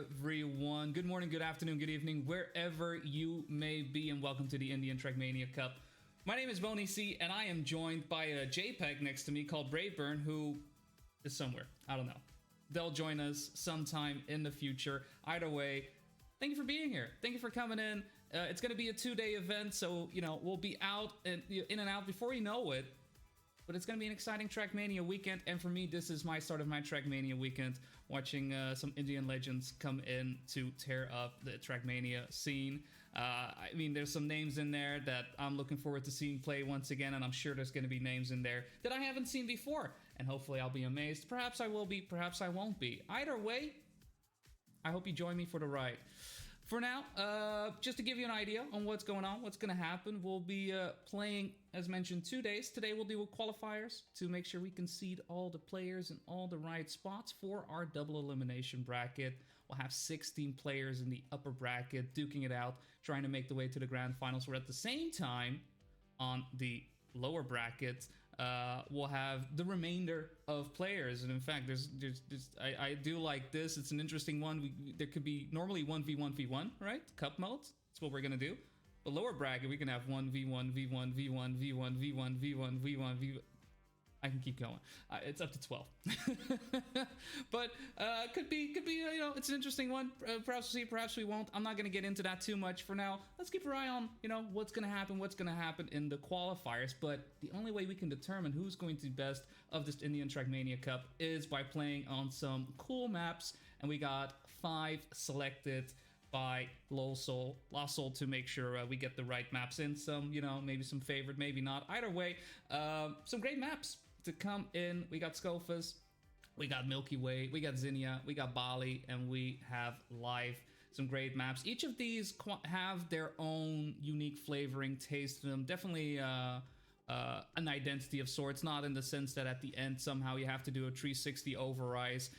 everyone. Good morning, good afternoon, good evening, wherever you may be, and welcome to the Indian Trackmania Cup. My name is BoneyC, and I am joined by a JPEG next to me called Braeburn, who is somewhere. I don't know. They'll join us sometime in the future. Either way, thank you for being here. Thank you for coming in. It's going to be a 2-day event, so, you know, we'll be out and in and out before you know it. But it's going to be an exciting Trackmania weekend, and for me, this is my start of my Trackmania weekend, watching some Indian legends come in to tear up the Trackmania scene. I mean, there's some names in there that I'm looking forward to seeing play once again, and I'm sure there's going to be names in there that I haven't seen before, and hopefully I'll be amazed. Perhaps I will be, perhaps I won't be. Either way, I hope you join me for the ride. For now, just to give you an idea on what's going on, what's going to happen, we'll be playing, as mentioned, 2 days. Today we'll do qualifiers to make sure we can seed all the players in all the right spots for our double elimination bracket. We'll have 16 players in the upper bracket, duking it out, trying to make the way to the grand finals. We're at the same time on the lower bracket. We'll have the remainder of players, and in fact, I do like this. It's an interesting one. There could be normally 1v1v1, right? Cup mode. That's what we're gonna do. The lower bracket, we can have 1v1, v1, v1, v1, v1, v1, v1, v1. I can keep going. It's up to 12. But could be, you know, it's an interesting one. Perhaps we'll see, perhaps we won't. I'm not going to get into that too much for now. Let's keep our eye on, you know, what's going to happen in the qualifiers. But the only way we can determine who's going to be best of this Indian Trackmania Cup is by playing on some cool maps. And we got 5 selected by Lost Soul to make sure we get the right maps in. Some, you know, maybe some favorite, maybe not. Either way, some great maps to come in. We got Scophus, we got Milky Way, we got Zinnia, we got Bali, and we have Live. Some great maps. Each of these have their own unique flavoring, taste to them. Definitely an identity of sorts, not in the sense that at the end somehow you have to do a 360 over-ice,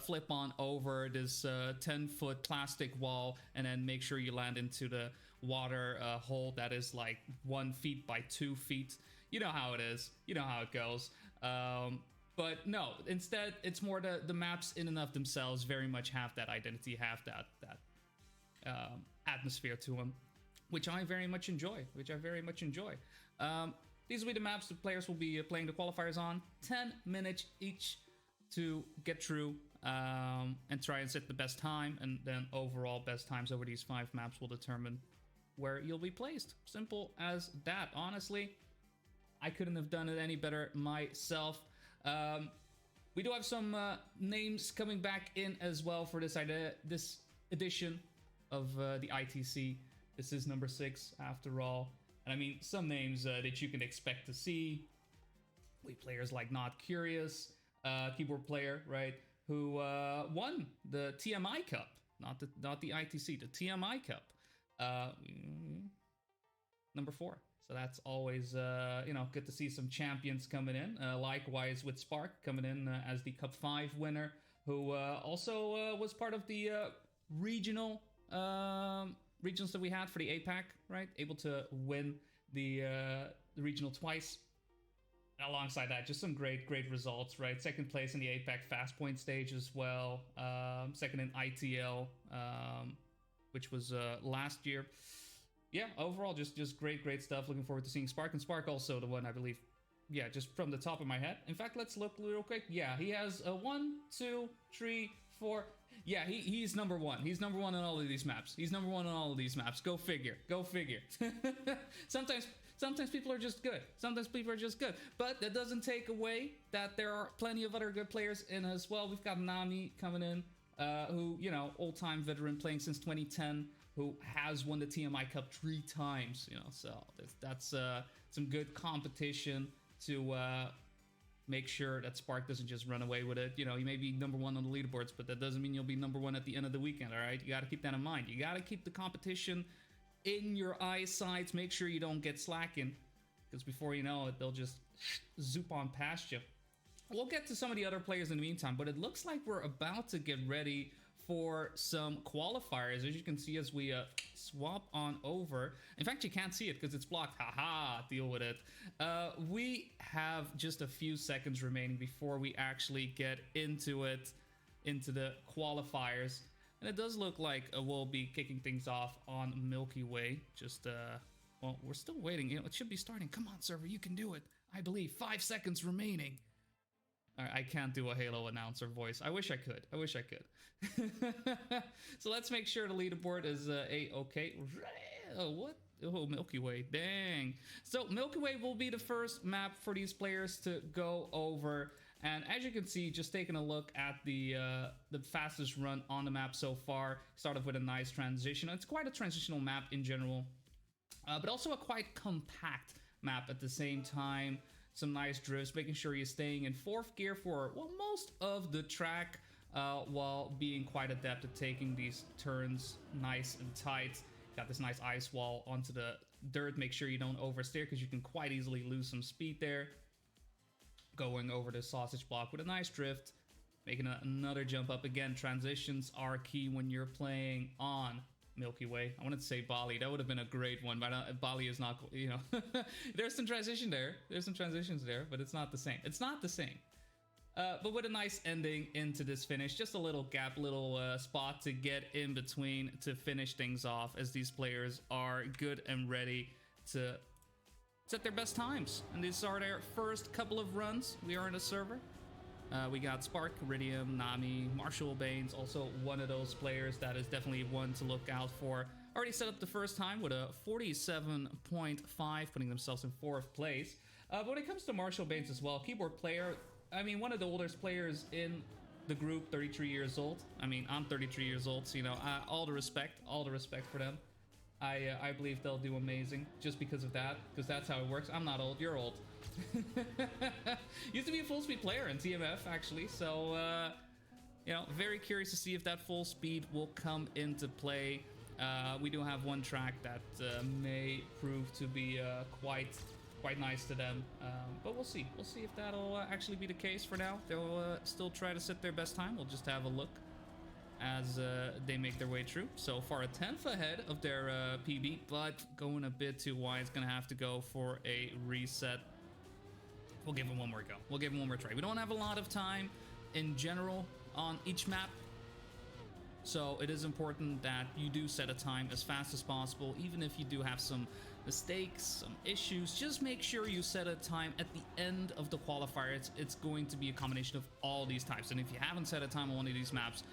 flip on over this 10-foot plastic wall, and then make sure you land into the water hole that is like 1 feet by 2 feet. You know how it is. You know how it goes. But no, instead, it's more the maps in and of themselves very much have that identity, have that atmosphere to them, which I very much enjoy. These will be the maps the players will be playing the qualifiers on. 10 minutes each to get through and try and set the best time. And then overall best times over these 5 maps will determine where you'll be placed. Simple as that. Honestly, I couldn't have done it any better myself. We do have some names coming back in as well for this edition of the ITC. This is number 6 after all. And I mean, some names that you can expect to see. Players like Not Curious, keyboard player, right? Who won the TMI Cup, not the ITC, the TMI Cup, number 4. So that's always you know, good to see some champions coming in. Likewise with Spark coming in as the Cup 5 winner, who also was part of the regionals that we had for the APAC, right? Able to win the regional twice. Alongside that, just some great results, right? Second place in the APAC fast point stage as well. Second in ITL, which was last year. Yeah, overall, just great stuff. Looking forward to seeing Spark. And Spark also the one, I believe. Yeah, just from the top of my head. In fact, let's look real quick. Yeah, he has a 1, 2, 3, 4. Yeah, he's number 1. He's number 1 on all of these maps. Go figure. Sometimes people are just good. But that doesn't take away that there are plenty of other good players in as well. We've got Nami coming in, who, you know, old-time veteran playing since 2010, who has won the TMI Cup 3 times, you know, so that's some good competition to make sure that Spark doesn't just run away with it. You know, you may be number 1 on the leaderboards, but that doesn't mean you'll be number 1 at the end of the weekend, all right? You got to keep that in mind. You got to keep the competition in your eyesight. Make sure you don't get slacking, because before you know it, they'll just zoop on past you. We'll get to some of the other players in the meantime, but it looks like we're about to get ready for some qualifiers. As you can see, as we swap on over. In fact, you can't see it because it's blocked. Haha, deal with it. We have just a few seconds remaining before we actually get into it, into the qualifiers. And it does look like we'll be kicking things off on Milky Way. Just, well, we're still waiting. You know, it should be starting. Come on, server, you can do it. I believe 5 seconds remaining. All right, I can't do a Halo announcer voice. I wish I could. I wish I could. So let's make sure the leaderboard is A-okay. Oh, what? Oh, Milky Way. Dang. So Milky Way will be the first map for these players to go over. And as you can see, just taking a look at the fastest run on the map so far, started with a nice transition. It's quite a transitional map in general, but also a quite compact map at the same time. Some nice drifts, making sure you're staying in 4th gear for, well, most of the track, while being quite adept at taking these turns nice and tight. Got this nice ice wall onto the dirt. Make sure you don't oversteer because you can quite easily lose some speed there. Going over the sausage block with a nice drift, making another jump up. Again, transitions are key when you're playing on Milky Way. I wanted to say Bali. That would have been a great one, but Bali is not, you know. There's some transition there. There's some transitions there, but it's not the same. It's not the same. But with a nice ending into this finish, just a little gap, little spot to get in between to finish things off, as these players are good and ready to set their best times. And these are their first couple of runs. We are in a server. We got Spark, Iridium, Nami, Marshall Baines, also one of those players that is definitely one to look out for. Already set up the first time with a 47.5, putting themselves in 4th place. But when it comes to Marshall Baines as well, keyboard player, I mean, one of the oldest players in the group, 33 years old. I mean, I'm 33 years old, so, you know, all the respect for them. I believe they'll do amazing just because of that, because that's how it works. I'm not old, you're old. Used to be a full speed player in TMF, actually, so, you know, very curious to see if that full speed will come into play. We do have one track that may prove to be quite nice to them, but we'll see. We'll see if that'll actually be the case. For now, they'll still try to set their best time. We'll just have a look as they make their way through. So far, a 10th ahead of their PB, but going a bit too wide. It's gonna have to go for a reset. We'll give them one more go. We'll give them one more try. We don't have a lot of time in general on each map, so it is important that you do set a time as fast as possible. Even if you do have some mistakes, some issues, just make sure you set a time at the end of the qualifier. It's going to be a combination of all these types, and if you haven't set a time on one of these maps,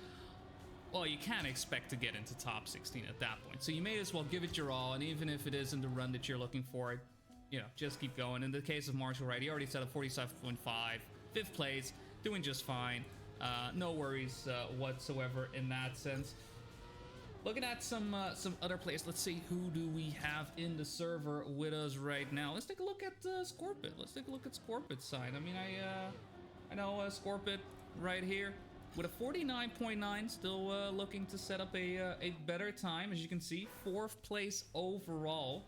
well, you can't expect to get into top 16 at that point. So you may as well give it your all, and even if it isn't the run that you're looking for, you know, just keep going. In the case of Marshall, right, he already set a 47.5, 5th place, doing just fine. No worries whatsoever in that sense. Looking at some other players, let's see, who do we have in the server with us right now? Let's take a look at Scorpit. Let's take a look at Scorpit's side. I mean, I know Scorpit right here with a 49.9, still looking to set up a better time. As you can see, 4th place overall.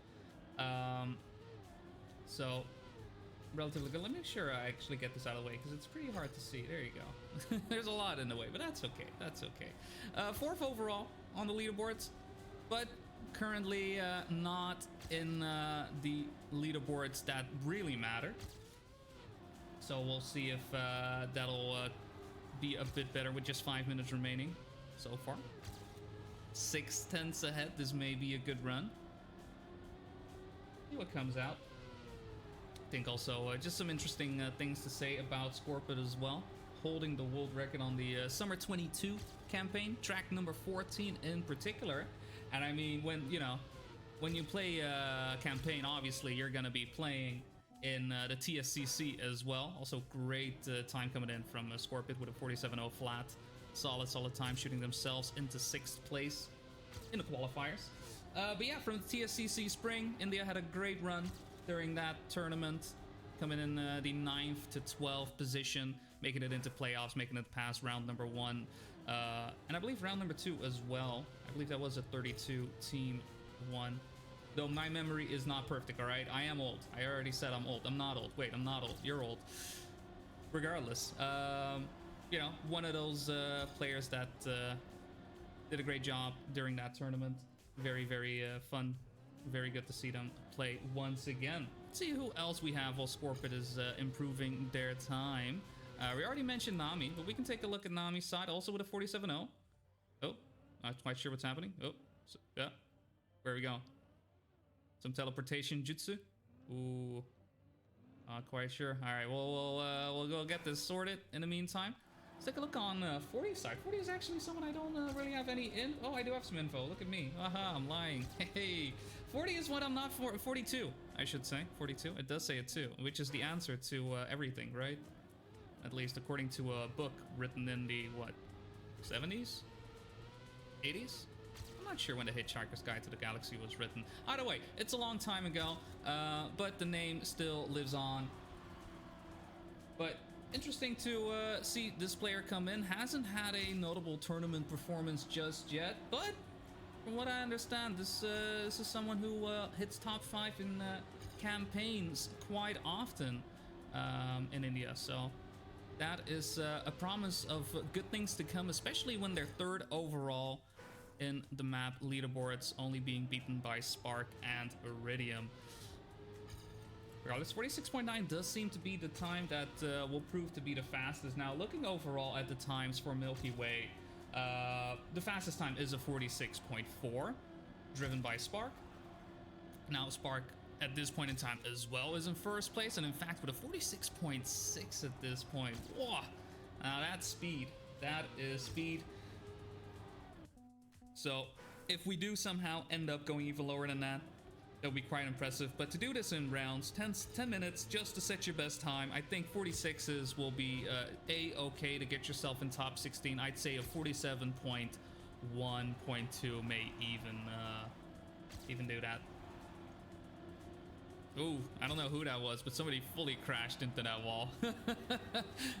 So relatively good. Let me make sure I actually get this out of the way, because it's pretty hard to see. There you go. There's a lot in the way, but that's okay. That's okay. 4th overall on the leaderboards, but currently not in the leaderboards that really matter. So we'll see if that'll be a bit better with just 5 minutes remaining so far. 6/10 ahead. This may be a good run. See what comes out. I think also just some interesting things to say about Scorpit as well. Holding the world record on the Summer 22 campaign, track number 14 in particular. And I mean, when you play a campaign, obviously you're gonna be playing in the TSCC as well. Also great time coming in from Scorpit with a 47.0 flat. Solid time, shooting themselves into 6th place in the qualifiers. But yeah, from the TSCC Spring, India had a great run during that tournament, coming in the 9th to 12th position, making it into playoffs, making it past round number 1, and I believe round number 2 as well. I believe that was a 32 team 1. Though my memory is not perfect, all right? I am old. I already said I'm old. I'm not old. Wait, I'm not old. You're old. Regardless, you know, one of those players that did a great job during that tournament. Very fun. Very good to see them play once again. Let's see who else we have while Scorpit is improving their time. We already mentioned Nami, but we can take a look at Nami's side, also with a 47.0. Oh, Not quite sure what's happening. Oh, so, yeah. Where are we going? Some teleportation jutsu? Ooh. Not quite sure. All right, well, we'll go get this sorted in the meantime. Let's take a look on 40's side. 40 is actually someone I don't really have any info. Oh, I do have some info. Look at me. Aha, I'm lying. Hey, 40 is what I'm not for. 42, I should say. 42. It does say it too, which is the answer to everything, right? At least according to a book written in the, what, 70s? 80s? I'm not sure when the Hitchhiker's Guide to the Galaxy was written. Either way, it's a long time ago, but the name still lives on. But interesting to see this player come in. Hasn't had a notable tournament performance just yet, but from what I understand, this is someone who hits top 5 in campaigns quite often in India. So that is a promise of good things to come, especially when they're 3rd overall in the map leaderboards, only being beaten by Spark and Iridium. Regardless, 46.9 does seem to be the time that will prove to be the fastest. Now, looking overall at the times for Milky Way, the fastest time is a 46.4, driven by Spark. Now, Spark, at this point in time as well, is in 1st place, and in fact, with a 46.6 at this point. Whoa! Now, that's speed. That is speed. So, if we do somehow end up going even lower than that, that'll be quite impressive. But to do this in rounds, 10 minutes just to set your best time, I think 46s will be A-okay to get yourself in top 16. I'd say a 47.1.2 may even do that. Ooh, I don't know who that was, but somebody fully crashed into that wall.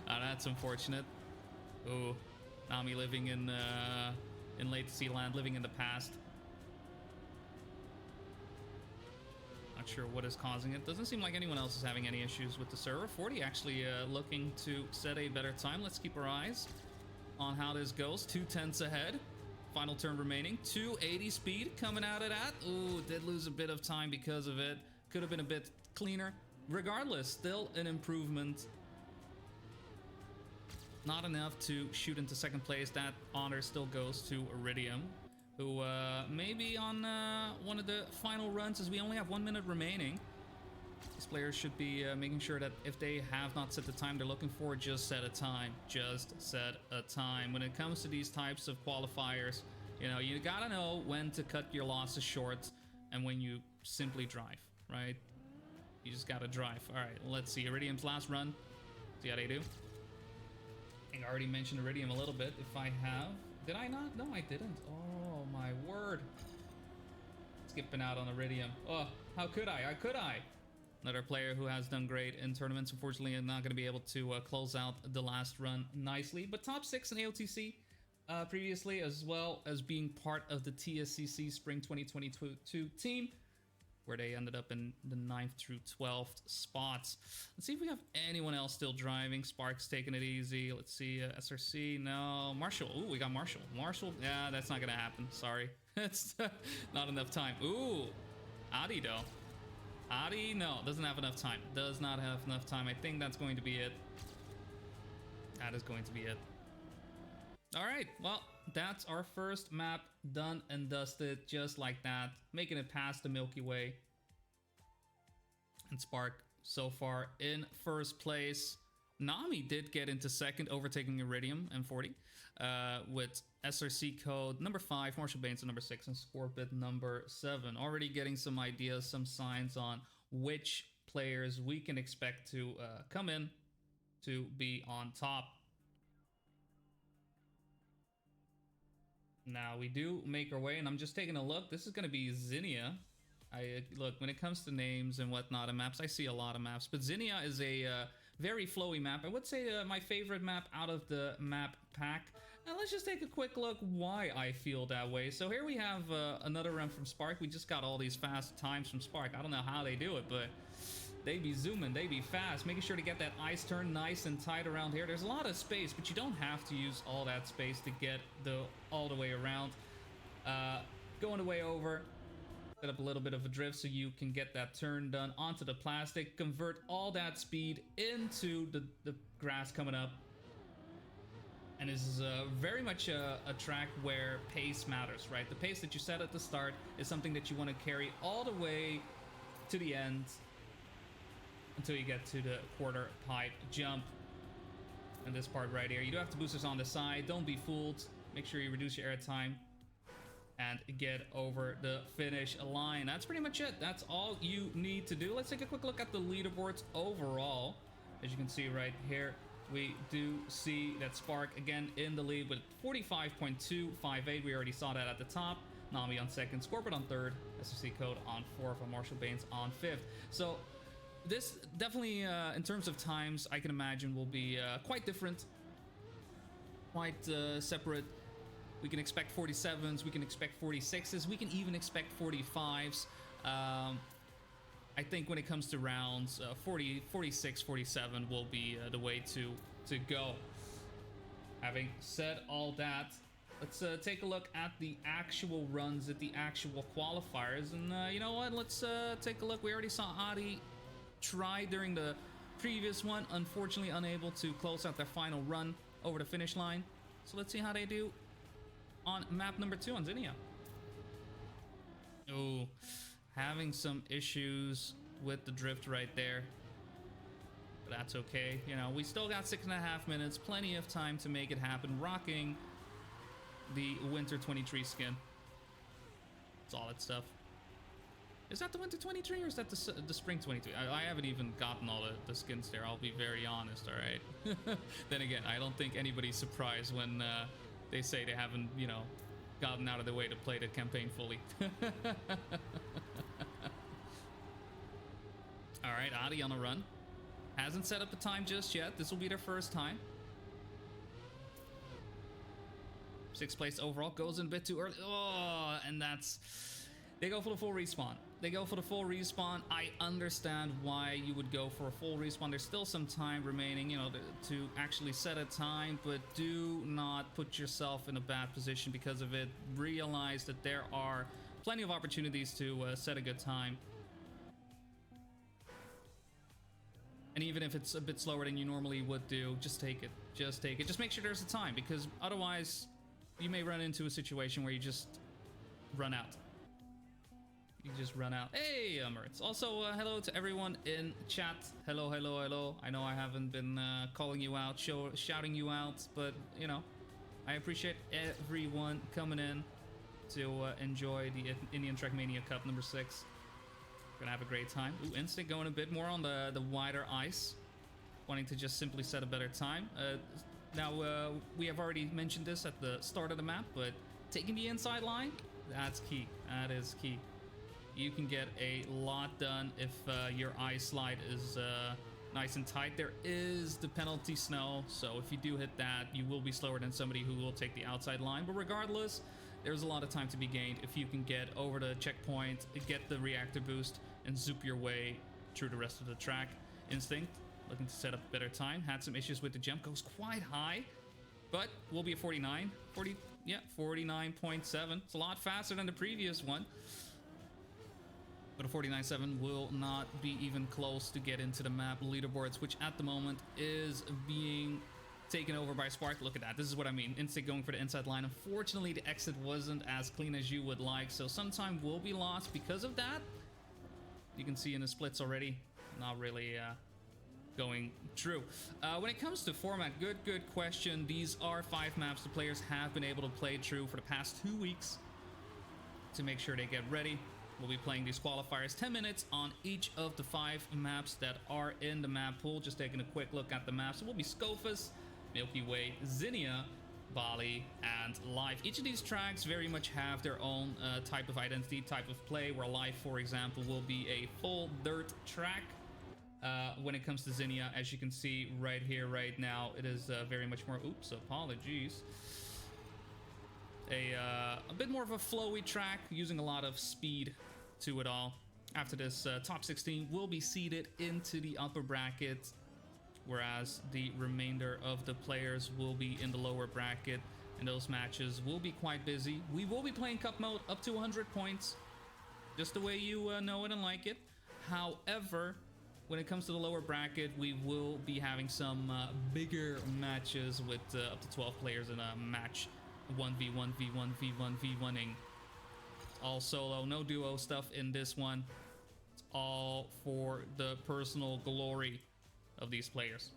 That's unfortunate. Ooh, Nami living in latency land, living in the past. Not sure what is causing it. Doesn't seem like anyone else is having any issues with the server. 40 actually looking to set a better time. Let's keep our eyes on how this goes. 2/10 ahead. Final turn remaining. 280 speed coming out of that. Ooh, did lose a bit of time because of it. Could have been a bit cleaner. Regardless, still an improvement. Not enough to shoot into 2nd place. That honor still goes to Iridium, who may be on one of the final runs, as we only have 1 minute remaining. These players should be making sure that if they have not set the time they're looking for, just set a time. Just set a time. When it comes to these types of qualifiers, you know, you gotta know when to cut your losses short and when you simply drive, right? You just gotta drive. All right, let's see. Iridium's last run. See how they do. I think I already mentioned Iridium a little bit. If I have... Did I not? No, I didn't. Oh, my word. Skipping out on Iridium. Oh, how could I? How could I? Another player who has done great in tournaments. Unfortunately, I'm not going to be able to close out the last run nicely. But top 6 in AOTC previously, as well as being part of the TSCC Spring 2022 team, where they ended up in the 9th through 12th spots. Let's see if we have anyone else still driving. Spark's taking it easy. Let's see, SRC, no. Marshall, ooh, we got Marshall. Marshall, yeah, that's not gonna happen, sorry. It's not enough time. Ooh, Adi though. Adi, no, doesn't have enough time. Does not have enough time. I think that's going to be it. That is going to be it. All right, well, that's our first map done and dusted, just like that, making it past the Milky Way. And Spark so far in 1st place. Nami did get into 2nd, overtaking Iridium and 40 with SRC code number 5, Marshall Baines number 6, and Scorpit number 7. Already getting some ideas, some signs on which players we can expect to come in to be on top. Now we do make our way, and I'm just taking a look. This is going to be Zinnia. Look, when it comes to names and whatnot and maps, I see a lot of maps, but Zinnia is a very flowy map. I would say my favorite map out of the map pack. And let's just take a quick look why I feel that way. So here we have another run from Spark. We just got all these fast times from Spark. I don't know how they do it, but they be zooming, they be fast, making sure to get that ice turn nice and tight around here. There's a lot of space, but you don't have to use all that space to get all the way around. Going the way over, set up a little bit of a drift so you can get that turn done onto the plastic, convert all that speed into the grass coming up. And this is very much a track where pace matters, right? The pace that you set at the start is something that you want to carry all the way to the end until you get to the quarter pipe jump. And this part right here, you do have the boosters on the side. Don't be fooled. Make sure you reduce your air time and get over the finish line. That's pretty much it. That's all you need to do. Let's take a quick look at the leaderboards overall. As you can see right here, we do see that Spark again in the lead with 45.258. We already saw that at the top. Nami on second, Scorpion on third, SFC Code on fourth, and Marshall Baines on fifth. So this definitely, in terms of times, I can imagine will be quite different, quite separate. We can expect 47s, we can expect 46s, we can even expect 45s. I think when it comes to rounds, 40, 46, 47 will be the way to go. Having said all that, let's take a look at the actual runs, at the actual qualifiers. And you know what? Let's take a look. We already saw Adi try during the previous one. Unfortunately, unable to close out their final run over the finish line. So let's see how they do on map number 2 on Zinnia. Oh, having some issues with the drift right there. But that's okay. You know, we still got 6.5 minutes. Plenty of time to make it happen. Rocking the Winter 23 skin. Solid stuff. Is that the Winter 23 or is that the Spring 23? I haven't even gotten all the skins there. I'll be very honest, all right? Then again, I don't think anybody's surprised when they say they haven't, you know, gotten out of the way to play the campaign fully. All right, Adi on a run. Hasn't set up the time just yet. This will be their first time. 6th place overall. Goes in a bit too early. Oh, and that's... They go for the full respawn. They go for the full respawn. I understand why you would go for a full respawn. There's still some time remaining, you know, to actually set a time, but do not put yourself in a bad position because of it. Realize that there are plenty of opportunities to set a good time. And even if it's a bit slower than you normally would do, just take it. Just take it. Just make sure there's a time, because otherwise you may run into a situation where you just run out. You just run out. Hey, Mertz. Also, hello to everyone in chat. Hello, hello, hello. I know I haven't been calling you out, shouting you out, but, you know, I appreciate everyone coming in to enjoy the Indian Trackmania Cup number 6. We're gonna have a great time. Ooh, Instinct going a bit more on the wider ice. Wanting to just simply set a better time. Now, we have already mentioned this at the start of the map, but taking the inside line, that's key. That is key. You can get a lot done if your ice slide is nice and tight. There is the penalty snow, so if you do hit that, you will be slower than somebody who will take the outside line. But regardless, there's a lot of time to be gained if you can get over the checkpoint, get the reactor boost, and zoop your way through the rest of the track. Instinct, looking to set up a better time. Had some issues with the jump, goes quite high, but will be a 49. 49.7. It's a lot faster than the previous one. But a 49.7 will not be even close to get into the map leaderboards, which at the moment is being taken over by Spark. Look at that. This is what I mean. Instinct going for the inside line. Unfortunately, the exit wasn't as clean as you would like, so some time will be lost because of that. You can see in the splits already, not really going through. When it comes to format, good question. These are 5 maps the players have been able to play through for the past 2 weeks to make sure they get ready. We'll be playing these qualifiers 10 minutes on each of the 5 maps that are in the map pool. Just taking a quick look at the maps. It will be Scophus, Milky Way, Zinnia, Bali, and Life. Each of these tracks very much have their own type of identity, type of play, where Life, for example, will be a full dirt track. When it comes to Zinnia, as you can see right here, right now, it is very much more... Oops, apologies. A bit more of a flowy track, using a lot of speed to it all. After this, top 16 will be seeded into the upper bracket, whereas the remainder of the players will be in the lower bracket, and those matches will be quite busy. We will be playing cup mode up to 100 points, just the way you know it and like it. However, when it comes to the lower bracket, we will be having some bigger matches with up to 12 players in a match. 1v1, v1, v1, v1ing. All solo, no duo stuff in this one. It's all for the personal glory of these players.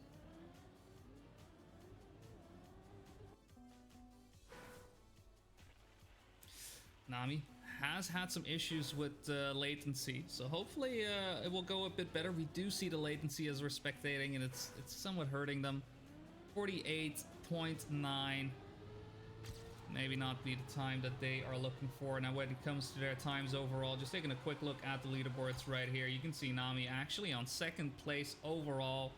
Nami has had some issues with latency, so hopefully it will go a bit better. We do see the latency as we're spectating, and it's somewhat hurting them. 48.9. Maybe not be the time that they are looking for. Now, when it comes to their times overall, just taking a quick look at the leaderboards right here, you can see Nami actually on second place overall.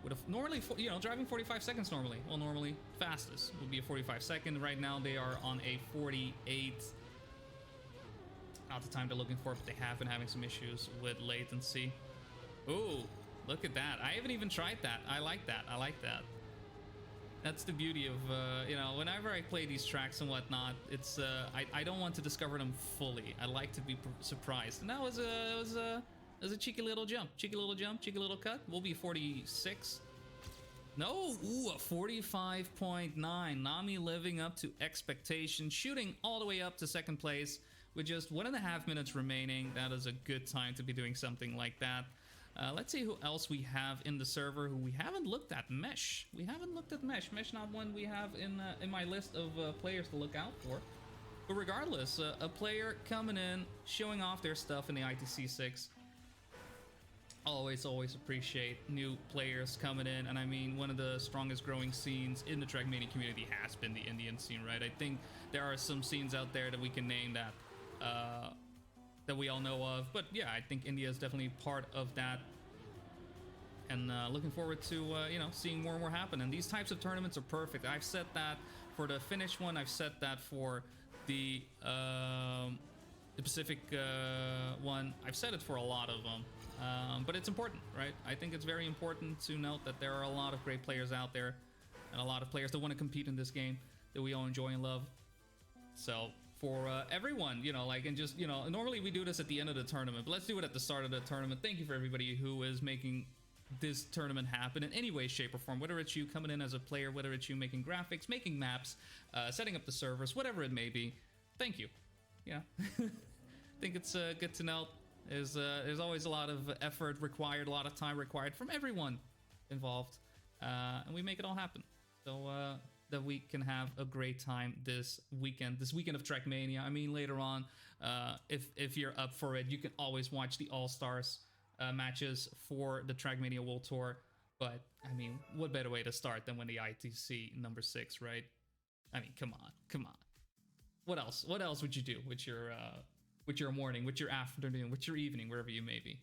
Would have normally, you know, driving 45 seconds normally. Well, normally fastest would be a 45 second. Right now they are on a 48. Not the time they're looking for, but they have been having some issues with latency. Ooh, look at that. I haven't even tried that. I like that. I like that. That's the beauty of, you know, whenever I play these tracks and whatnot, it's, I don't want to discover them fully. I like to be surprised. And that was a cheeky little jump. Cheeky little jump, cheeky little cut. We'll be 46. No, ooh, a 45.9. Nami living up to expectation, shooting all the way up to second place with just 1.5 minutes remaining. That is a good time to be doing something like that. Let's see who else we have in the server who we haven't looked at. Mesh. We haven't looked at Mesh. Mesh not one we have in my list of players to look out for. But regardless, a player coming in, showing off their stuff in the ITC 6. Always appreciate new players coming in. And I mean, one of the strongest growing scenes in the Trackmania community has been the Indian scene, right? I think there are some scenes out there that we can name that that we all know of, but yeah, I think India is definitely part of that, and looking forward to you know, seeing more and more happen. And these types of tournaments are perfect. I've said that for the Finnish one, I've said that for the Pacific one, I've said it for a lot of them, but it's important, right? I think it's very important to note that there are a lot of great players out there, and a lot of players that want to compete in this game that we all enjoy and love. So for everyone, you know, like, and just, you know, normally we do this at the end of the tournament, but let's do it at the start of the tournament. Thank you for everybody who is making this tournament happen in any way, shape, or form, whether it's you coming in as a player, whether it's you making graphics, making maps, setting up the servers, whatever it may be. Thank you. Yeah. I think it's good to note there's always a lot of effort required, a lot of time required from everyone involved, and we make it all happen. So that we can have a great time this weekend of Trackmania. I mean, later on, if you're up for it, you can always watch the All-Stars matches for the Trackmania World Tour. But I mean, what better way to start than when the ITC number 6, right? I mean, come on. What else would you do with your morning, with your afternoon, with your evening, wherever you may be?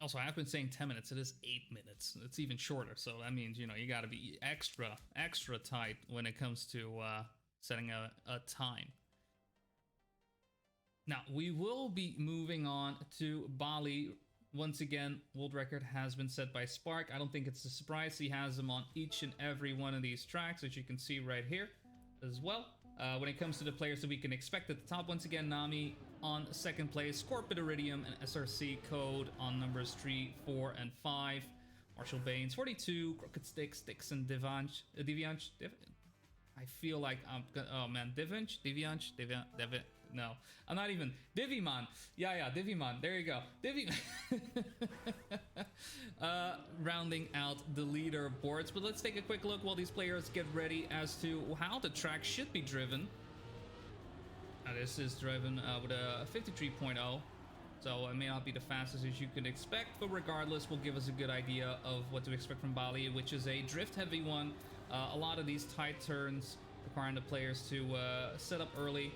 Also, I've been saying 10 minutes. It is 8 minutes. It's even shorter. So that means, you know, you got to be extra tight when it comes to setting a time. Now, we will be moving on to Bali. Once again, world record has been set by Spark. I don't think it's a surprise. He has them on each and every one of these tracks, as you can see right here as well. When it comes to the players that we can expect at the top, once again, Nami on second place, Scorpid Iridium and SRC Code on numbers 3, 4, and 5. Marshall Baines, 42, Crooked Sticks, Dixon, Devanch. I feel like I'm gonna, oh man, Devanch, no, I'm not even, Diviman, yeah, Diviman, there you go, rounding out the leaderboards. But let's take a quick look while these players get ready as to how the track should be driven. Now this is driven with a 53.0, so it may not be the fastest as you could expect, but regardless will give us a good idea of what to expect from Bali, which is a drift heavy one. A lot of these tight turns requiring the players to set up early.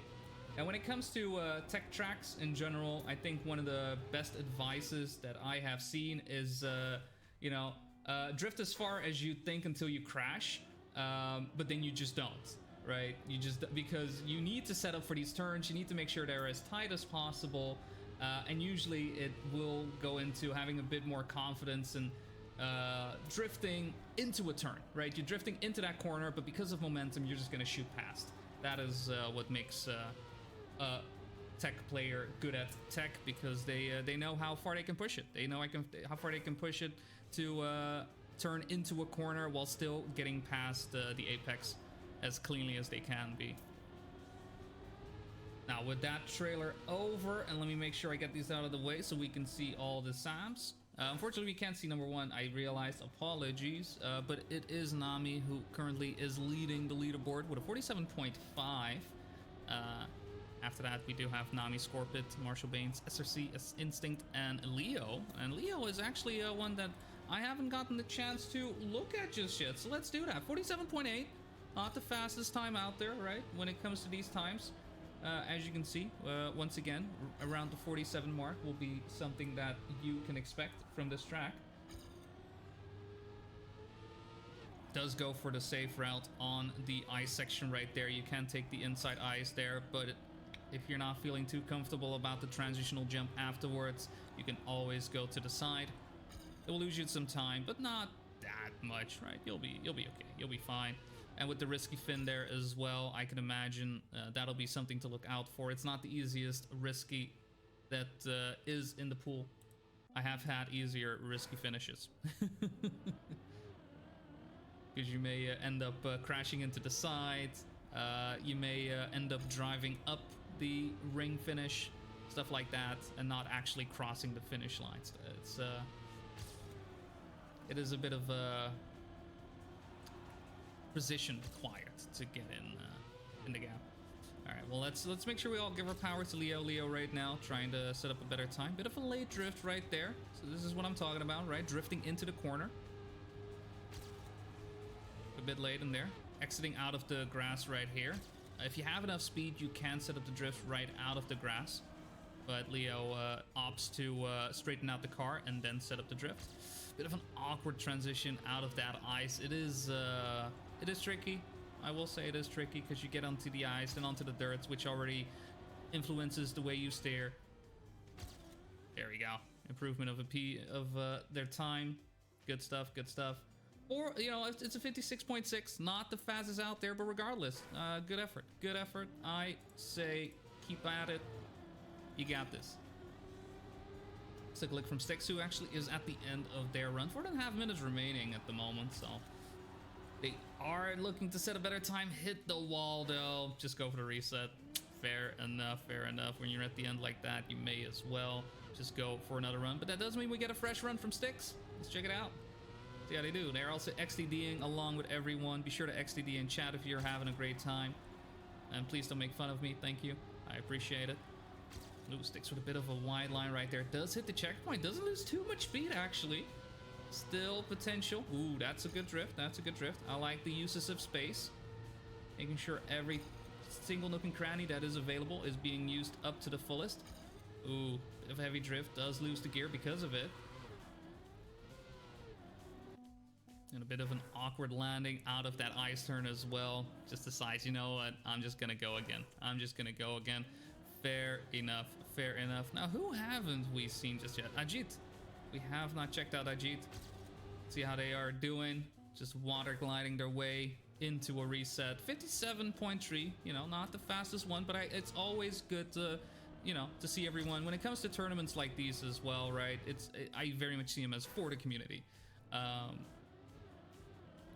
And when it comes to tech tracks in general, I think one of the best advices that I have seen is, you know, drift as far as you think until you crash, but then you just don't, right? You just, because you need to set up for these turns, you need to make sure they're as tight as possible, and usually it will go into having a bit more confidence and drifting into a turn, right? You're drifting into that corner, but because of momentum, you're just going to shoot past. That is what makes tech player good at tech, because they know how far they can push it. They know how far they can push it to turn into a corner while still getting past the apex as cleanly as they can be. Now with that trailer over, and let me make sure I get these out of the way so we can see all the Sams. Unfortunately, we can't see number one. I realized, apologies, but it is Nami who currently is leading the leaderboard with a 47.5. After that, we do have Nami, Scorpit, Marshall Baines, SRC, Instinct, and Leo. And Leo is actually one that I haven't gotten the chance to look at just yet, so let's do that. 47.8, not the fastest time out there, right, when it comes to these times. As you can see, once again, around the 47 mark will be something that you can expect from this track. Does go for the safe route on the ice section right there. You can take the inside ice there, but if you're not feeling too comfortable about the transitional jump afterwards, you can always go to the side. It will lose you some time, but not that much, right? You'll be okay. You'll be fine. And with the risky fin there as well, I can imagine that'll be something to look out for. It's not the easiest risky that is in the pool. I have had easier risky finishes. Because you may end up crashing into the side. You may end up driving up the ring finish, stuff like that, and not actually crossing the finish lines. It is a bit of a position required to get in the gap. All right, well, let's make sure we all give our power to Leo. Leo right now trying to set up a better time. Bit of a late drift right there. So this is what I'm talking about, right? Drifting into the corner. A bit late in there. Exiting out of the grass right here. If you have enough speed, you can set up the drift right out of the grass. But Leo opts to straighten out the car and then set up the drift. Bit of an awkward transition out of that ice. It is tricky. I will say it is tricky because you get onto the ice and onto the dirt, which already influences the way you steer. There we go. Improvement of their time. Good stuff. Good stuff. Or, you know, it's a 56.6. Not the fastest out there, but regardless, good effort. Good effort. I say keep at it. You got this. Let's take a look from Styx, who actually is at the end of their run. 4.5 minutes remaining at the moment, so they are looking to set a better time. Hit the wall, though. Just go for the reset. Fair enough, fair enough. When you're at the end like that, you may as well just go for another run. But that does mean we get a fresh run from Styx. Let's check it out. See how they do. They're also XDDing along with everyone. Be sure to XDD in chat if you're having a great time. And please don't make fun of me. Thank you. I appreciate it. Ooh, Styx with a bit of a wide line right there. Does hit the checkpoint. Doesn't lose too much speed, actually. Still potential. Ooh, that's a good drift. That's a good drift. I like the uses of space. Making sure every single nook and cranny that is available is being used up to the fullest. Ooh, bit of heavy drift. Does lose the gear because of it. And a bit of an awkward landing out of that ice turn as well. Just decides, you know what? I'm just going to go again. I'm just going to go again. Fair enough. Fair enough. Now, who haven't we seen just yet? Ajit. We have not checked out Ajit. See how they are doing. Just water gliding their way into a reset. 57.3. You know, not the fastest one, but it's always good to, you know, to see everyone. When it comes to tournaments like these as well, right? I very much see them as for the community.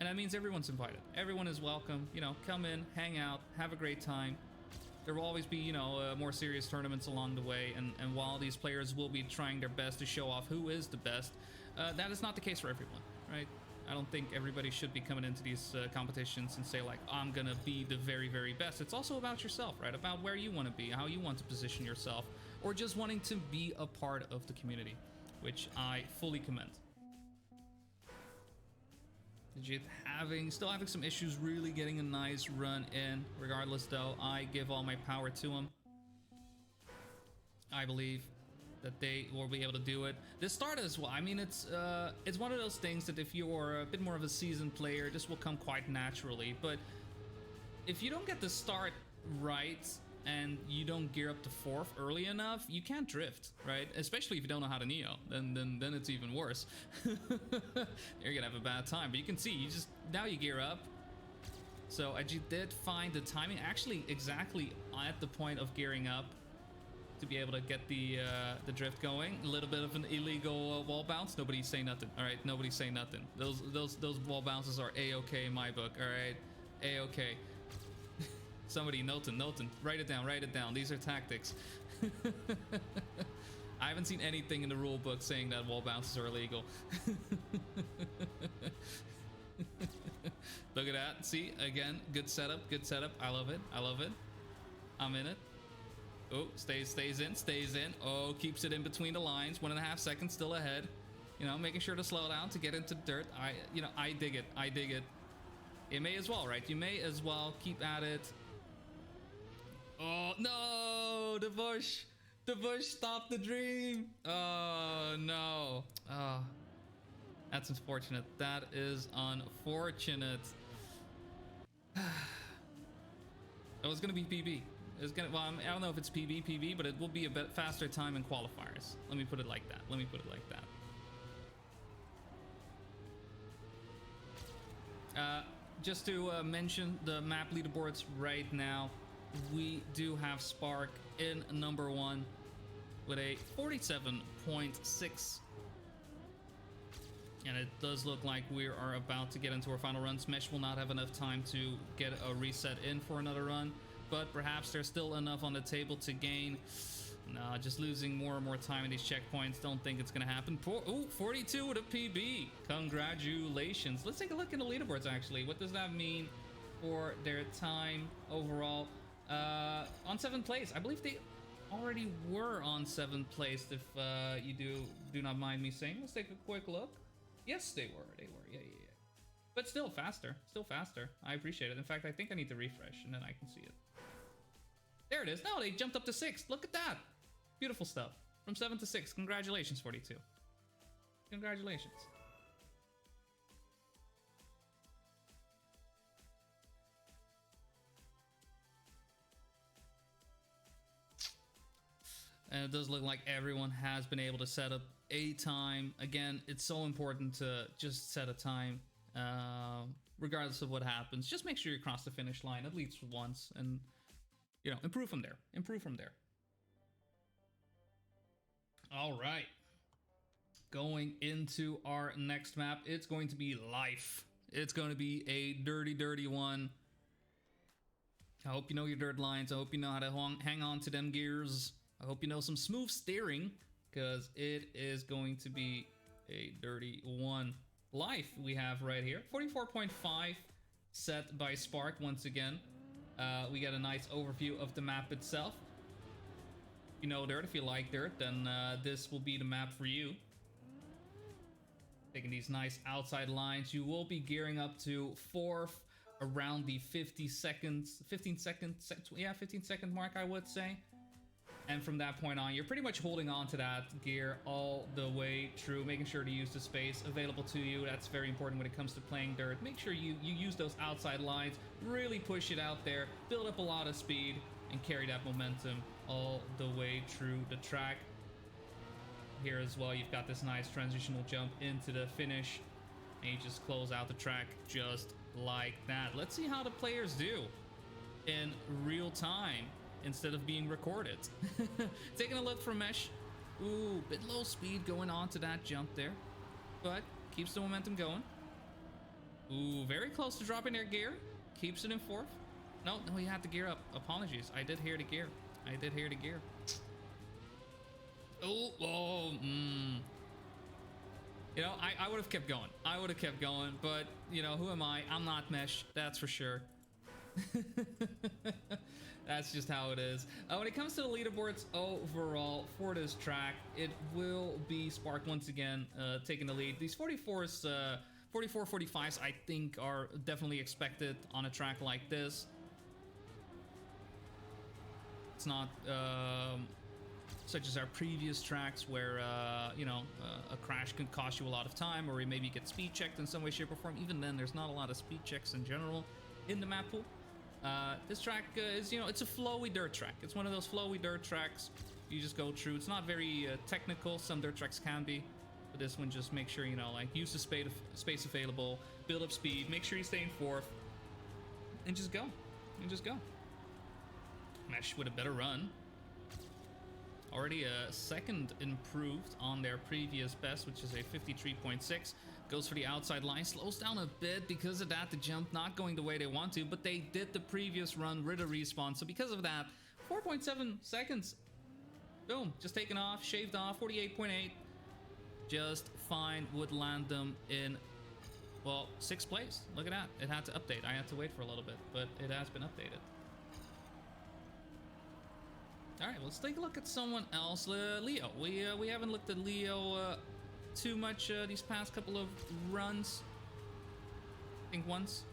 And that means everyone's invited. Everyone is welcome. You know, come in, hang out, have a great time. There will always be, you know, more serious tournaments along the way. And while these players will be trying their best to show off who is the best, that is not the case for everyone, right? I don't think everybody should be coming into these competitions and say, like, I'm going to be the very, very best. It's also about yourself, right? About where you want to be, how you want to position yourself, or just wanting to be a part of the community, which I fully commend. Ajit still having some issues really getting a nice run in. Regardless, though, I give all my power to him. I believe that they will be able to do it. This start as well. I mean, it's one of those things that if you're a bit more of a seasoned player, this will come quite naturally. But if you don't get the start right and you don't gear up to 4th early enough, you can't drift, right? Especially if you don't know how to Neo, then it's even worse. You're gonna have a bad time. But you can see, now you gear up. So Ajit did find the timing actually exactly at the point of gearing up. to be able to get the drift going. A little bit of an illegal wall bounce. Nobody's saying nothing. All right, nobody's saying nothing. Those wall bounces are a-okay in my book. All right, a-okay. Somebody, Nolton, write it down. These are tactics. I haven't seen anything in the rule book saying that wall bounces are illegal. Look at that. See, again, good setup. I love it. I'm in it. Oh, stays in. Oh, keeps it in between the lines. 1.5 seconds still ahead. You know, making sure to slow down to get into dirt. I dig it. You may as well, right? You may as well keep at it. Oh, no, the bush stopped the dream. Oh, no. Oh, that's unfortunate. That is unfortunate. It was going to be PB. It's gonna, well, I don't know if it's PB, but it will be a bit faster time in qualifiers. Let me put it like that. Just to mention the map leaderboards right now, we do have Spark in number 1 with a 47.6. And it does look like we are about to get into our final runs. Mesh will not have enough time to get a reset in for another run, but perhaps there's still enough on the table to gain. No, just losing more and more time in these checkpoints. Don't think it's going to happen. Ooh, 42 with a PB. Congratulations. Let's take a look at the leaderboards, actually. What does that mean for their time overall? On 7th place. I believe they already were on 7th place, if you do not mind me saying. Let's take a quick look. Yes, they were. Yeah. But still faster. I appreciate it. In fact, I think I need to refresh, and then I can see it. There it is. No, they jumped up to 6th. Look at that. Beautiful stuff. From 7th to 6th. Congratulations, 42. Congratulations. And it does look like everyone has been able to set up a time. Again, it's so important to just set a time, regardless of what happens. Just make sure you cross the finish line at least once, and you know, improve from there. All right, going into our next map, it's going to be Life. It's going to be a dirty one. I hope you know your dirt lines. I hope you know how to hang on to them gears. I hope you know some smooth steering, because it is going to be a dirty one. Life we have right here, 44.5 set by Spark once again. We get a nice overview of the map itself. If you know dirt, if you like dirt, then this will be the map for you. Taking these nice outside lines, you will be gearing up to 4th around the 15 second mark, I would say. And from that point on, you're pretty much holding on to that gear all the way through, making sure to use the space available to you. That's very important when it comes to playing dirt. Make sure you use those outside lines, really push it out there, build up a lot of speed, and carry that momentum all the way through the track. Here as well, you've got this nice transitional jump into the finish, and you just close out the track just like that. Let's see how the players do in real time, instead of being recorded. Taking a look from Mesh. Ooh, bit low speed going on to that jump there, but keeps the momentum going. Ooh, very close to dropping their gear. Keeps it in 4th. No, he had the gear up. Apologies. I did hear the gear. You know, I would have kept going. But, you know, who am I? I'm not Mesh, that's for sure. That's just how it is. When it comes to the leaderboards overall for this track, it will be Spark once again taking the lead. These 44s, 45s, I think are definitely expected on a track like this. It's not such as our previous tracks where, you know, a crash can cost you a lot of time, or you maybe get speed checked in some way, shape, or form. Even then, there's not a lot of speed checks in general in the map pool. This track is, you know, it's a flowy dirt track. It's one of those flowy dirt tracks you just go through. It's not very technical. Some dirt tracks can be, but this one, just make sure, you know, like, use the space available, build up speed, make sure you stay in 4th, and just go. Mesh with a better run. Already a second improved on their previous best, which is a 53.6. Goes for the outside line, slows down a bit because of that. The jump not going the way they want to, but they did the previous run with a respawn. So because of that, 4.7 seconds. Boom, just taken off, shaved off, 48.8. Just fine, would land them in, well, 6th place. Look at that. It had to update. I had to wait for a little bit, but it has been updated. All right, let's take a look at someone else. Leo. We haven't looked at Leo too much these past couple of runs. I think once.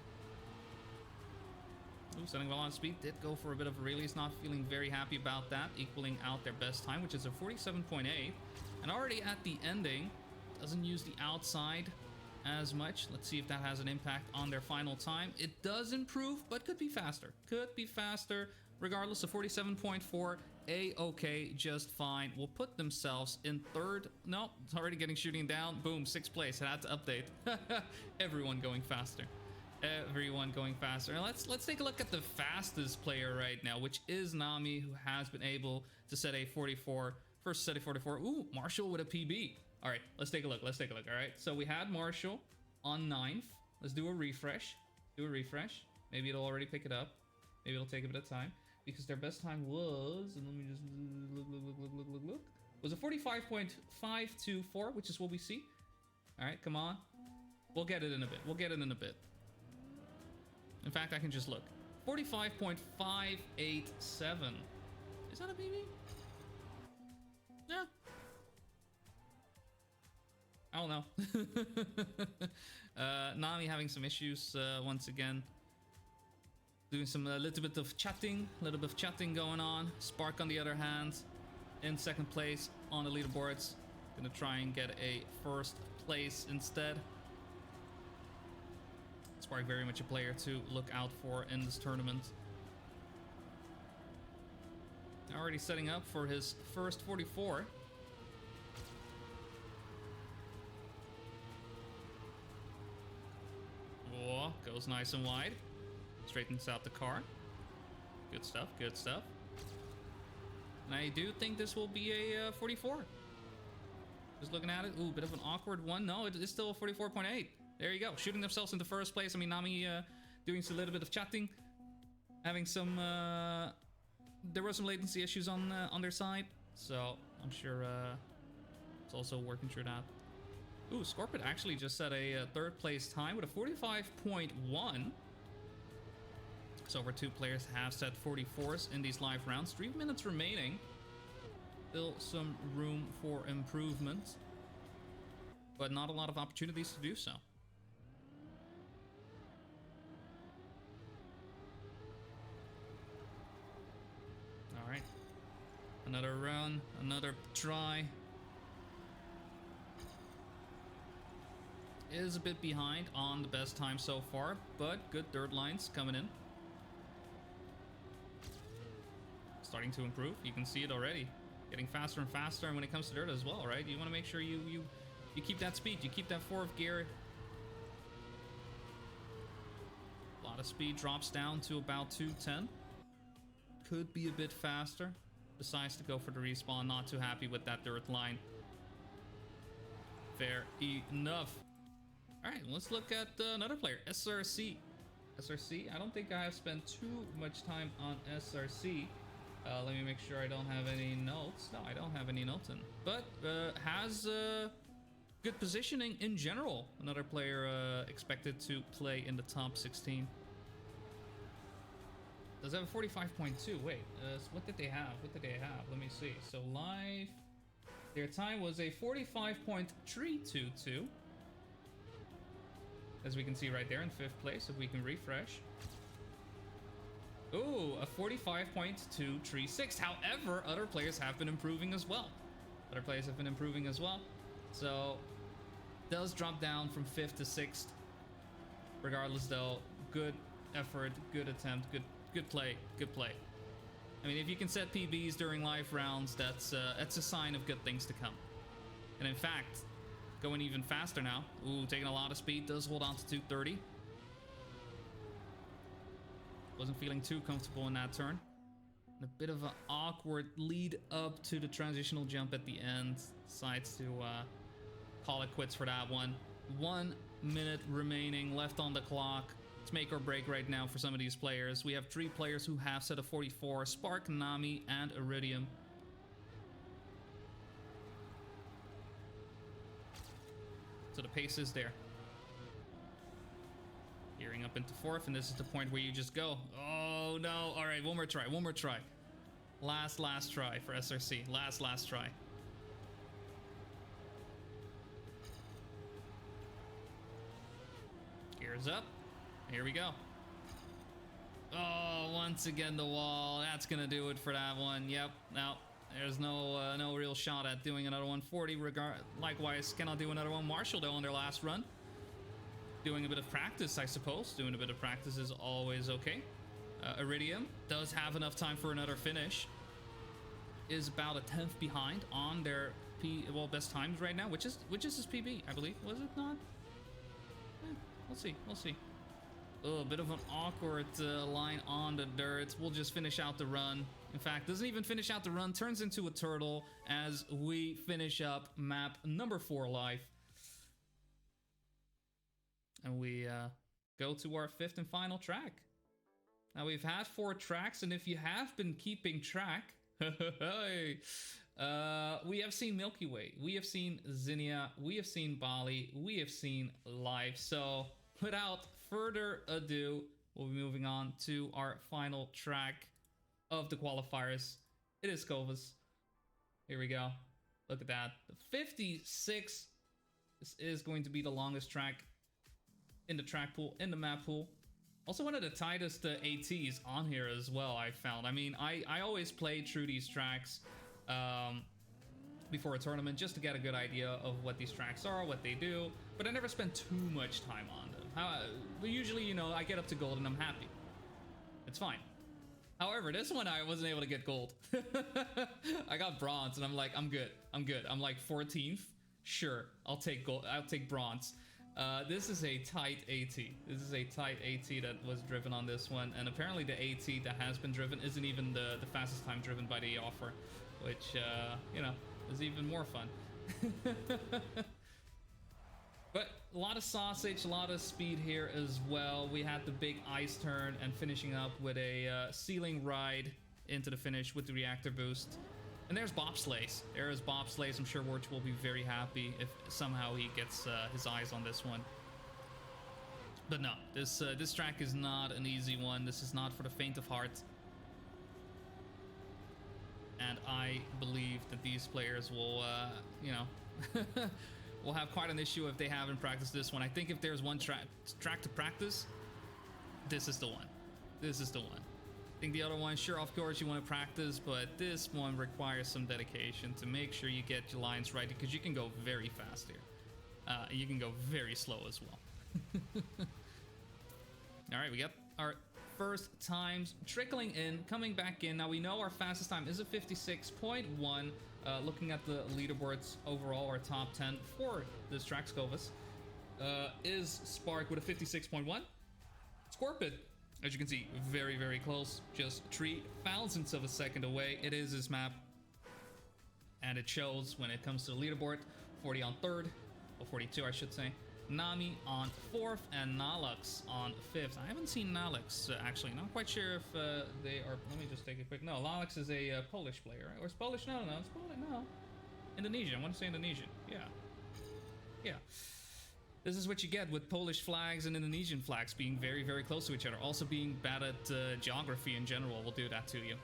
Ooh, setting a lot of speed. Did go for a bit of a release. Not feeling very happy about that. Equaling out their best time, which is a 47.8. And already at the ending, doesn't use the outside as much. Let's see if that has an impact on their final time. It does improve, but could be faster. Could be faster. Regardless of 47.4, a-okay, just fine. Will put themselves in 3rd. No, it's already getting shooting down. Boom, 6th place. I had to update. Everyone going faster. Everyone going faster. And let's take a look at the fastest player right now, which is Nami, who has been able to set a 44. First set a 44. Ooh, Marshall with a PB. All right, let's take a look. Let's take a look. All right, so we had Marshall on 9th. Let's do a refresh. Do a refresh. Maybe it'll already pick it up. Maybe it'll take a bit of time. Because their best time was, and let me just look, was a 45.524, which is what we see. All right, come on. We'll get it in a bit. We'll get it in a bit. In fact, I can just look. 45.587. Is that a PB? Yeah. I don't know. Nami having some issues once again. Doing some a little bit of chatting going on. Spark on the other hand, in 2nd place on the leaderboards. Gonna try and get a 1st place instead. Spark very much a player to look out for in this tournament. Already setting up for his first 44. Oh, goes nice and wide. Straightens out the car. Good stuff, good stuff. And I do think this will be a 44. Just looking at it. Ooh, bit of an awkward one. No, it is still a 44.8. There you go. Shooting themselves into 1st place. I mean, Nami doing a little bit of chatting. Having some... there were some latency issues on their side. So, I'm sure it's also working through that. Ooh, Scorpid actually just set a 3rd place time with a 45.1. So over 2 players have set 44s in these live rounds. 3 minutes remaining. Still some room for improvement. But not a lot of opportunities to do so. Alright. Another run. Another try. Is a bit behind on the best time so far. But good dirt lines coming in. Starting to improve. You can see it already. Getting faster and faster, and when it comes to dirt as well, right? You want to make sure you keep that speed. You keep that 4th gear. A lot of speed drops down to about 210. Could be a bit faster. Decides to go for the respawn. Not too happy with that dirt line. Fair enough. All right, let's look at another player, SRC. SRC, I don't think I have spent too much time on SRC. Let me make sure I don't have any notes. No, I don't have any notes in. But has good positioning in general. Another player expected to play in the top 16. Does have a 45.2. Wait, so what did they have? What did they have? Let me see. So live, their time was a 45.322. As we can see right there in 5th place, if we can refresh. Ooh, a 45.236. However, other players have been improving as well. So, does drop down from 5th to 6th. Regardless, though, good effort, good attempt, good play. I mean, if you can set PBs during live rounds, that's a sign of good things to come. And in fact, going even faster now. Ooh, taking a lot of speed. Does hold on to 230. Wasn't feeling too comfortable in that turn. A bit of an awkward lead up to the transitional jump at the end. Decides to call it quits for that one. 1 minute remaining left on the clock. It's make or break right now for some of these players. We have 3 players who have set a 44. Spark, Nami, and Iridium. So the pace is there. Gearing up into 4th, and this is the point where you just go. Oh no! All right, one more try. One more try. Last try for SRC. Last try. Gears up. Here we go. Oh, once again the wall. That's gonna do it for that one. Yep. No, there's no real shot at doing another 140. Likewise, cannot do another one. Marshall though on their last run. Doing a bit of practice, I suppose. Doing a bit of practice is always okay. Iridium does have enough time for another finish. Is about a 10th behind on their best times right now, which is his PB, I believe. Was it not? We'll see. Oh, a bit of an awkward line on the dirt. We'll just finish out the run. In fact, doesn't even finish out the run. Turns into a turtle as we finish up map number 4 live. And we go to our 5th and final track. Now, we've had 4 tracks, and if you have been keeping track, we have seen Milky Way, we have seen Zinnia, we have seen Bali, we have seen Live. So, without further ado, we'll be moving on to our final track of the qualifiers. It is Covas. Here we go. Look at that. 56. This is going to be the longest track in the track pool, in the map pool. Also one of the tightest ATs on here as well, I found. I mean, I always play through these tracks before a tournament just to get a good idea of what these tracks are, what they do, but I never spend too much time on them. But usually, you know, I get up to gold and I'm happy. It's fine. However, this one I wasn't able to get gold. I got bronze and I'm like, I'm good. I'm like 14th. Sure, I'll take gold. I'll take bronze. This is a tight AT. This is a tight AT that was driven on this one, and apparently the AT that has been driven isn't even the fastest time driven by the offer, which, you know, is even more fun. But a lot of sausage, a lot of speed here as well. We had the big ice turn and finishing up with a ceiling ride into the finish with the reactor boost. And there's bobsleighs. There is bobsleighs. I'm sure Wirch will be very happy if somehow he gets his eyes on this one. But no, this track is not an easy one. This is not for the faint of heart. And I believe that these players will, you know, will have quite an issue if they haven't practiced this one. I think if there's one track to practice, this is the one. This is the one. I think the other one, sure, of course, you want to practice, but this one requires some dedication to make sure you get your lines right, because you can go very fast here. You can go very slow as well. All right, we got our first times trickling in, coming back in. Now, we know our fastest time is a 56.1. Looking at the leaderboards overall, our top 10 for this track, Covas, is Spark with a 56.1. Scorpid, as you can see, very, very close, just 3 thousandths of a second away. It is his map, and it shows when it comes to the leaderboard. 40 on 3rd, or 42, I should say. Nami on 4th, and Nalux on 5th. I haven't seen Nalux, actually. Not quite sure if they are... Let me just take a quick... No, Nalux is a Polish player, right? Or it's Polish? No, it's Polish, no. Indonesian, I want to say Indonesian. Yeah. This is what you get with Polish flags and Indonesian flags being very, very close to each other. Also being bad at geography in general will do that to you.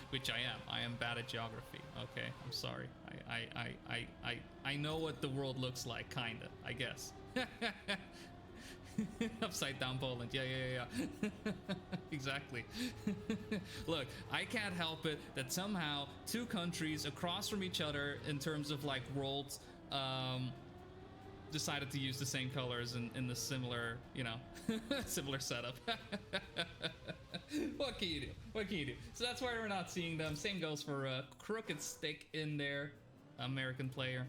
Which I am. I am bad at geography. Okay, I'm sorry. I know what the world looks like, kinda, I guess. Upside down Poland. Yeah. Exactly. Look, I can't help it that somehow 2 countries across from each other in terms of like worlds, decided to use the same colors in the similar, you know, similar setup. What can you do? So that's why we're not seeing them. Same goes for Crooked Stick in there, American player.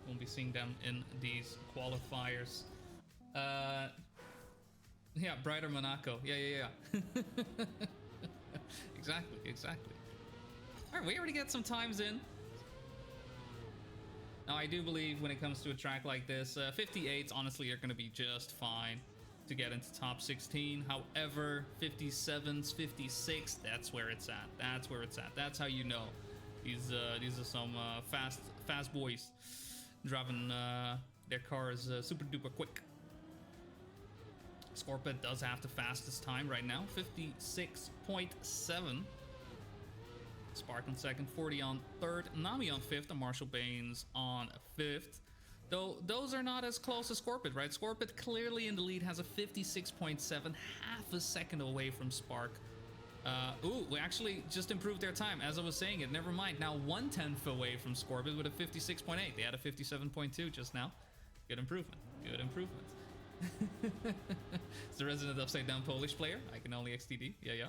Won't be seeing them in these qualifiers. Yeah, Brighter Monaco. Yeah. exactly. All right, we already get some times in. Now, I do believe when it comes to a track like this, 58s honestly are going to be just fine to get into top 16. However, 57s, 56, that's where it's at. That's where it's at. That's how you know these are some fast boys driving their cars super duper quick. Scorpid does have the fastest time right now, 56.7. Spark on second, 40 on third, Nami on fifth, and Marshall Baines on fifth. Though those are not as close as Scorpid, right? Scorpid clearly in the lead, has a 56.7, half a second away from Spark. Ooh, we actually just improved their time as I was saying it. Never mind. Now 1/10 away from Scorpid with a 56.8. They had a 57.2 just now. Good improvement. Good improvement. It's the resident upside down Polish player. I can only XTD. Yeah.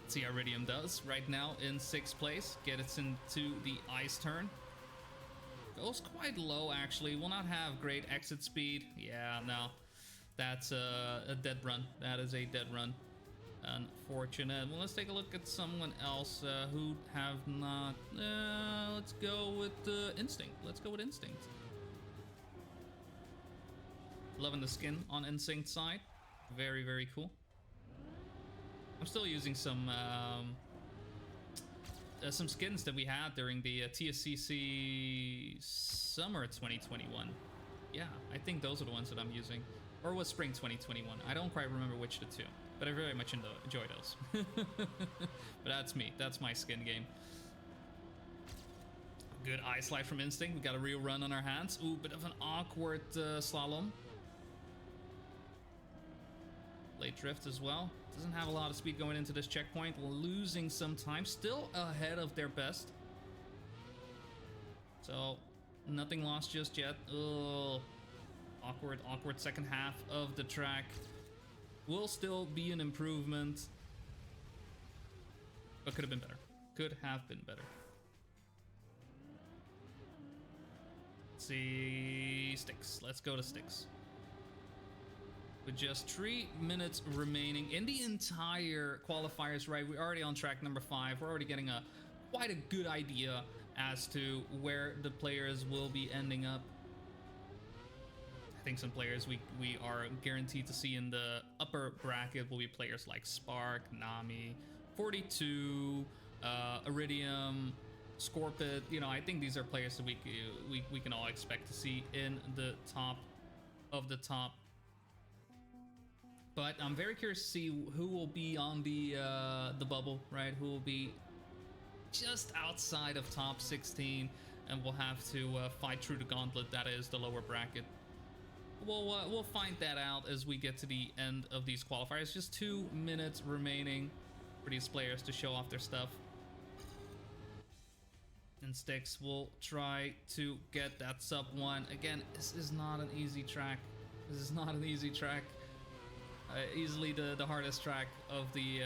Let's see how Iridium does right now in 6th place. Gets into the ice turn. Goes quite low actually. Will not have great exit speed. Yeah, no. That's a dead run. That is a dead run. Unfortunate. Well, let's take a look at someone else who have not. Let's go with Instinct. Let's go with Instinct. Loving the skin on Instinct side. Very, very cool. I'm still using some skins that we had during the TSCC Summer 2021. Yeah, I think those are the ones that I'm using. Or was Spring 2021. I don't quite remember which of the two. But I very much enjoy those. But that's me. That's my skin game. Good eye slide from Instinct. We got a real run on our hands. Ooh, bit of an awkward slalom. Late drift as well. Doesn't have a lot of speed going into this checkpoint. Losing some time. Still ahead of their best. So, nothing lost just yet. Ugh. Awkward second half of the track. Will still be an improvement. But could have been better. Could have been better. Let's see. Sticks. Let's go to Sticks. With just 3 minutes remaining in the entire qualifiers, right? We're already on track number 5. We're already getting quite a good idea as to where the players will be ending up. I think some players we are guaranteed to see in the upper bracket will be players like Spark, Nami, 42, Iridium, Scorpid. You know, I think these are players that we can all expect to see in the top of the top. But I'm very curious to see who will be on the bubble, right? Who will be just outside of top 16, and we'll have to fight through the gauntlet that is the lower bracket. We'll find that out as we get to the end of these qualifiers. Just 2 minutes remaining for these players to show off their stuff. And Sticks will try to get that sub 1. Again, this is not an easy track. This is not an easy track. Easily the hardest track of the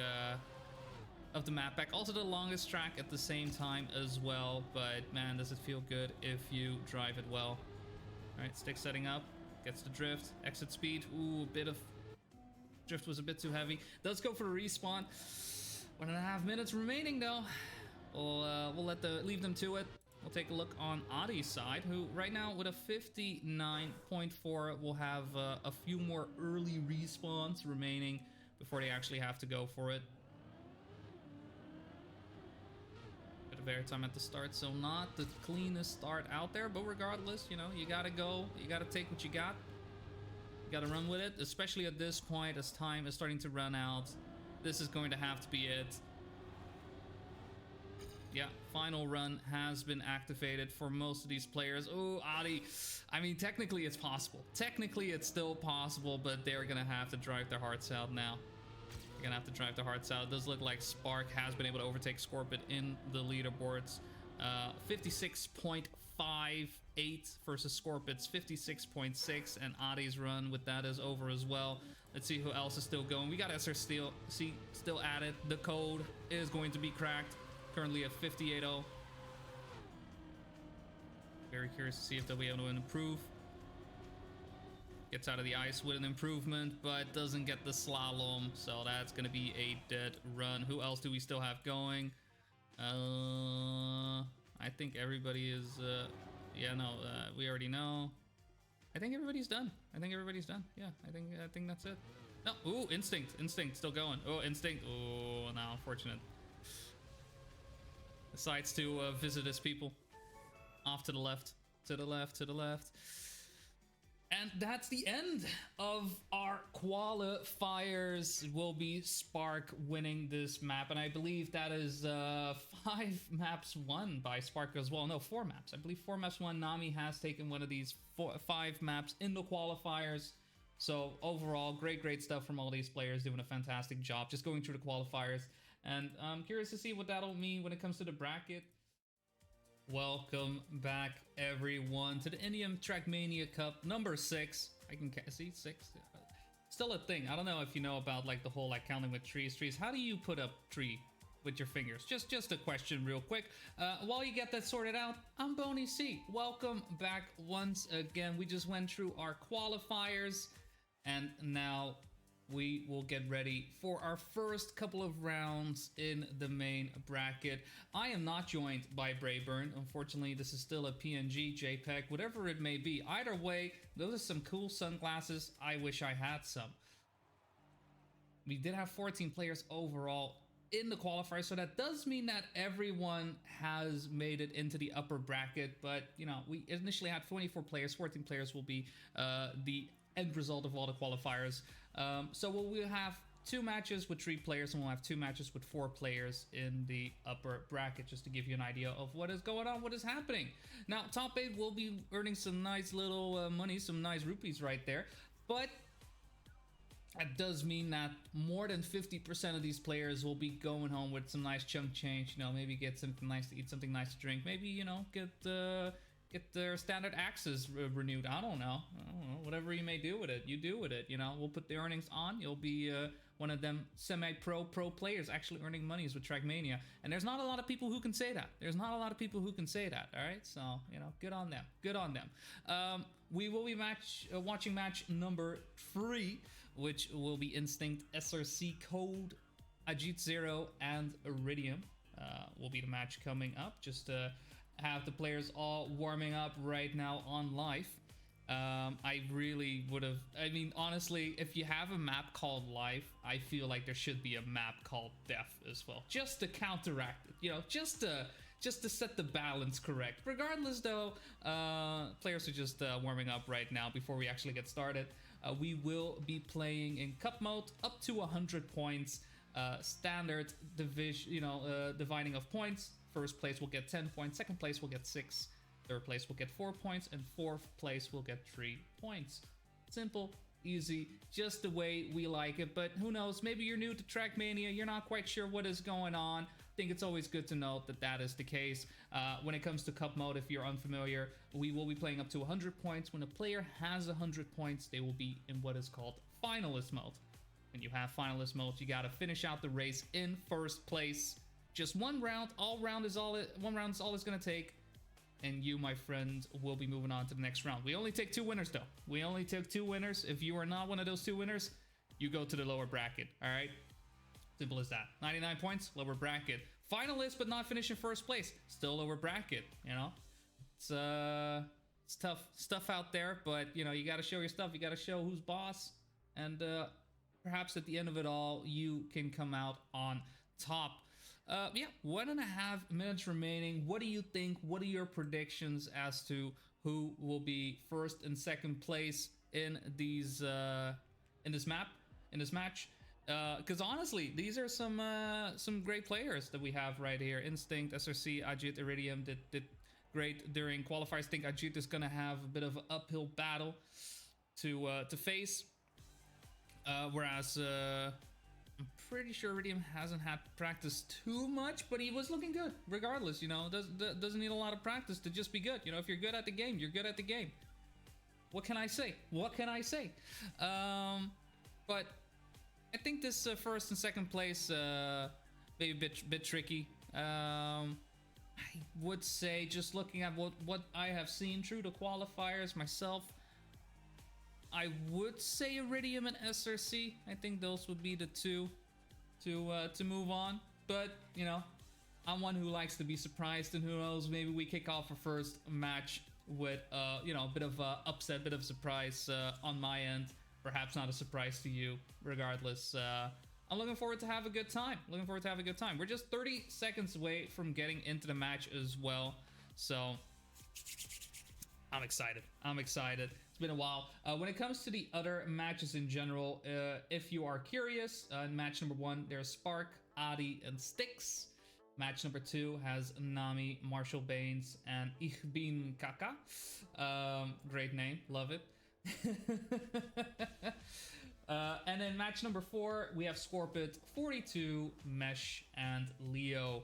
map pack. Also the longest track at the same time as well. But man, does it feel good if you drive it well. All right, Sticks setting up. Gets the drift, exit speed. Ooh, a bit of drift was a bit too heavy. Does go for a respawn. 1.5 minutes remaining though. We'll leave them to it. We'll take a look on Adi's side, who right now with a 59.4 will have a few more early respawns remaining before they actually have to go for it. Bit of airtime at the start, so not the cleanest start out there, but regardless, you know, you gotta go, you gotta take what you got, you gotta run with it, especially at this point as time is starting to run out. This is going to have to be it. Yeah, final run has been activated for most of these players. Oh, Adi, I mean, technically it's possible. Technically it's still possible, but they're gonna have to drive their hearts out now. They're gonna have to drive their hearts out. It does look like Spark has been able to overtake Scorpid in the leaderboards. 56.58 versus Scorpid's 56.6, and Adi's run with that is over as well. Let's see who else is still going. We got SR still at it. The code is going to be cracked. Currently at 58.0. Very curious to see if they'll be able to improve. Gets out of the ice with an improvement, but doesn't get the slalom, so that's gonna be a dead run. Who else do we still have going? I think everybody is, yeah, no, we already know. I think everybody's done. Yeah, I think that's it. No, ooh, Instinct still going. Oh, Instinct, oh, no, unfortunate. Decides to visit his people. Off to the left, to the left. And that's the end of our qualifiers. Will be Spark winning this map, and I believe that is 5 maps won by Spark as well. No, 4 maps. I believe 4 maps won. Nami has taken one of these 5 maps in the qualifiers. So overall, great stuff from all these players, doing a fantastic job just going through the qualifiers. And I'm curious to see what that'll mean when it comes to the bracket. Welcome back, everyone, to the Indian Trackmania Cup number 6. I can see 6. Still a thing. I don't know if you know about like the whole like counting with trees. How do you put up tree with your fingers? Just a question real quick. While you get that sorted out, I'm BoneyC. Welcome back once again. We just went through our qualifiers, and now we will get ready for our first couple of rounds in the main bracket. I am not joined by Braeburn. Unfortunately, this is still a PNG, JPEG, whatever it may be. Either way, those are some cool sunglasses. I wish I had some. We did have 14 players overall in the qualifier, so that does mean that everyone has made it into the upper bracket. But, you know, we initially had 24 players. 14 players will be the end result of all the qualifiers. So we'll have 2 matches with 3 players, and we'll have 2 matches with 4 players in the upper bracket, just to give you an idea of what is going on, what is happening. Now, top 8 will be earning some nice little money, some nice rupees right there, but that does mean that more than 50% of these players will be going home with some nice chunk change. You know, maybe get something nice to eat, something nice to drink, maybe, you know, get their standard axes renewed. I don't know. Whatever you may do with it, you do with it. You know, we'll put the earnings on. You'll be one of them semi-pro players actually earning monies with Trackmania. And there's not a lot of people who can say that. All right, so, you know, good on them. We will be watching match number 3, which will be Instinct, SRC Code, Ajit Zero, and Iridium. Will be the match coming up. Just have the players all warming up right now on live. I really would have, I mean, honestly, if you have a map called live, I feel like there should be a map called death as well, just to counteract it, you know, just to set the balance correct. Regardless though, players are just warming up right now before we actually get started. We will be playing in cup mode up to 100 points, standard division, you know, dividing of points. First place will get 10 points, second place will get 6, third place will get 4 points, and fourth place will get 3 points. Simple, easy, just the way we like it. But who knows, maybe you're new to Trackmania, you're not quite sure what is going on. I think it's always good to note that that is the case. When it comes to cup mode, if you're unfamiliar, we will be playing up to 100 points. When a player has 100 points, they will be in what is called finalist mode. When you have finalist mode, you gotta finish out the race in first place. Just one round, one round is all it's gonna take, and you, my friend, will be moving on to the next round. We only take 2 winners though. We only take 2 winners. If you are not one of those 2 winners, you go to the lower bracket, all right? Simple as that. 99 points, lower bracket. Finalist but not finishing first place, still lower bracket, you know? It's tough stuff out there, but you know, you gotta show your stuff, you gotta show who's boss, and perhaps at the end of it all, you can come out on top. Yeah, 1.5 minutes remaining. What do you think? What are your predictions as to who will be first and second place in these in this match? Because honestly, these are some great players that we have right here. Instinct, SRC, Ajit, Iridium did great during qualifiers. I think Ajit is gonna have a bit of an uphill battle to face, whereas I'm pretty sure Iridium hasn't had practice too much, but he was looking good regardless. You know, doesn't need a lot of practice to just be good. You know, if you're good at the game, you're good at the game. What can I say? But I think this first and second place maybe a bit tricky. I would say, just looking at what I have seen through the qualifiers myself, I would say Iridium and SRC. I think those would be the two to move on. But, you know, I'm one who likes to be surprised, and who knows, maybe we kick off our first match with, you know, a bit of upset, bit of surprise on my end. Perhaps not a surprise to you. Regardless, I'm looking forward to have a good time. We're just 30 seconds away from getting into the match as well. So I'm excited. It's been a while. When it comes to the other matches in general, if you are curious, in match number 1, there's Spark, Adi, and Styx. Match number 2 has Nami, Marshall Baines, and Ich bin Kaka. Great name, love it. And then match number 4, we have Scorpid, 42, Mesh, and Leo.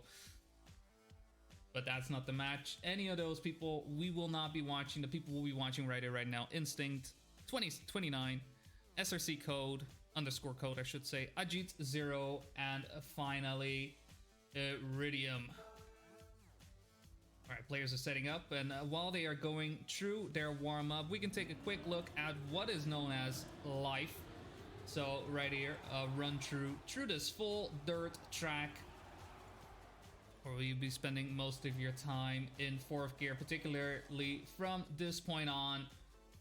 But that's not the match. Any of those people we will not be watching. The people we'll be watching right here, right now. Instinct, 2029, SRC code, _code, I should say, Ajit 0, and finally, Iridium. Alright, players are setting up, and while they are going through their warm-up, we can take a quick look at what is known as life. So right here, run through this full dirt track, where you'll be spending most of your time in 4th gear, particularly from this point on,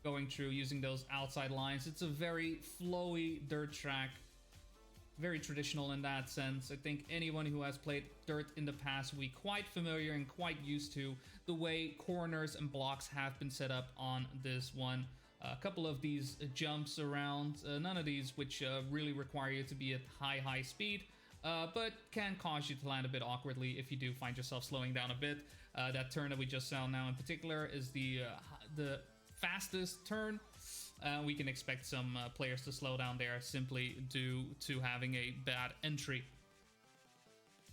going through using those outside lines. It's a very flowy dirt track, very traditional in that sense. I think anyone who has played dirt in the past will be quite familiar and quite used to the way corners and blocks have been set up on this one. A couple of these jumps around, none of these which really require you to be at high speed, but can cause you to land a bit awkwardly if you do find yourself slowing down a bit. That turn that we just saw now in particular is the fastest turn. We can expect some players to slow down there simply due to having a bad entry.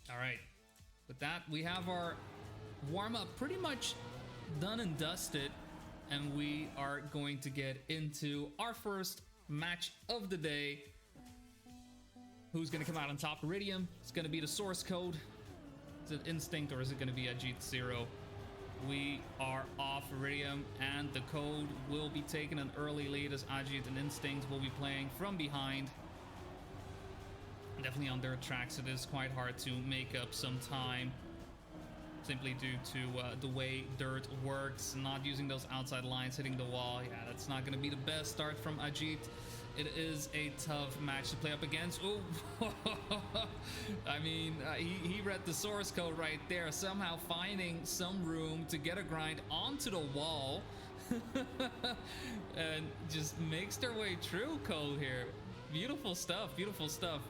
All right, with that, we have our warm-up pretty much done and dusted, and we are going to get into our first match of the day. Who's going to come out on top? Iridium. It's going to be the source code. Is it Instinct or is it going to be Ajit 0? We are off Iridium, and the code will be taking an early lead as Ajit and Instinct will be playing from behind. Definitely on dirt tracks, it is quite hard to make up some time, simply due to the way dirt works, not using those outside lines, hitting the wall. Yeah, that's not going to be the best start from Ajit. It is a tough match to play up against. Oh, I mean, he read the source code right there, somehow finding some room to get a grind onto the wall and just makes their way through code here. Beautiful stuff, beautiful stuff.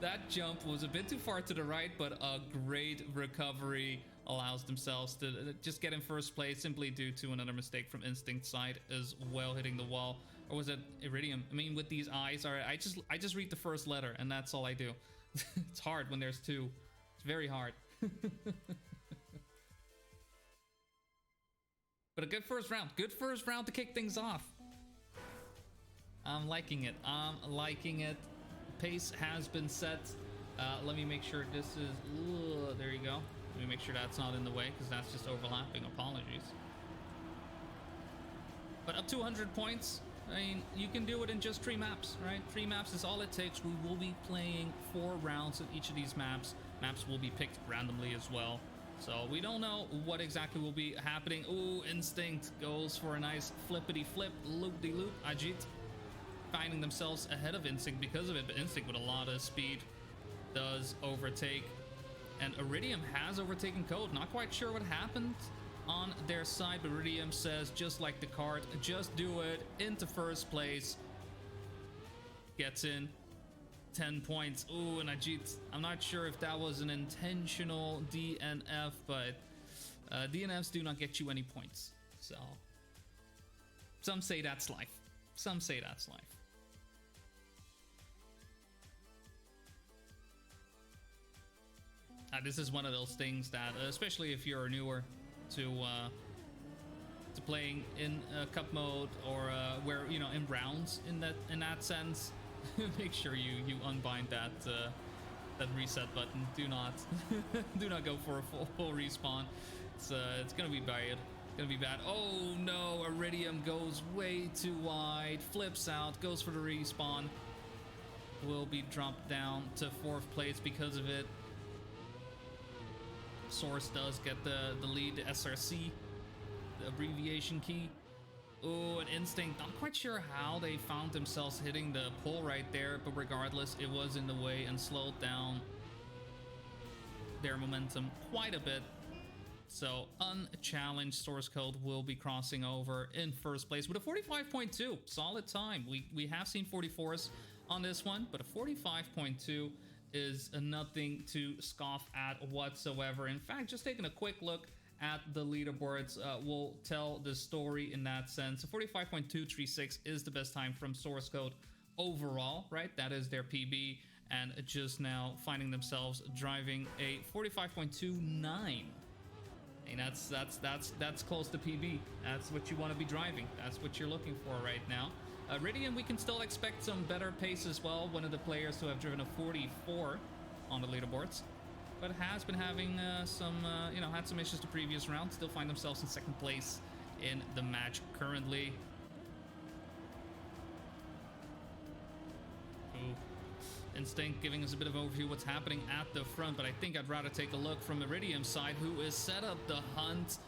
That jump was a bit too far to the right, but a great recovery allows themselves to just get in first place simply due to another mistake from Instinct's side as well, hitting the wall. Or was it Iridium? I mean, with these eyes, all right, I just read the first letter and that's all I do. It's hard when there's two. It's very hard. But a good first round. Good first round to kick things off. I'm liking it. I'm liking it. Pace has been set. Let me make sure this is... there you go. Let me make sure that's not in the way, because that's just overlapping. Apologies. But up to 100 points. I mean, you can do it in just 3 maps, right? 3 maps is all it takes. We will be playing 4 rounds of each of these maps. Maps will be picked randomly as well. So we don't know what exactly will be happening. Ooh, Instinct goes for a nice flippity-flip, loop-de-loop. Ajit finding themselves ahead of Instinct because of it, but Instinct with a lot of speed does overtake. And Iridium has overtaken Code. Not quite sure what happened on their side, but Iridium says, just like the card, just do it. Into first place. Gets in. 10 points. Ooh, and Ajit, I'm not sure if that was an intentional DNF, but DNFs do not get you any points. So, some say that's life. Some say that's life. This is one of those things that, especially if you're newer to playing in cup mode or where, you know, in rounds in that sense, make sure you unbind that reset button. Do not do not go for a full respawn. It's gonna be bad. Gonna be bad. Oh no, Iridium goes way too wide, flips out, goes for the respawn. Will be dropped down to 4th place because of it. Source does get the lead, the SRC, the abbreviation key. Oh, an Instinct. Not quite sure how they found themselves hitting the pole right there, but regardless, it was in the way and slowed down their momentum quite a bit. So, unchallenged, Source Code will be crossing over in 1st place with a 45.2. Solid time. We have seen 44s on this one, but a 45.2 is nothing to scoff at whatsoever. In fact, just taking a quick look at the leaderboards will tell the story in that sense. So 45.236 is the best time from Source Code overall, right? That is their PB, and just now finding themselves driving a 45.29. And that's close to PB. That's what you want to be driving. That's what you're looking for right now. Iridium, we can still expect some better pace as well. One of the players who have driven a 44 on the leaderboards, but has been having had some issues the previous round. Still find themselves in 2nd place in the match currently. Ooh. Instinct giving us a bit of overview what's happening at the front, but I think I'd rather take a look from Iridium's side, who is set up the hunt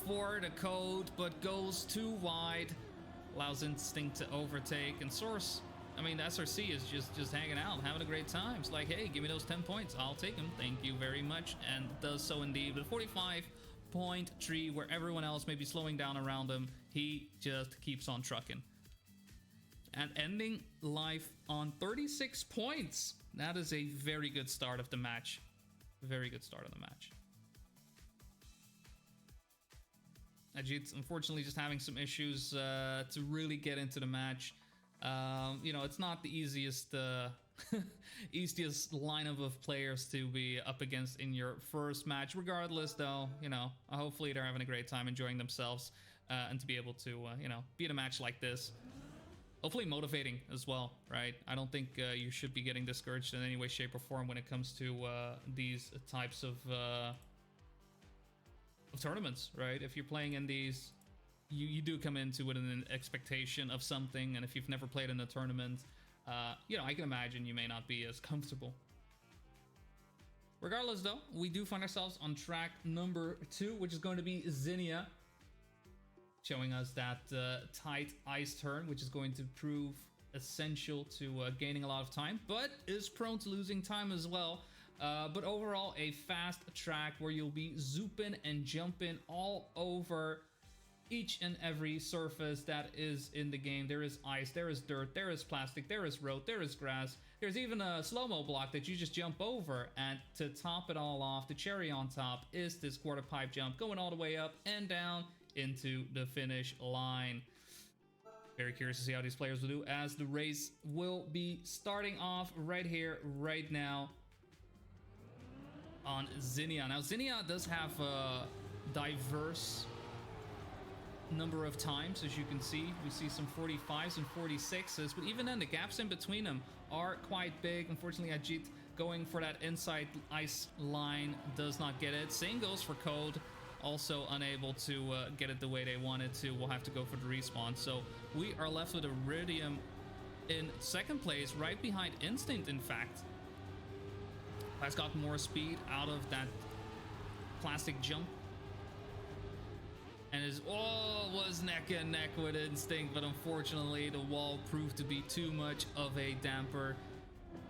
for the code, but goes too wide. Allows Instinct to overtake, and Source, I mean, the SRC is just hanging out, having a great time. It's like, hey, give me those 10 points. I'll take them. Thank you very much. And does so indeed. With 45.3, where everyone else may be slowing down around him, he just keeps on trucking. And ending life on 36 points. That is a very good start of the match. Very good start of the match. Ajit's unfortunately just having some issues to really get into the match. It's not the easiest easiest lineup of players to be up against in your first match. Regardless, though, hopefully they're having a great time, enjoying themselves, and to be able to, be in a match like this. Hopefully motivating as well, right? I don't think you should be getting discouraged in any way, shape, or form when it comes to these types of tournaments, right? If you're playing in these, you do come into with an expectation of something, and if you've never played in a tournament, I can imagine you may not be as comfortable. Regardless, though, we do find ourselves on track number 2, which is going to be Zinnia, showing us that tight ice turn, which is going to prove essential to gaining a lot of time, but is prone to losing time as well. But overall, a fast track where you'll be zooping and jumping all over each and every surface that is in the game. There is ice, there is dirt, there is plastic, there is road, there is grass. There's even a slow-mo block that you just jump over. And to top it all off, the cherry on top is this quarter pipe jump going all the way up and down into the finish line. Very curious to see how these players will do as the race will be starting off right here, right now on Zinnia. Now, Zinnia does have a diverse number of times, as you can see. We see some 45s and 46s, but even then the gaps in between them are quite big. Unfortunately, Ajit going for that inside ice line does not get it. Same goes for Code, also unable to get it the way they wanted to. We'll have to go for the respawn. So we are left with Iridium in 2nd place, right behind Instinct, in fact. Has got more speed out of that plastic jump, and was neck and neck with Instinct, but unfortunately the wall proved to be too much of a damper,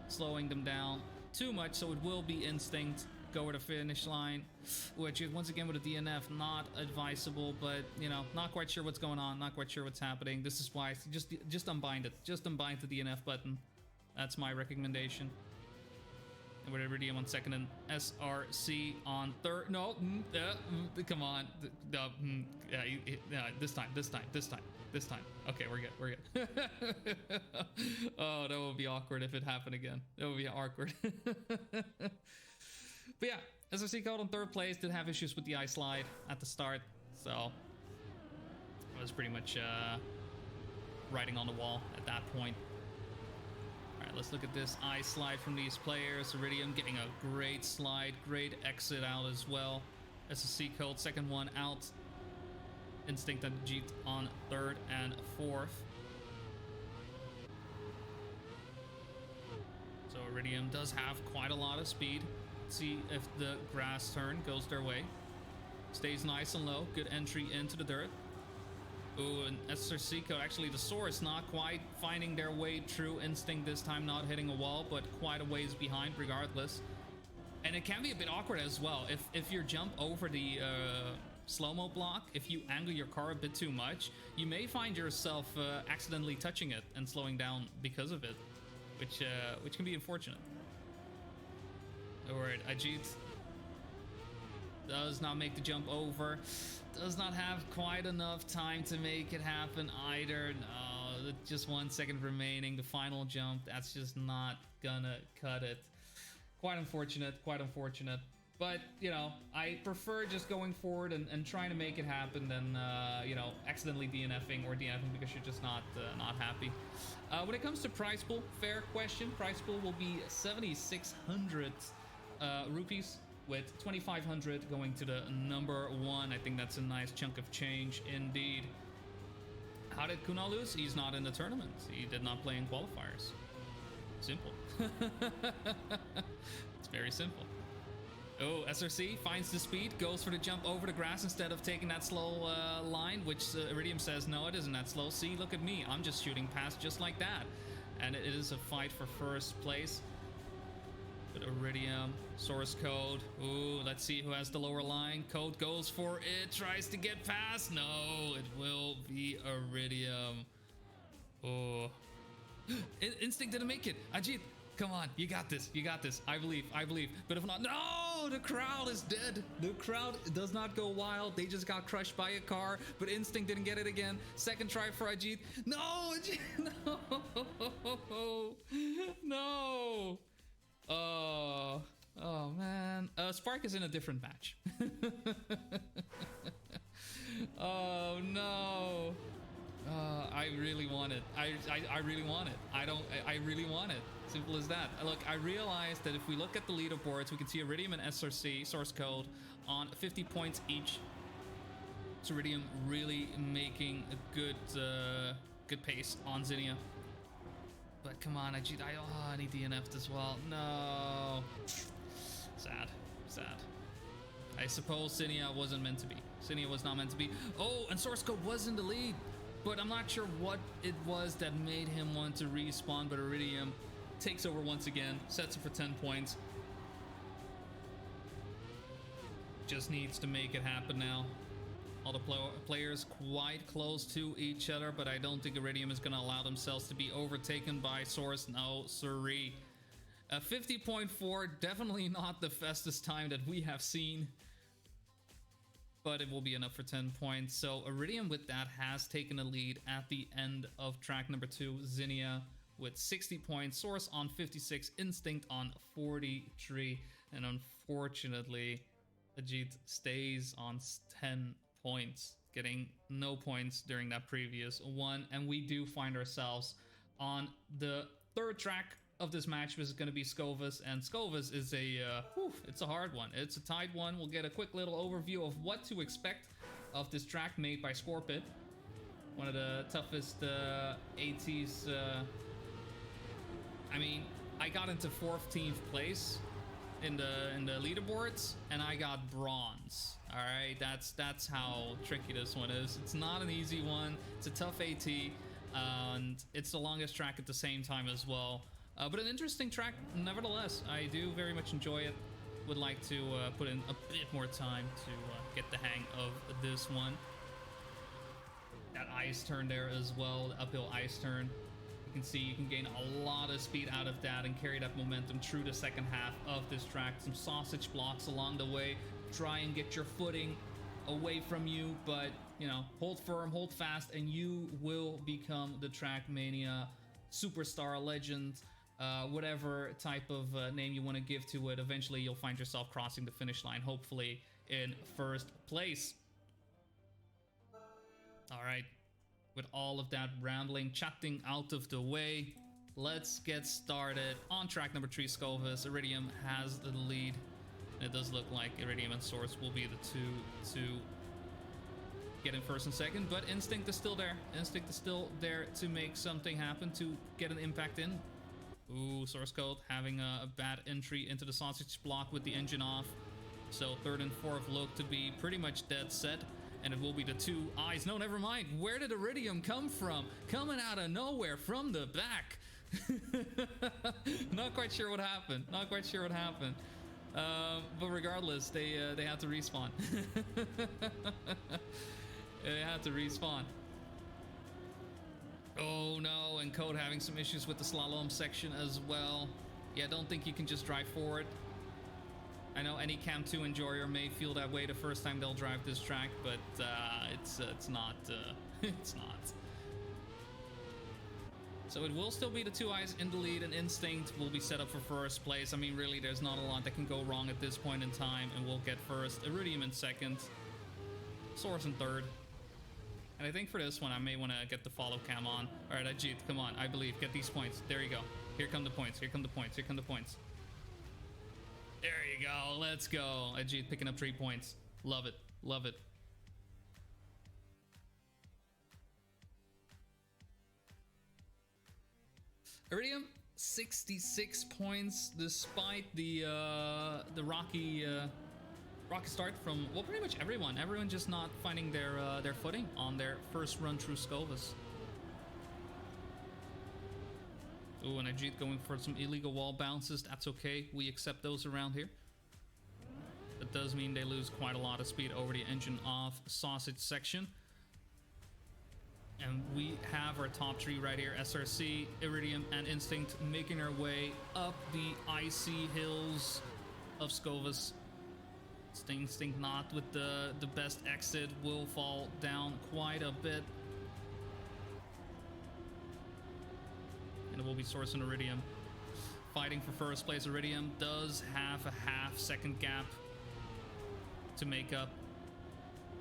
slowing them down too much. So it will be Instinct go to the finish line, which is once again with a DNF not advisable, but not quite sure what's going on, not quite sure what's happening. This is why just unbind it, just unbind the DNF button. That's my recommendation. And with Iridium on 2nd and SRC on 3rd. No, come on. This time. Okay, we're good. Oh, that would be awkward if it happened again. That would be awkward. But yeah, SRC Code on 3rd place. Did have issues with the ice slide at the start, so it was pretty much riding on the wall at that point. Alright, let's look at this ice slide from these players. Iridium getting a great slide, great exit out as well. SSC Code, 2nd one out. Instinct and Jeet on third and fourth. So Iridium does have quite a lot of speed. Let's see if the grass turn goes their way. Stays nice and low. Good entry into the dirt. Ooh, and SRC code. Actually, the Source not quite finding their way through. Instinct this time not hitting a wall, but quite a ways behind regardless. And it can be a bit awkward as well. If you jump over the slow-mo block, if you angle your car a bit too much, you may find yourself accidentally touching it and slowing down because of it, which can be unfortunate. Alright, Ajit does not make the jump over. Does not have quite enough time to make it happen either. No, just 1 second remaining. The final jump, that's just not gonna cut it. Quite unfortunate, quite unfortunate. But, you know, I prefer just going forward and trying to make it happen than, you know, accidentally DNFing or DNFing because you're just not happy. When it comes to prize pool, fair question. Prize pool will be 7,600 rupees, with 2,500 going to the number one. I think that's a nice chunk of change indeed. How did Kunal lose? He's not in the tournament. He did not play in qualifiers. Simple. It's very simple. Oh, SRC finds the speed, goes for the jump over the grass instead of taking that slow line, which Iridium says, no, it isn't that slow. See, look at me. I'm just shooting past just like that. And it is a fight for first place. But Iridium, source code. Ooh, let's see who has the lower line. Code goes for it, tries to get past. No, it will be Iridium. Oh. Instinct didn't make it. Ajit, come on, you got this, you got this. I believe. But if not, no, the crowd is dead. The crowd does not go wild. They just got crushed by a car, but Instinct didn't get it again. Second try for Ajit. No, Ajit, no, no. Oh man. Spark is in a different match. Oh no. I really want it. I really want it. I really want it. Simple as that. Look, I realized that if we look at the leaderboards, we can see Iridium and SRC, source code, on 50 points each. So Iridium really making a good pace on Zinnia. But come on, I need DNF'd as well. No. Sad. I suppose Zinnia wasn't meant to be. Zinnia was not meant to be. Oh, and source code was in the lead. But I'm not sure what it was that made him want to respawn. But Iridium takes over once again. Sets it for 10 points. Just needs to make it happen now. All the players quite close to each other, but I don't think Iridium is going to allow themselves to be overtaken by Source. No, siree. 50.4, definitely not the fastest time that we have seen, but it will be enough for 10 points. So Iridium with that has taken a lead at the end of track number 2. Zinnia with 60 points, Source on 56, Instinct on 43, and unfortunately, Ajit stays on 10 points, getting no points during that previous one. And we do find ourselves on the third track of this match, which is going to be Skovas. And Skovas is it's a hard one. It's a tight one. We'll get a quick little overview of what to expect of this track made by Scorpit. One of the toughest ATs. I mean, I got into 14th place in the leaderboards, and I got bronze. All right, that's how tricky this one is. It's not an easy one. It's a tough AT, and it's the longest track at the same time as well. But an interesting track nevertheless. I do very much enjoy it. Would like to put in a bit more time to get the hang of this one. That ice turn there as well, the uphill ice turn. You can see you can gain a lot of speed out of that and carry that momentum through the second half of this track. Some sausage blocks along the way. Try and get your footing away from you, but, you know, hold firm, hold fast, and you will become the Trackmania superstar, legend, whatever type of name you want to give to it. Eventually, you'll find yourself crossing the finish line, hopefully in first place. All right. With all of that rambling, chatting out of the way, let's get started. On track number 3, Skovas. Iridium has the lead. And it does look like Iridium and Source will be the two to get in first and second, but Instinct is still there. Instinct is still there to make something happen, to get an impact in. Ooh, Source Code having a bad entry into the sausage block with the engine off. So third and fourth look to be pretty much dead set. And it will be the two eyes. No, never mind. Where did Iridium come from? Coming out of nowhere from the back. Not quite sure what happened. Not quite sure what happened. But regardless, they had to respawn. They had to respawn. Oh no, and Code having some issues with the slalom section as well. Yeah, don't think you can just drive forward. I know any Cam 2 enjoyer may feel that way the first time they'll drive this track, but it's not. It's not. So it will still be the two eyes in the lead, and Instinct will be set up for first place. I mean, really, there's not a lot that can go wrong at this point in time, and we'll get first. Iridium in second. Source in third. And I think for this one, I may want to get the follow cam on. All right, Ajit, come on. I believe. Get these points. There you go. Here come the points. Here come the points. Here come the points. There you go. Let's go. Ajit picking up 3 points. Love it. Love it. Iridium, 66 points despite the rocky start from, well, pretty much everyone. Everyone just not finding their footing on their first run through Scovus. Ooh, and Ajit going for some illegal wall bounces. That's okay. We accept those around here. That does mean they lose quite a lot of speed over the engine off sausage section. And we have our top three right here. SRC, Iridium, and Instinct making our way up the icy hills of Scovus. Instinct not with the best exit, will fall down quite a bit. And it will be Source and Iridium fighting for first place. Iridium does have a half-second gap to make up.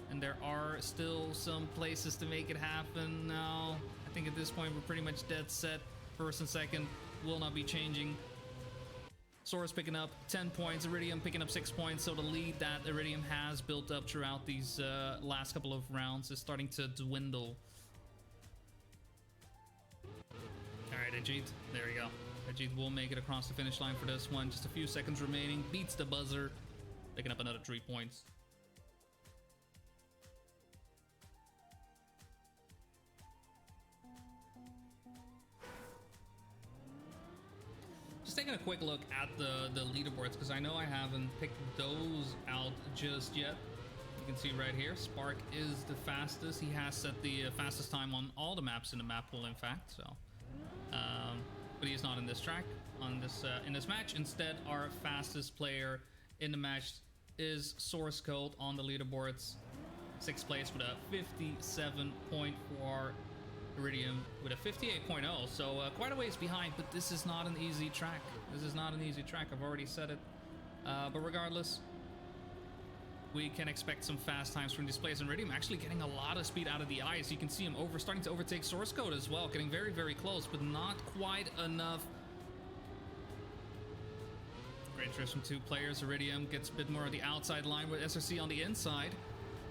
And there are still some places to make it happen now. I think at this point we're pretty much dead set. First and second will not be changing. Source picking up 10 points, Iridium picking up 6 points. So the lead that Iridium has built up throughout these last couple of rounds is starting to dwindle. All right, Ajit, there we go. Ajit will make it across the finish line for this one. Just a few seconds remaining, beats the buzzer, picking up another 3 points. Just taking a quick look at the leaderboards, because I know I haven't picked those out just yet. You can see right here, Spark is the fastest. He has set the fastest time on all the maps in the map pool, in fact. So, but he is not in this track, on this in this match. Instead, our fastest player in the match is Source Code on the leaderboards, 6th place with a 57.4. Iridium with a 58.0, so quite a ways behind, but this is not an easy track. This is not an easy track, I've already said it. But regardless, we can expect some fast times from these players. And Iridium actually getting a lot of speed out of the eyes. You can see him starting to overtake Source Code as well, getting very, very close, but not quite enough. Great drift from 2 players. Iridium gets a bit more of the outside line with SRC on the inside.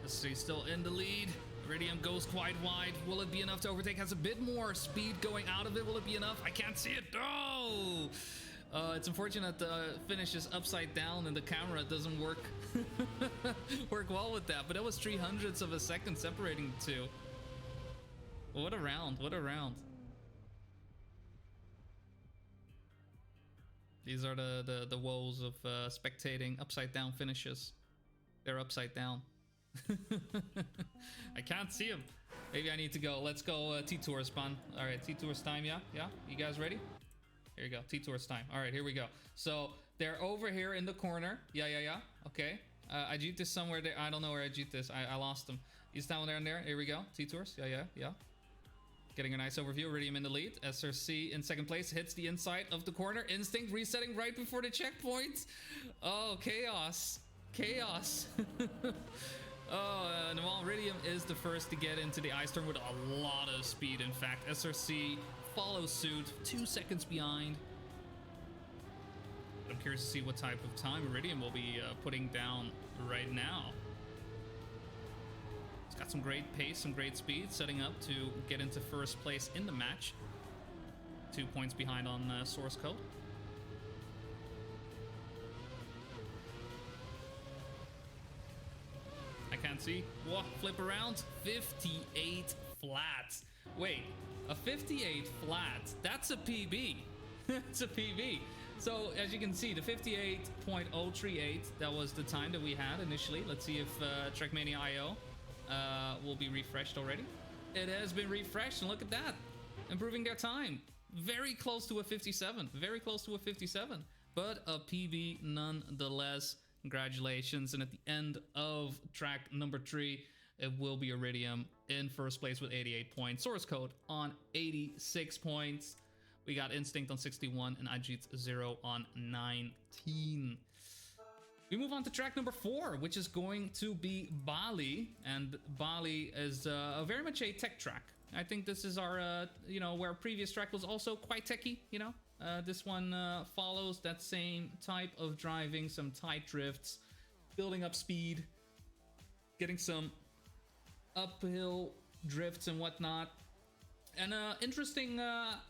SRC still in the lead. Iridium goes quite wide. Will it be enough to overtake? Has a bit more speed going out of it. Will it be enough? I can't see it. Oh! It's unfortunate the finish is upside down and the camera doesn't work well with that. But it was 300ths of a second separating the two. What a round. What a round. These are the woes of spectating upside down finishes. They're upside down. I can't see him. Maybe I need to go. Let's go T-Tour spawn. All right, T-Tour's time. Yeah. You guys ready? Here you go. T-Tour's time. All right, here we go. So they're over here in the corner. Yeah. Okay. Ajit is somewhere there. I don't know where Ajit is. I lost him. He's down there and there. Here we go. T-Tours. Yeah. Getting a nice overview. Iridium in the lead. SRC in second place. Hits the inside of the corner. Instinct resetting right before the checkpoint. Oh, chaos. Oh, and while Iridium is the first to get into the ice turn with a lot of speed, in fact, SRC follows suit, 2 seconds behind. I'm curious to see what type of time Iridium will be putting down right now. It's got some great pace, some great speed, setting up to get into first place in the match. 2 points behind on source code. I can't see. Whoa, flip around. 58 flats. Wait, a 58 flat, that's a PB. It's a PB. So as you can see, the 58.038, that was the time that we had initially. Let's see if Trackmania IO will be refreshed already. It has been refreshed, and look at that. Improving their time. Very close to a 57. Very close to a 57. But a PB nonetheless. Congratulations. And at the end of track number 3, it will be Iridium in first place with 88 points. Source code on 86 points. We got Instinct on 61 and Ajit 0 on 19. We move on to track number 4, which is going to be Bali. And Bali is very much a tech track. I think this is our, you know, where our previous track was also quite techy, you know. This one follows that same type of driving, some tight drifts, building up speed, getting some uphill drifts and whatnot. And interesting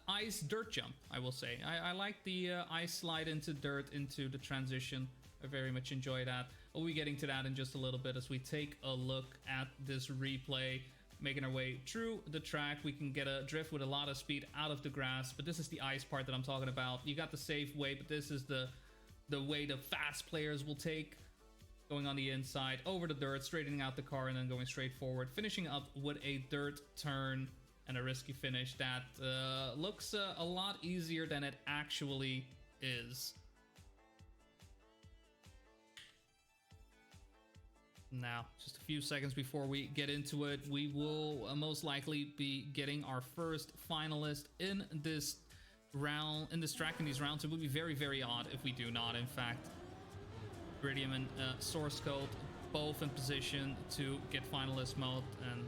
ice dirt jump, I will say. I like the ice slide into dirt, into the transition. I very much enjoy that. We'll be getting to that in just a little bit as we take a look at this replay. Making our way through the track, we can get a drift with a lot of speed out of the grass, but this is the ice part that I'm talking about. You got the safe way, but this is the way the fast players will take. Going on the inside, over the dirt, straightening out the car, and then going straight forward, finishing up with a dirt turn and a risky finish that looks a lot easier than it actually is. Now, just a few seconds before we get into it, we will most likely be getting our first finalist in this round, in this track, in these rounds. It would be very, very odd if we do not. In fact, Iridium and Source Code both in position to get finalist mode, and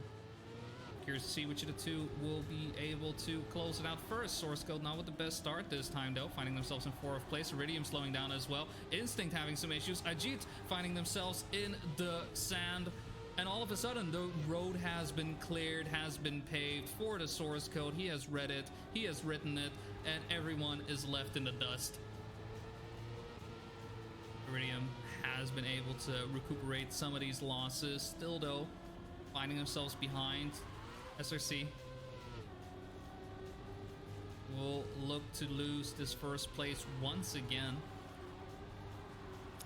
curious to see which of the two will be able to close it out first. Source Code not with the best start this time though, finding themselves in 4th place. Iridium slowing down as well. Instinct having some issues. Ajit finding themselves in the sand. And all of a sudden, the road has been cleared, has been paved for the Source Code. He has read it, he has written it, and everyone is left in the dust. Iridium has been able to recuperate some of these losses. Still though, finding themselves behind. SRC will look to lose this first place once again.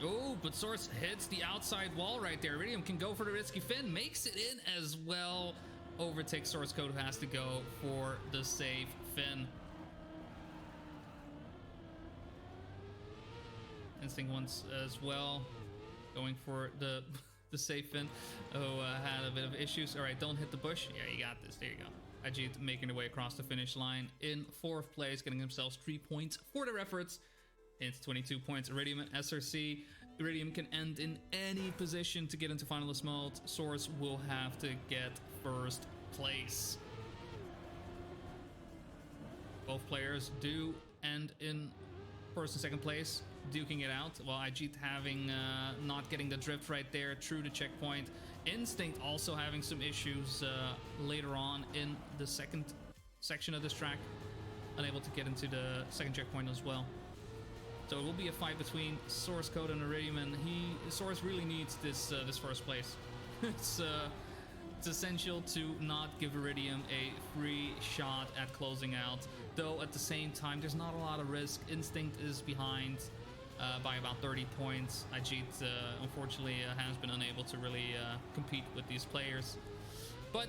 Oh, but Source hits the outside wall right there. Iridium can go for the risky fin, makes it in as well. Overtakes Source Code, who has to go for the safe fin. Instinct once as well, going for the safe fin. Oh, had a bit of issues. All right, don't hit the bush. Yeah, you got this. There you go. Ajit making their way across the finish line in 4th place, getting themselves 3 points for their efforts. It's 22 points. Iridium and SRC. Iridium can end in any position to get into finalist mode. Source will have to get 1st place. Both players do end in 1st and 2nd place, duking it out, while Ajit having not getting the drift right there through the checkpoint. Instinct also having some issues later on in the 2nd section of this track, unable to get into the 2nd checkpoint as well. So it will be a fight between Source Code and Iridium, and Source really needs this this 1st place. It's essential to not give Iridium a free shot at closing out, though at the same time there's not a lot of risk. Instinct is behind by about 30 points. Ajit unfortunately has been unable to really compete with these players, but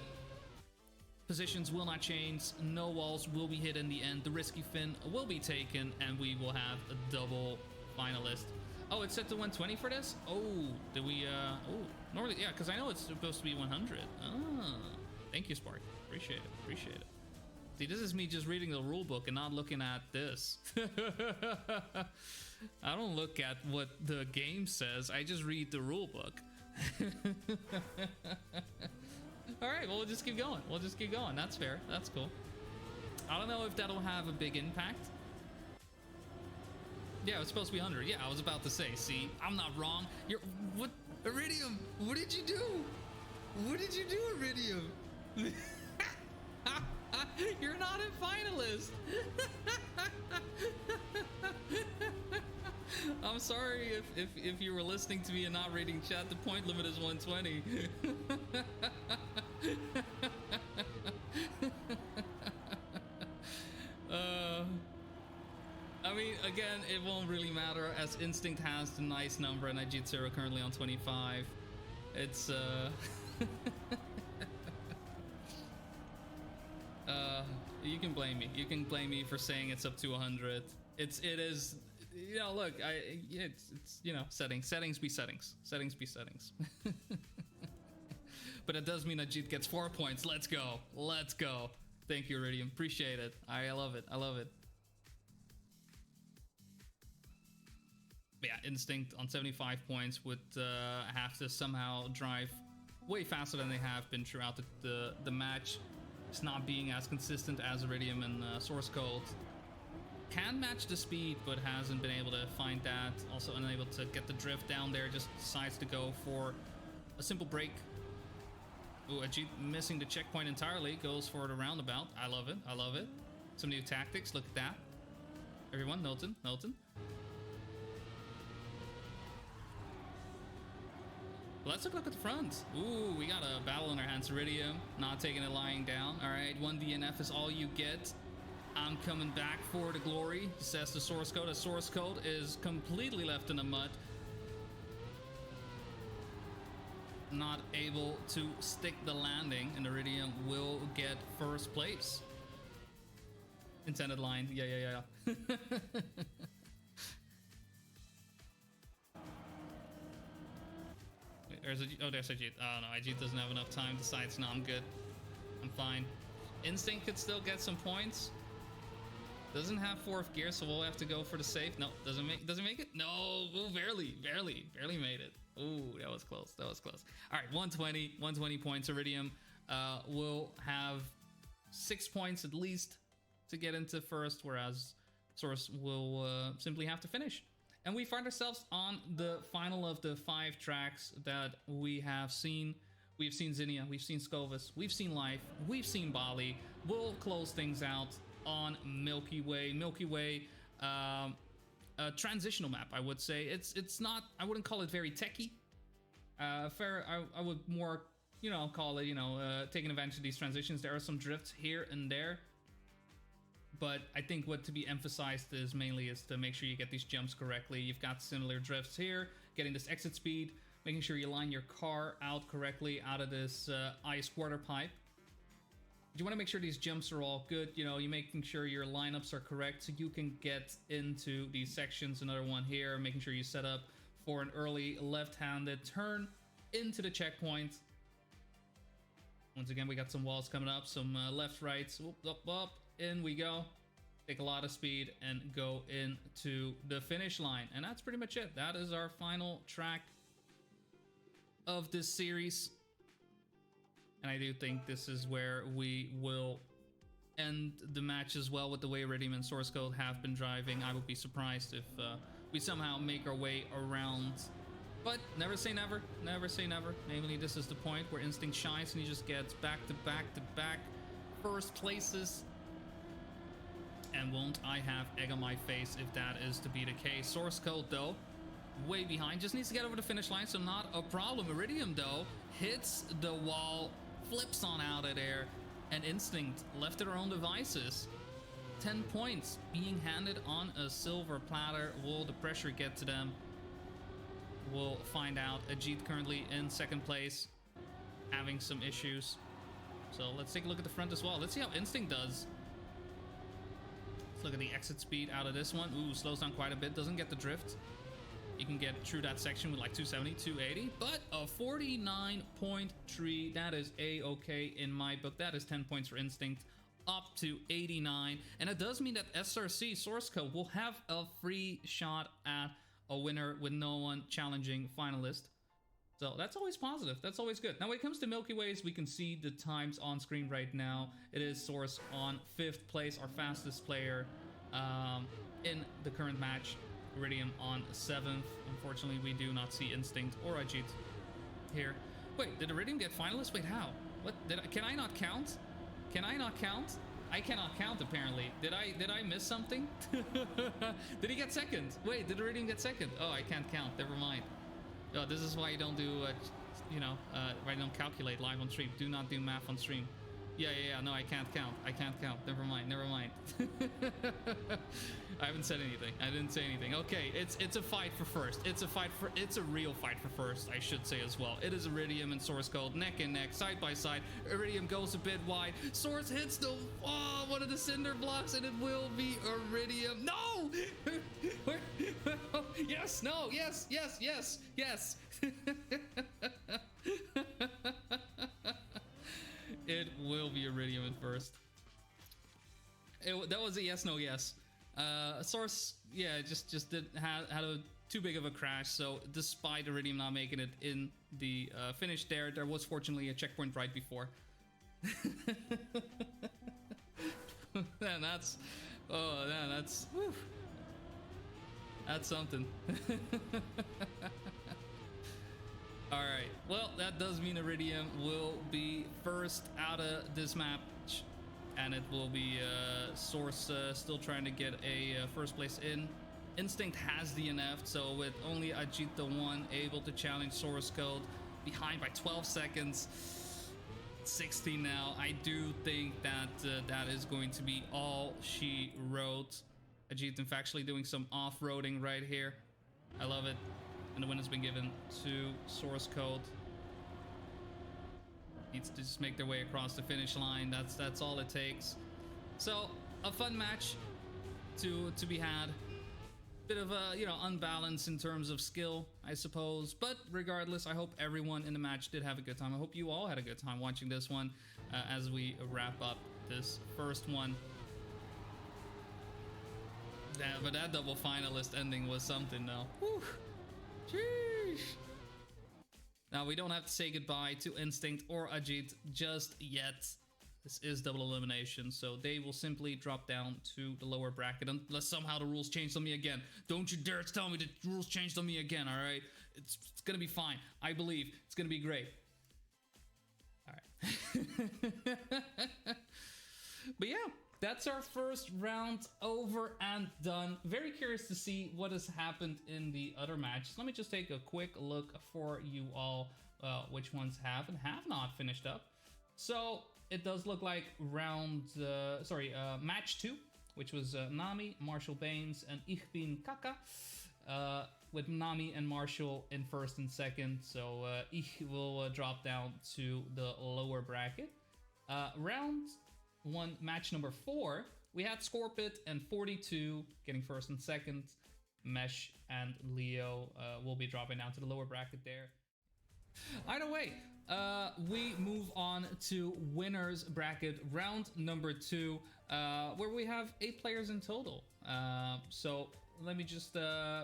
positions will not change. No walls will be hit in the end. The risky fin will be taken, and we will have a double finalist. Oh, it's set to 120 for this? Oh, did we, oh, normally, yeah, because I know it's supposed to be 100. Ah, thank you, Spark. Appreciate it, appreciate it. See, this is me just reading the rule book and not looking at this. I don't look at what the game says, I just read the rule book. All right, well, we'll just keep going. We'll just keep going. That's fair. That's cool. I don't know if that'll have a big impact. Yeah, it's supposed to be 100. Yeah, I was about to say, see, I'm not wrong. You're, what, Iridium, what did you do? What did you do, Iridium? You're not a finalist. I'm sorry if you were listening to me and not reading chat. The point limit is 120. I mean, again, it won't really matter as Instinct has the nice number and Ajit0 currently on 25. It's you can blame me. You can blame me for saying it's up to 100. It is, you know, look, it's you know, settings be settings. Settings be settings. But it does mean Ajit gets 4 points. Let's go. Let's go. Thank you, Iridium. Appreciate it. I love it. I love it. But yeah, Instinct on 75 points would have to somehow drive way faster than they have been throughout the match. It's not being as consistent as Iridium and Source Code. Can match the speed, but hasn't been able to find that. Also unable to get the drift down there, just decides to go for a simple break. Ooh, Ajit missing the checkpoint entirely, goes for the roundabout. I love it, I love it. Some new tactics, look at that. Everyone, Milton. Let's look at the front. Ooh, we got a battle in our hands. Iridium not taking it lying down. All right, 1 DNF is all you get. I'm coming back for the glory, says the Source Code. The Source Code is completely left in the mud. Not able to stick the landing, and Iridium will get first place. Intended line. Yeah. There's Ajit. Oh no, Ajit doesn't have enough time. Decides, no, I'm good. I'm fine. Instinct could still get some points. Doesn't have 4th gear, so we'll have to go for the safe. No, doesn't make it. No, ooh, barely made it. Ooh, that was close. All right, 120 points. Iridium will have 6 points at least to get into first, whereas Source will simply have to finish. And we find ourselves on the final of the 5 tracks that we have seen. We've seen Zinnia, we've seen Scovis, we've seen Life, we've seen Bali. We'll close things out on Milky Way. Milky Way, a transitional map, I would say. It's not, I wouldn't call it very techy. I would more, you know, call it, you know, taking advantage of these transitions. There are some drifts here and there. But I think what to be emphasized is mainly is to make sure you get these jumps correctly. You've got similar drifts here, getting this exit speed, making sure you line your car out correctly out of this ice quarter pipe. You want to make sure these jumps are all good. You know, you're making sure your lineups are correct so you can get into these sections. Another one here, making sure you set up for an early left-handed turn into the checkpoint. Once again, we got some walls coming up, some left, rights, whoop, up. In we go, take a lot of speed and go into the finish line. And that's pretty much it. That is our final track of this series. And I do think this is where we will end the match as well with the way Iridium and Source Code have been driving. I would be surprised if we somehow make our way around. But never say never, never say never. Namely, this is the point where Instinct shines and he just gets back to back first places. And won't I have egg on my face if that is to be the case. Source Code, though, way behind. Just needs to get over the finish line, so not a problem. Iridium, though, hits the wall, flips on out of there, and Instinct left to their own devices. 10 points being handed on a silver platter. Will the pressure get to them? We'll find out. Ajit currently in 2nd place, having some issues. So let's take a look at the front as well. Let's see how Instinct does. Look at the exit speed out of this one. Ooh, slows down quite a bit. Doesn't get the drift. You can get through that section with like 270, 280. But a 49.3. That is A-okay in my book. That is 10 points for Instinct. Up to 89. And it does mean that SRC, Source Code, will have a free shot at a winner with no one challenging finalist. So that's always positive. That's always good. Now, when it comes to Milky Ways, we can see the times on screen right now. It is Source on 5th place, our fastest player in the current match. Iridium on 7th. Unfortunately, we do not see Instinct or Ajit here. Wait, did Iridium get finalist? Wait, how? What? Can I not count? Can I not count? I cannot count, apparently. Did I miss something? Did he get second? Wait, did Iridium get second? Oh, I can't count. Never mind. Oh, this is why you don't do, why you don't calculate live on stream. Do not do math on stream. Yeah. No, I can't count. I can't count. Never mind. I haven't said anything. I didn't say anything. Okay, it's a fight for first. It's a real fight for first, I should say as well. It is Iridium and Source Code neck and neck, side by side. Iridium goes a bit wide. Source hits one of the cinder blocks, and it will be Iridium. No! Yes, no, yes. It will be Iridium in first. That was a yes, no, yes. Source, yeah, just had a too big of a crash. So despite Iridium not making it in the finish, there was fortunately a checkpoint right before. That's whew. That's something. All right, well, that does mean Iridium will be first out of this match, and it will be Source still trying to get a first place in. Instinct has DNF'd, so with only Ajit the one able to challenge Source Code, behind by 12 seconds, 16 now. I do think that that is going to be all she wrote. Ajit, in fact, actually doing some off-roading right here. I love it. And the win has been given to Source Code. Needs to just make their way across the finish line. That's all it takes. So a fun match to be had. Bit of a unbalance in terms of skill, I suppose. But regardless, I hope everyone in the match did have a good time. I hope you all had a good time watching this one as we wrap up this first one. Yeah, but that double finalist ending was something, though. Whew. Sheesh. Now, we don't have to say goodbye to Instinct or Ajit just yet. This is double elimination, so they will simply drop down to the lower bracket unless somehow the rules changed on me again. Don't you dare tell me the rules changed on me again, all right? It's gonna be fine. I believe. It's gonna be great. All right. But yeah, that's our first round over and done. Very curious to see what has happened in the other matches. Let me just take a quick look for you all, which ones have and have not finished up. So it does look like match 2, which was Nami, Marshall Baines, and Ich bin Kaka, with Nami and Marshall in first and second. So Ich will drop down to the lower bracket. Round 1, match number 4, we had Scorpit and 42 getting first and second. Mesh and Leo will be dropping down to the lower bracket there. Either way, we move on to winners bracket round number 2, where we have 8 players in total. So let me just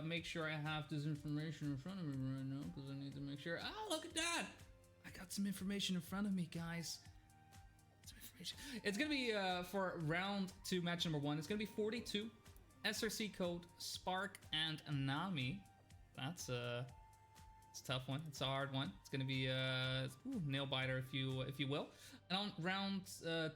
make sure I have this information in front of me right now, because I need to make sure. Oh, look at that! I got some information in front of me, guys. It's gonna be for round 2, match number 1. It's gonna be 42, SRC Code, Spark, and Nami. It's a tough one. It's a hard one. It's gonna be nail biter, if you will. And on round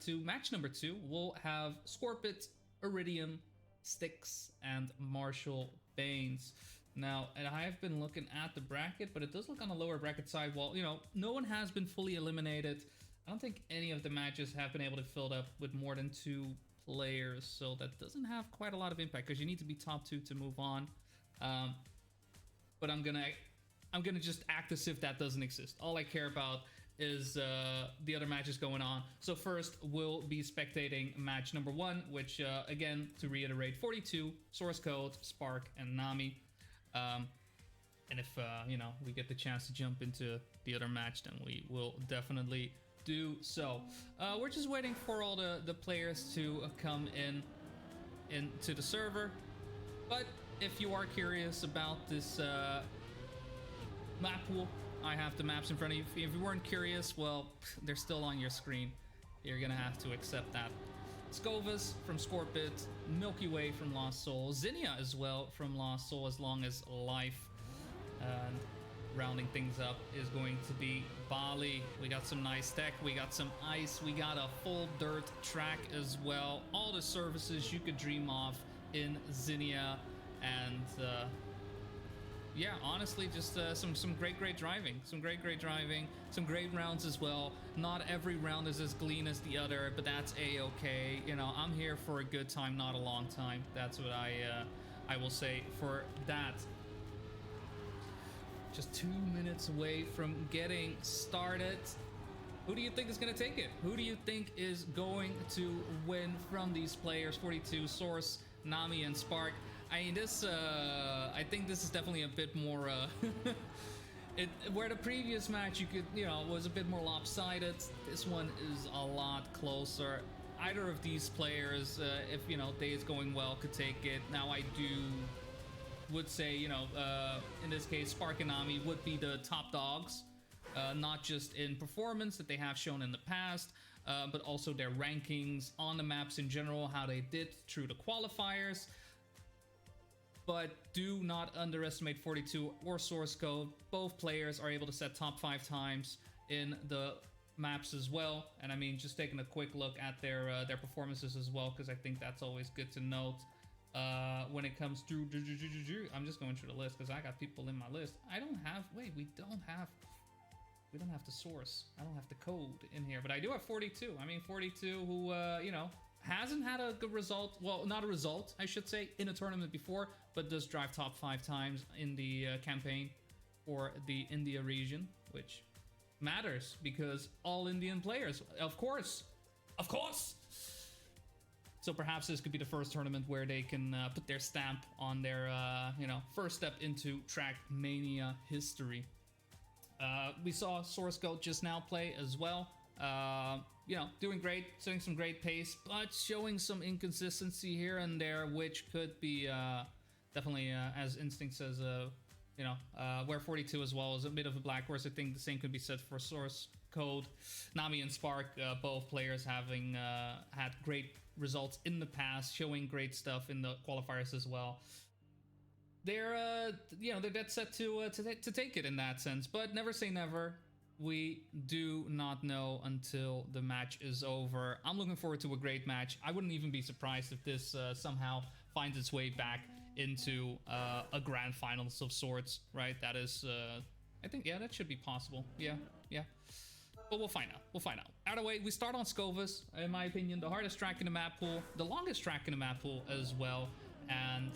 2, match number 2, we'll have Scorpit, Iridium, Styx, and Marshall Baines. Now, and I have been looking at the bracket, but it does look on the lower bracket side. Well, no one has been fully eliminated. I don't think any of the matches have been able to fill up with more than 2 players, so that doesn't have quite a lot of impact because you need to be top 2 to move on. But I'm gonna just act as if that doesn't exist. All I care about is the other matches going on. So first, we'll be spectating match number 1, which again, to reiterate, 42, Source Code, Spark, and Nami. And if we get the chance to jump into the other match, then we will definitely do so. We're just waiting for all the players to come into the server. But if you are curious about this map pool, I have the maps in front of you. If you weren't curious, well, they're still on your screen. You're gonna have to accept that. Scovus from Scorpit, Milky Way from Lost Soul, Zinnia as well from Lost Soul, as long as Life. And rounding things up is going to be Bali. We got some nice tech, we got some ice, we got a full dirt track as well. All the services you could dream of in Zinnia, and yeah, honestly, just some great driving, some great driving, some great rounds as well. Not every round is as clean as the other, but that's a-okay. You know, I'm here for a good time, not a long time. That's what I will say for that. Just 2 minutes away from getting started. Who do you think is going to take it? Who do you think is going to win from these players? 42, Source, Nami, and Spark. I mean, this, I think this is definitely a bit more, where the previous match you could, you know, was a bit more lopsided. This one is a lot closer. Either of these players, if, you know, day is going well, could take it. Now, I would say, you know, in this case, Spark and Nami would be the top dogs, not just in performance that they have shown in the past, but also their rankings on the maps in general, how they did through the qualifiers. But do not underestimate 42 or Source Code. Both players are able to set top 5 times in the maps as well. And I mean, just taking a quick look at their performances as well, because I think that's always good to note when it comes to... I'm just going through the list because I got people in my list. I don't have... Wait, we don't have the Source. I don't have the code in here, but I do have 42. I mean, 42 who, you know, hasn't had a good result, well, not a result, I should say, in a tournament before, but does drive top 5 times in the campaign for the India region, which matters because all Indian players, of course. So perhaps this could be the first tournament where they can put their stamp on their, you know, first step into Trackmania history. We saw Source Goat just now play as well. You know, doing great, showing some great pace, but showing some inconsistency here and there, which could be definitely, as Instinct says, you know, where 42 as well is a bit of a black horse. I think the same could be said for Source Code. Nami and Spark, both players having had great results in the past, showing great stuff in the qualifiers as well. They're, you know, they're dead set to take it in that sense, but never say never. We do not know until the match is over. I'm looking forward to a great match. I wouldn't even be surprised if this somehow finds its way back into a grand finals of sorts, right? That is, I think, yeah, that should be possible. Yeah. But we'll find out. Either way, we start on Skovas, in my opinion, the hardest track in the map pool, the longest track in the map pool as well. And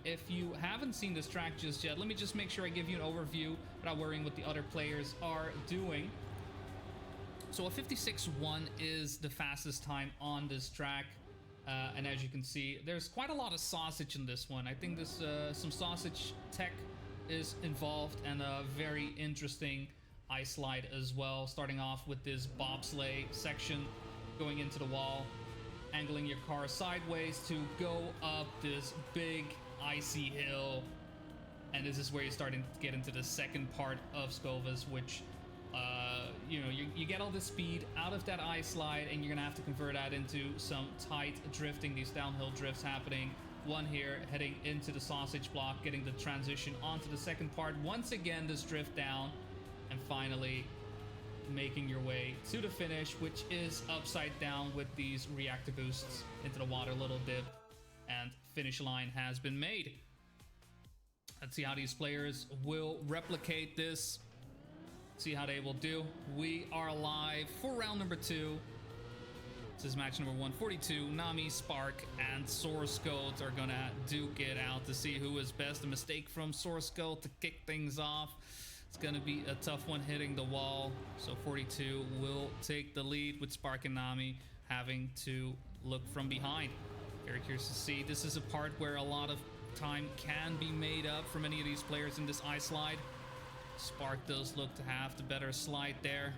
if you haven't seen this track just yet, let me just make sure I give you an overview without worrying what the other players are doing. So a 56.1 is the fastest time on this track. And as you can see, there's quite a lot of sausage in this one. I think there's some sausage tech is involved and a very interesting ice slide as well. Starting off with this bobsleigh section going into the wall, angling your car sideways to go up this big icy hill. And this is where you're starting to get into the second part of Skovas, which you know, you get all the speed out of that ice slide, and you're gonna have to convert that into some tight drifting, these downhill drifts happening. One here heading into the sausage block, getting the transition onto the second part. Once again, this drift down, and finally making your way to the finish, which is upside down with these reactor boosts into the water, little dip, and finish line has been made. Let's see how these players will replicate this. See how they will do. We are live for round number 2. This is match number 142. Nami, Spark, and Source Goat are gonna duke it out to see who is best. A mistake from Source Goat to kick things off. It's going to be a tough one hitting the wall. So 42 will take the lead with Spark and Nami having to look from behind. Very curious to see. This is a part where a lot of time can be made up for many of these players in this ice slide. Spark does look to have the better slide there.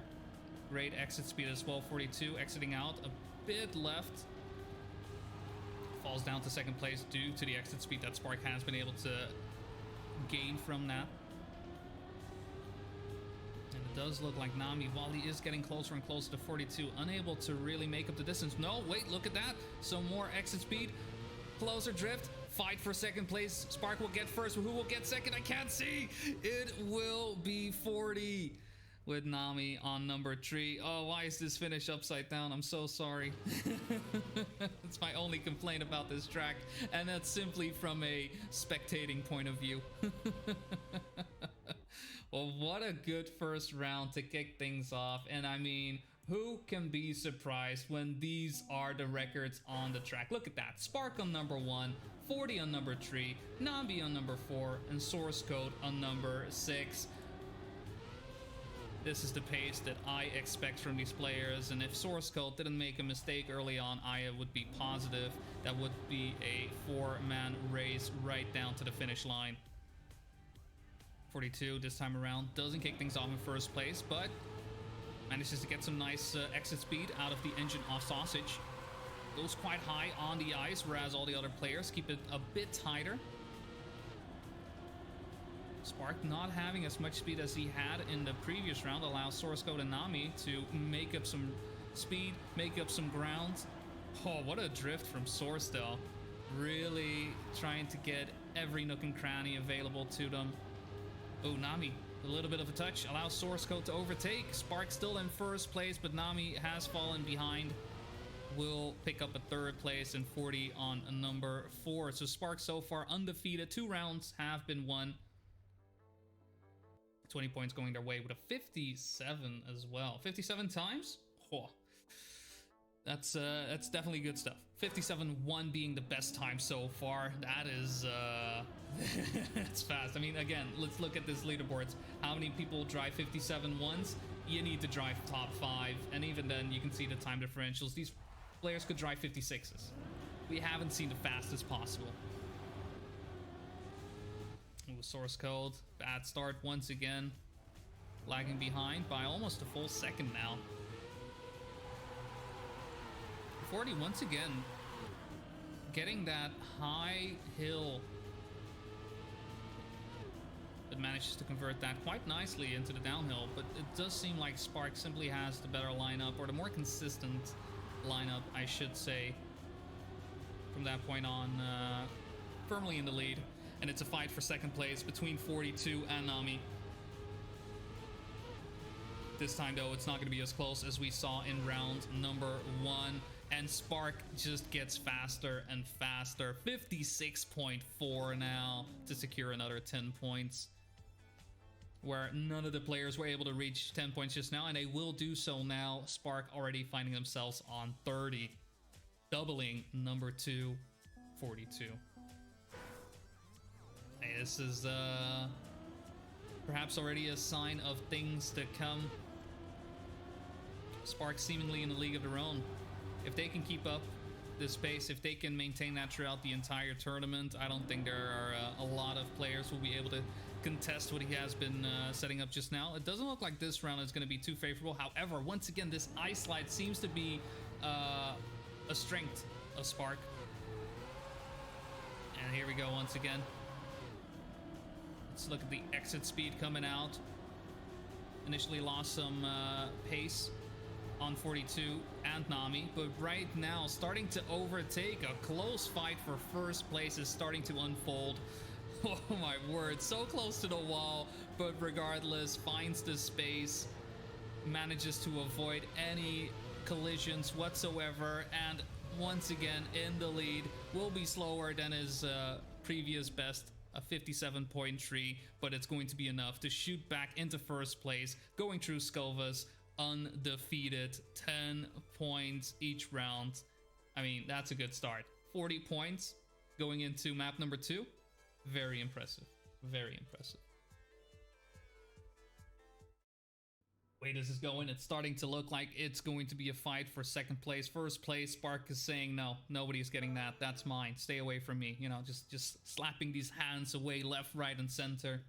Great exit speed as well. 42 exiting out a bit left. Falls down to second place due to the exit speed that Spark has been able to gain from that. It does look like Nami, while he is getting closer and closer to 42, unable to really make up the distance. No, wait, look at that. Some more exit speed. Closer drift. Fight for second place. Spark will get first, but who will get second? I can't see. It will be 40 with Nami on number 3. Oh, why is this finish upside down? I'm so sorry. It's my only complaint about this track, and that's simply from a spectating point of view. Well, what a good first round to kick things off. And I mean, who can be surprised when these are the records on the track? Look at that. Spark on number 1, 40 on number 3, Nabi on number 4, and Source Code on number 6. This is the pace that I expect from these players, and if Source Code didn't make a mistake early on, I would be positive that would be a 4-man race right down to the finish line. 42 this time around doesn't kick things off in first place, but manages to get some nice exit speed out of the engine off sausage. Goes quite high on the ice, whereas all the other players keep it a bit tighter. Spark not having as much speed as he had in the previous round allows Source Code and Nami to make up some speed, make up some ground. Oh, what a drift from Source though. Really trying to get every nook and cranny available to them. Oh, Nami, a little bit of a touch, allows Source Code to overtake. Spark still in first place, but Nami has fallen behind. Will pick up a third place and 40 on number 4. So Spark so far undefeated. 2 rounds have been won. 20 points going their way with a 57 as well. 57 times? Oh, that's definitely good stuff. 57-1 being the best time so far. That is it's fast. I mean, again, let's look at this leaderboards. How many people drive 57 once? You need to drive top 5, and even then you can see the time differentials. These players could drive 56s. We haven't seen the fastest possible. Ooh, Source Code, bad start once again. Lagging behind by almost a full second now. 40 once again getting that high hill, but manages to convert that quite nicely into the downhill. But it does seem like Spark simply has the better lineup, or the more consistent lineup, I should say. From that point on, firmly in the lead, and it's a fight for second place between 42 and Nami. This time though, it's not going to be as close as we saw in round number 1, and Spark just gets faster and faster. 56.4 now to secure another 10 points, where none of the players were able to reach 10 points just now, and they will do so now. Spark already finding themselves on 30, doubling number 2, 42. Hey, this is perhaps already a sign of things to come. Spark seemingly in a league of their own. If they can keep up this pace, if they can maintain that throughout the entire tournament, I don't think there are a lot of players who will be able to contest what he has been setting up just now. It doesn't look like this round is going to be too favorable. However, once again, this ice slide seems to be a strength of Spark. And here we go once again. Let's look at the exit speed coming out. Initially lost some pace on 42 and Nami, but right now starting to overtake. A close fight for first place is starting to unfold. Oh my word, so close to the wall, but regardless, finds the space, manages to avoid any collisions whatsoever, and once again in the lead. Will be slower than his previous best, a 57.3, but it's going to be enough to shoot back into first place, going through Skulvas undefeated. 10 points each round. I mean, that's a good start. 40 points going into map number 2. Very impressive. Very impressive. Way this is going, it's starting to look like it's going to be a fight for second place. First place, Spark is saying, no, nobody's getting that. That's mine. Stay away from me. You know, just slapping these hands away left, right, and center.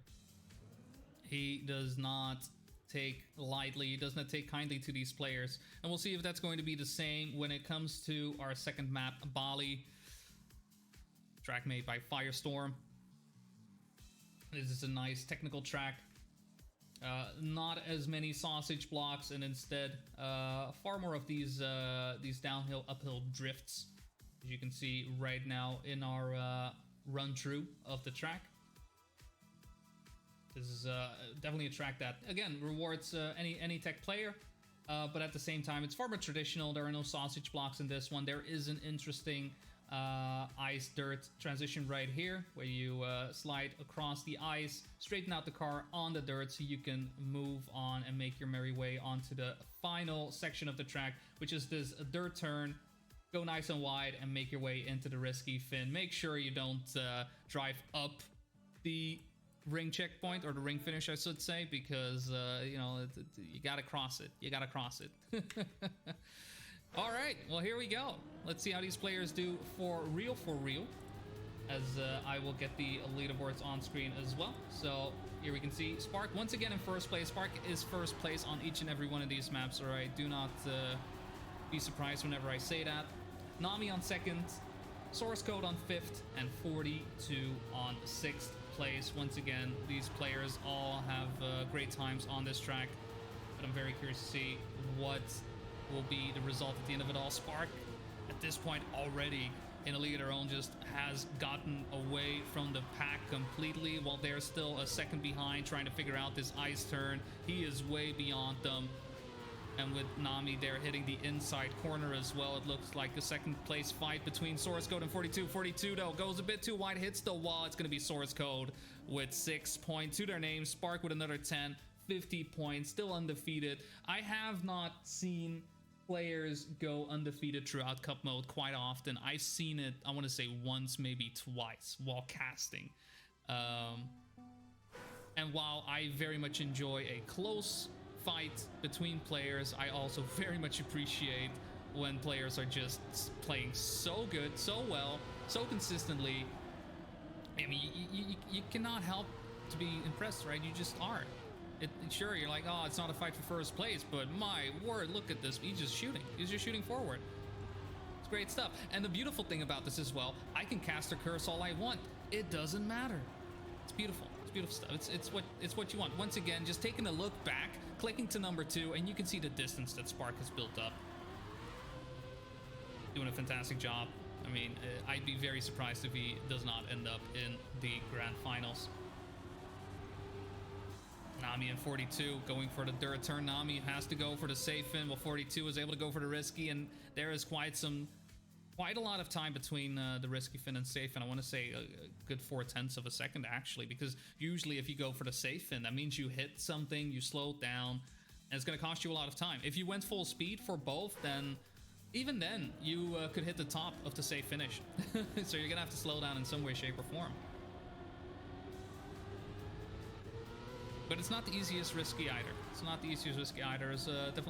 He does not take lightly. He does not take kindly to these players. And we'll see if that's going to be the same when it comes to our second map, Bali. Track made by Firestorm. This is a nice technical track. Not as many sausage blocks, and instead far more of these downhill, uphill drifts, as you can see right now in our run through of the track. This is definitely a track that, again, rewards any tech player, but at the same time, it's far more traditional. There are no sausage blocks in this one. There is an interesting ice dirt transition right here, where you slide across the ice, straighten out the car on the dirt, so you can move on and make your merry way onto the final section of the track, which is this dirt turn. Go nice and wide and make your way into the risky fin. Make sure you don't drive up the ring checkpoint, or the ring finish, I should say, because you know, you gotta cross it. You gotta cross it. All right, well, here we go. Let's see how these players do for real, as I will get the leaderboards on screen as well. So here we can see Spark once again in first place. Spark is first place on each and every one of these maps. All right, do not be surprised whenever I say that. Nami on second, Source Code on fifth, and 42 on sixth place. Once again, these players all have great times on this track, but I'm very curious to see what will be the result at the end of it all. Spark, at this point already in a league of their own, just has gotten away from the pack completely, while they're still a second behind trying to figure out this ice turn. He is way beyond them. And with Nami there hitting the inside corner as well, it looks like a second place fight between Source Code and 42. 42 though goes a bit too wide, hits the wall. It's going to be Source Code with 6 points to their name. Spark with another 10, 50 points, still undefeated. I have not seen players go undefeated throughout Cup mode quite often. I've seen it, I want to say once, maybe twice while casting. And while I very much enjoy a close fight between players, I also very much appreciate when players are just playing so good, so well, so consistently. I mean, you cannot help to be impressed, right? You just are. Sure, you're like, oh, it's not a fight for first place, but my word, look at this. He's just shooting forward. It's great stuff. And the beautiful thing about this as well, I can cast a curse all I want. It doesn't matter. It's beautiful. It's beautiful stuff. It's what you want. Once again, just taking a look back, clicking to number 2, and you can see the distance that Spark has built up. Doing a fantastic job. I mean, I'd be very surprised if he does not end up in the grand finals. Nami and 42 going for the dirt turn. Nami has to go for the safe in, while 42 is able to go for the risky, and there is quite a lot of time between the risky fin and safe fin. I want to say a good 0.4 of a second, actually, because usually if you go for the safe fin, that means you hit something, you slow it down, and it's going to cost you a lot of time. If you went full speed for both, then even then you could hit the top of the safe finish. So you're going to have to slow down in some way, shape, or form. But it's not the easiest risky either. It's not the easiest risky either.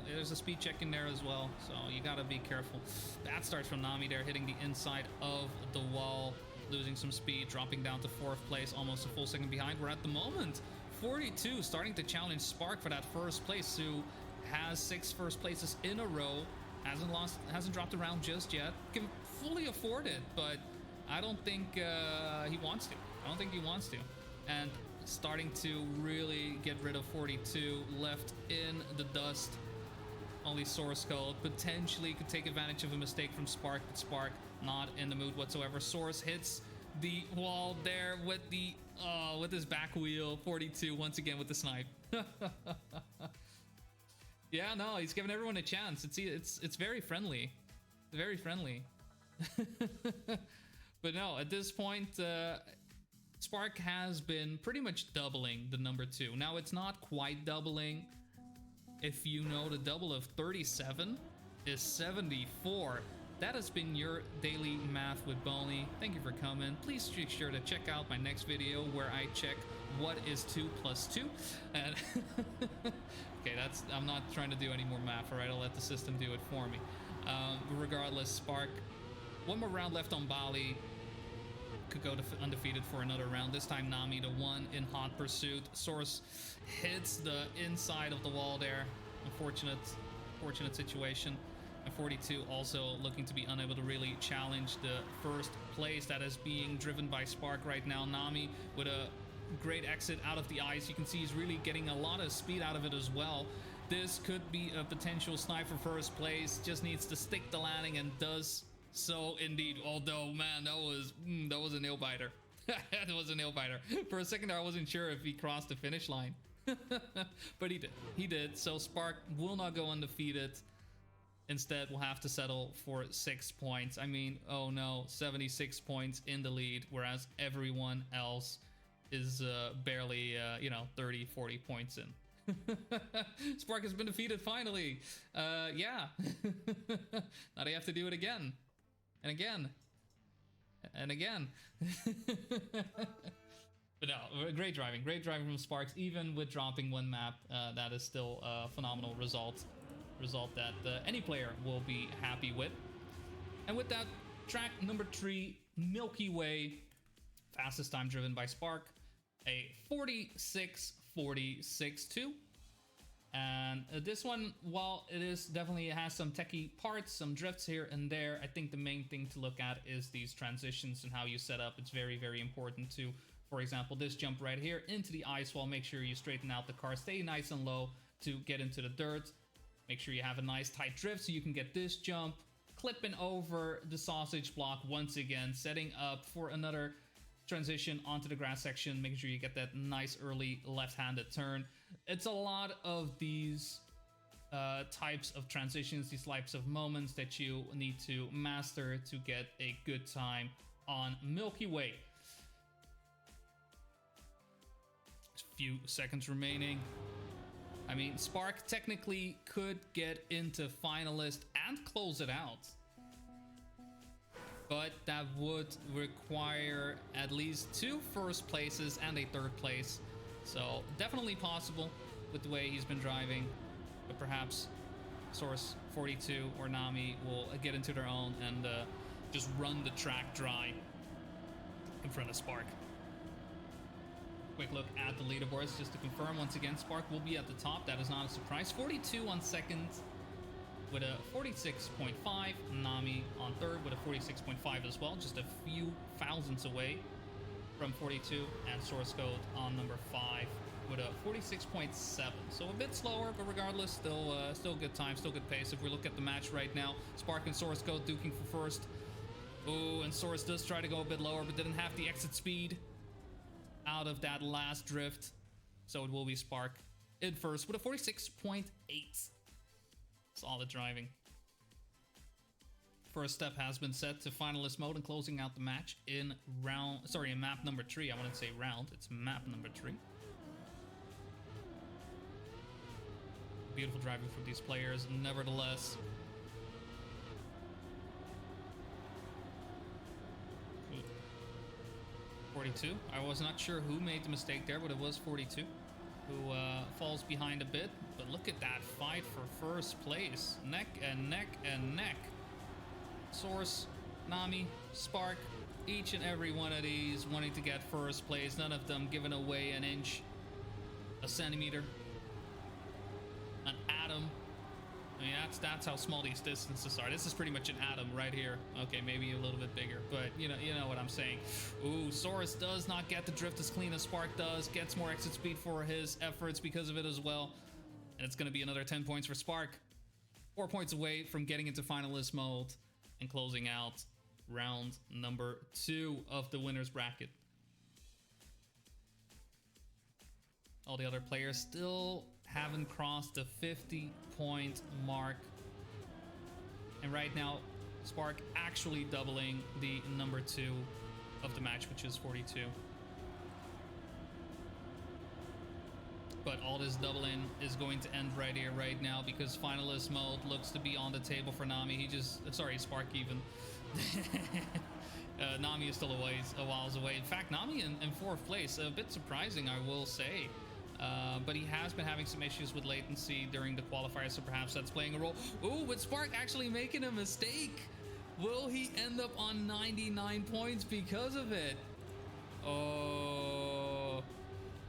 There's a speed check in there as well, so you gotta be careful. That starts from Nami there, hitting the inside of the wall, losing some speed, dropping down to 4th place, almost a full second behind. We're at the moment 42 starting to challenge Spark for that first place, who has 6 first places in a row, hasn't dropped around just yet. Can fully afford it, but I don't think he wants to. I don't think he wants to. And starting to really get rid of 42, left in the dust. Only Source Code potentially could take advantage of a mistake from Spark, but Spark not in the mood whatsoever. Source hits the wall there with his back wheel. 42 once again with the snipe. Yeah, no, he's giving everyone a chance. It's very friendly, very friendly. But no, at this point, Spark has been pretty much doubling the number 2. Now, it's not quite doubling. If you know, the double of 37 is 74. That has been your daily math with Boney. Thank you for coming. Please make sure to check out my next video where I check what is 2 plus 2. And okay, I'm not trying to do any more math, all right? I'll let the system do it for me. Regardless, Spark, one more round left on Bali. Could go to undefeated for another round. This time Nami to 1 in hot pursuit. Source hits the inside of the wall there. Unfortunate situation. And 42 also looking to be unable to really challenge the first place that is being driven by Spark right now. Nami with a great exit out of the ice. You can see he's really getting a lot of speed out of it as well. This could be a potential snipe for first place. Just needs to stick the landing, and does so indeed. Although, man, that was a nail biter. That was a nail biter. For a second there, I wasn't sure if he crossed the finish line. But he did. He did. So Spark will not go undefeated. Instead, we'll have to settle for 6 points. I mean, oh no, 76 points in the lead, whereas everyone else is barely, 30, 40 points in. Spark has been defeated finally. Yeah. Now they have to do it again. And again. And again. But no, great driving from Sparks. Even with dropping one map, that is still a phenomenal result that any player will be happy with. And with that, track number 3, Milky Way, fastest time driven by Spark, a 46.46.2. And this one, while it has some techie parts, some drifts here and there, I think the main thing to look at is these transitions and how you set up. It's very, very important to, for example, this jump right here into the ice wall. Make sure you straighten out the car, stay nice and low to get into the dirt. Make sure you have a nice tight drift so you can get this jump, clipping over the sausage block once again, setting up for another transition onto the grass section, making sure you get that nice early left-handed turn. It's a lot of these types of transitions, these types of moments that you need to master to get a good time on Milky Way. A few seconds remaining. I mean, Spark technically could get into finalist and close it out, but that would require at least 2 first places and a 3rd place. So definitely possible with the way he's been driving, but perhaps Source 42 or Nami will get into their own and just run the track dry in front of Spark. Quick look at the leaderboards just to confirm. Once again, Spark will be at the top. That is not a surprise. 42 on second with a 46.5. Nami on third with a 46.5 as well. Just a few thousandths away from 42. And Source Code on number 5 with a 46.7. So a bit slower, but regardless, still good time, still good pace. If we look at the match right now, Spark and Source Code duking for first. Oh, and Source does try to go a bit lower, but didn't have the exit speed out of that last drift, so it will be Spark in first with a 46.8. Solid driving. First step has been set to finalist mode and closing out the match in map number 3. I wouldn't say round, it's map number 3. Beautiful driving from these players, nevertheless. 42. I was not sure who made the mistake there, but it was 42 who falls behind a bit. But look at that fight for first place. Neck and neck and neck. Source, Nami, Spark, each and every one of these wanting to get first place. None of them giving away an inch, a centimeter, an atom. I mean, that's how small these distances are. This is pretty much an atom right here. Okay, maybe a little bit bigger, but you know what I'm saying. Ooh, Source does not get the drift as clean as Spark does. Gets more exit speed for his efforts because of it as well. And it's going to be another 10 points for Spark. 4 points away from getting into finalist mode and closing out round number 2 of the winner's bracket. All the other players still haven't crossed the 50-point mark. And right now, Spark actually doubling the number 2 of the match, which is 42. But all this doubling is going to end right here, right now, because finalist mode looks to be on the table for Nami. Spark even. Nami is still a whiles away. In fact, Nami in 4th place, a bit surprising, I will say. But he has been having some issues with latency during the qualifiers, so perhaps that's playing a role. Ooh, with Spark actually making a mistake. Will he end up on 99 points because of it? Oh,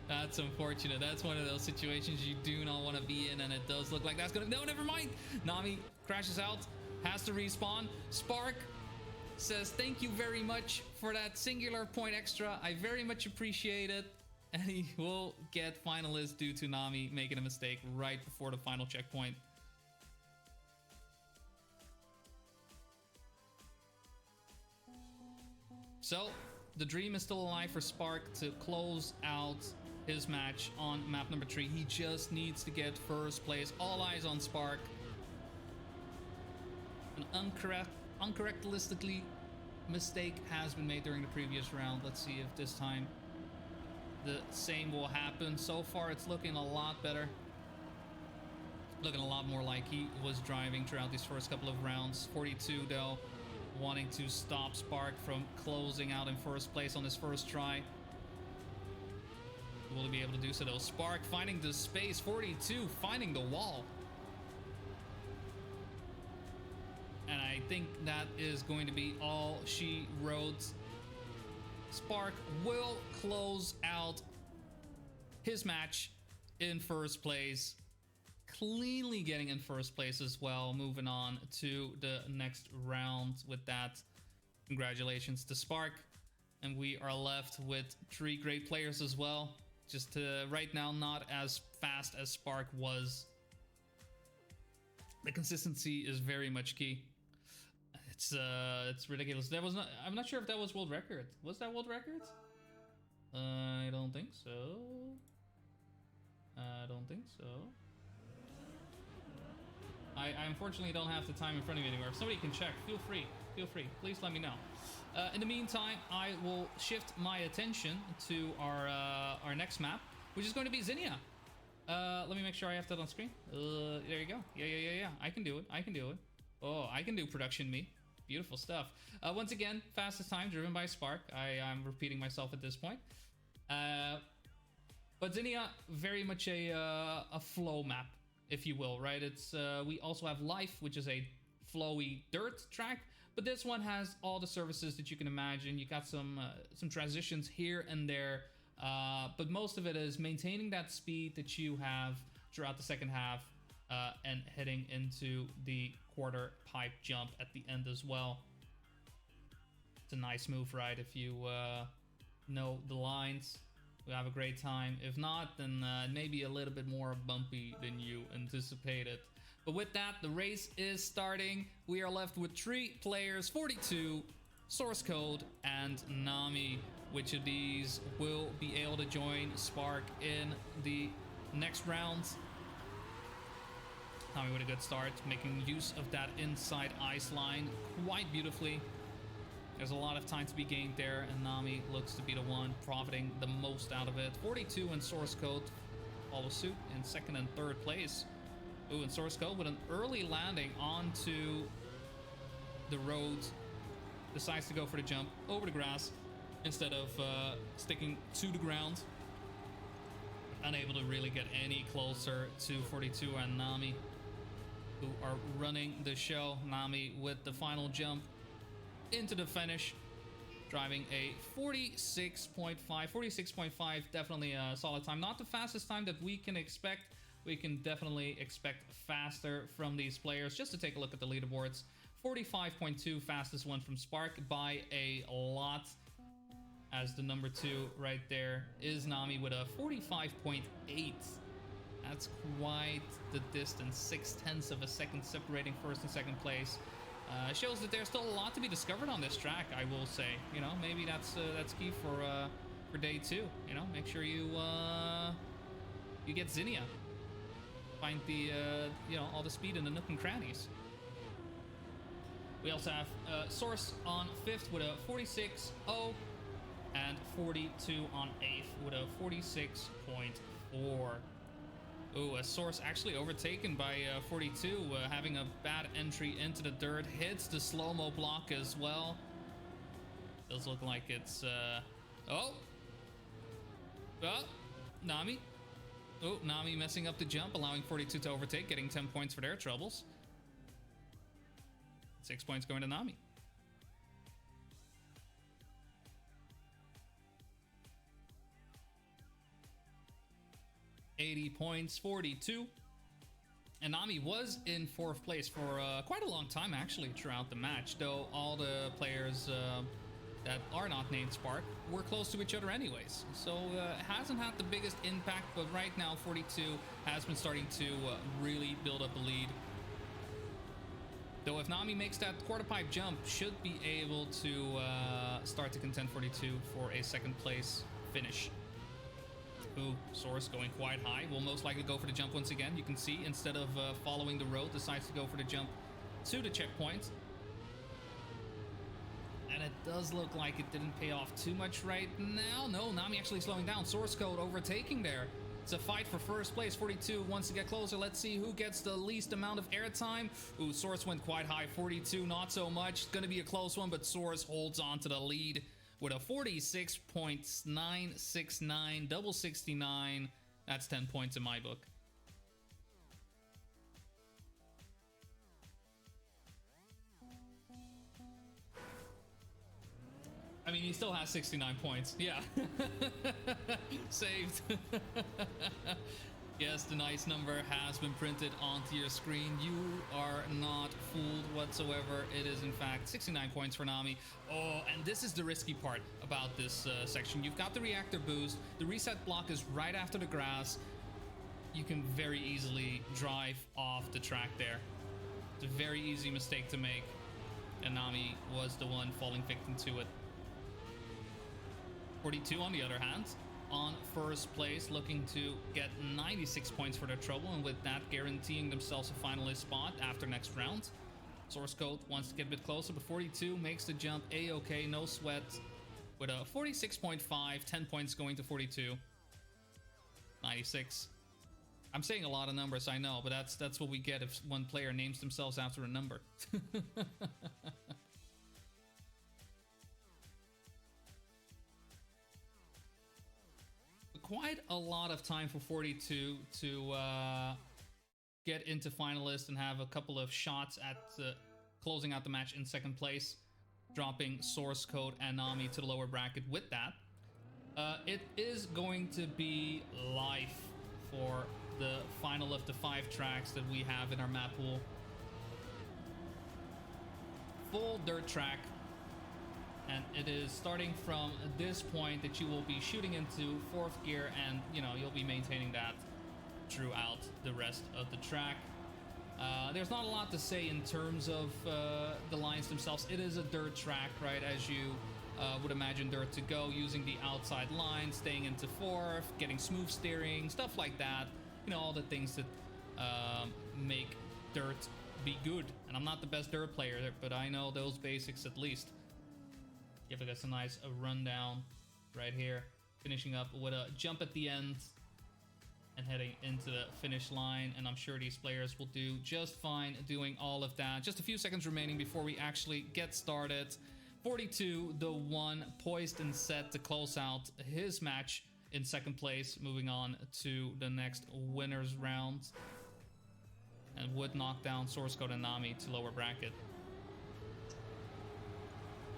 that's unfortunate. That's one of those situations you do not want to be in, and it does look like that's gonna... No, never mind. Nami crashes out, has to respawn. Spark says thank you very much for that singular point extra. I very much appreciate it. And he will get finalist due to Nami making a mistake right before the final checkpoint. So, the dream is still alive for Spark to close out his match on map number 3. He just needs to get first place. All eyes on Spark. An uncharacteristically mistake has been made during the previous round. Let's see if this time the same will happen. So far, it's looking a lot better. Looking a lot more like he was driving throughout these first couple of rounds. 42, though, wanting to stop Spark from closing out in first place on his first try. Will he be able to do so, though? Spark finding the space. 42 finding the wall. And I think that is going to be all she wrote. Spark will close out his match in first place. Cleanly getting in first place as well. Moving on to the next round with that. Congratulations to Spark. And we are left with 3 great players as well. Just right now, not as fast as Spark was. The consistency is very much key. It's ridiculous. That was not. I'm not sure if that was world record. Was that world record? I don't think so. I don't think so. I unfortunately don't have the time in front of me anymore. If somebody can check, feel free. Feel free. Please let me know. In the meantime, I will shift my attention to our next map, which is going to be Zinnia. Let me make sure I have that on screen. There you go. Yeah. I can do it. I can do it. Oh, I can do production me. Beautiful stuff. Once again, fastest time driven by Spark. I'm repeating myself at this point. But Zinnia, very much a flow map, if you will, right? It's we also have Life, which is a flowy dirt track, but this one has all the services that you can imagine. You got some transitions here and there, but most of it is maintaining that speed that you have throughout the second half. And heading into the quarter pipe jump at the end as well. It's a nice move, right? If you know the lines, we have a great time. If not, then maybe a little bit more bumpy than you anticipated. But with that, the race is starting. We are left with 3 players, 42, Source Code, and Nami. Which of these will be able to join Spark in the next rounds? Nami with a good start, making use of that inside ice line quite beautifully. There's a lot of time to be gained there, and Nami looks to be the one profiting the most out of it. 42 in Source Code follow suit in second and third place. Ooh, and Source Code with an early landing onto the road. Decides to go for the jump over the grass instead of sticking to the ground. Unable to really get any closer to 42 and Nami, who are running the show. Nami with the final jump into the finish, driving a 46.5, definitely a solid time. Not the fastest time that we can expect. We can definitely expect faster from these players. Just to take a look at the leaderboards, 45.2, fastest one from Spark by a lot. As the number 2 right there is Nami with a 45.8. That's quite the distance, 0.6 of a second separating first and second place. Shows that there's still a lot to be discovered on this track, I will say. You know, maybe that's key for day 2. You know, make sure you get Zinnia. Find the all the speed in the nook and crannies. We also have Source on 5th with a 46.0. And 42 on 8th with a 46.4. Ooh, a Source actually overtaken by 42, having a bad entry into the dirt. Hits the slow-mo block as well. Does look like it's... Nami. Oh, Nami messing up the jump, allowing 42 to overtake, getting 10 points for their troubles. 6 points going to Nami. $80 points, 42. And Nami was in 4th place for quite a long time, actually, throughout the match, though all the players that are not named Spark were close to each other anyways. So it hasn't had the biggest impact, but right now 42 has been starting to really build up a lead. Though if Nami makes that quarter pipe jump, should be able to start to contend 42 for a second place finish. Ooh, Source going quite high. Will most likely go for the jump once again. You can see, instead of following the road, decides to go for the jump to the checkpoint. And it does look like it didn't pay off too much right now. No, Nami actually slowing down. Source Code overtaking there. It's a fight for first place. 42 wants to get closer. Let's see who gets the least amount of airtime. Ooh, Source went quite high. 42, not so much. It's going to be a close one, but Source holds on to the lead with a 46.969, double 69. That's 10 points in my book. I mean, he still has 69 points. Yeah. Saved. Yes, the nice number has been printed onto your screen. You are not fooled whatsoever. It is, in fact, 69 points for Nami. Oh, and this is the risky part about this section. You've got the reactor boost. The reset block is right after the grass. You can very easily drive off the track there. It's a very easy mistake to make. And Nami was the one falling victim to it. 42, on the other hand, on first place, looking to get 96 points for their trouble, and with that guaranteeing themselves a finalist spot after next round. Source Code wants to get a bit closer, but 42 makes the jump a-okay, no sweat, with a 46.5, 10 points going to 42. 96. I'm saying a lot of numbers, I know, but that's what we get if one player names themselves after a number. Quite a lot of time for 42 to get into finalists and have a couple of shots at closing out the match in second place, dropping Source Code and Nami to the lower bracket with that. It is going to be life for the final of the 5 tracks that we have in our map pool. Full dirt track. And it is starting from this point that you will be shooting into 4th gear, and you'll be maintaining that throughout the rest of the track. There's not a lot to say in terms of the lines themselves. It is a dirt track, right, as you would imagine dirt to go, using the outside line, staying into 4th, getting smooth steering, stuff like that. All the things that make dirt be good. And I'm not the best dirt player, but I know those basics at least. Give us a nice rundown right here. Finishing up with a jump at the end and heading into the finish line. And I'm sure these players will do just fine doing all of that. Just a few seconds remaining before we actually get started. 42, the one poised and set to close out his match in second place. Moving on to the next winners round. And would knock down Source Code and Nami to lower bracket.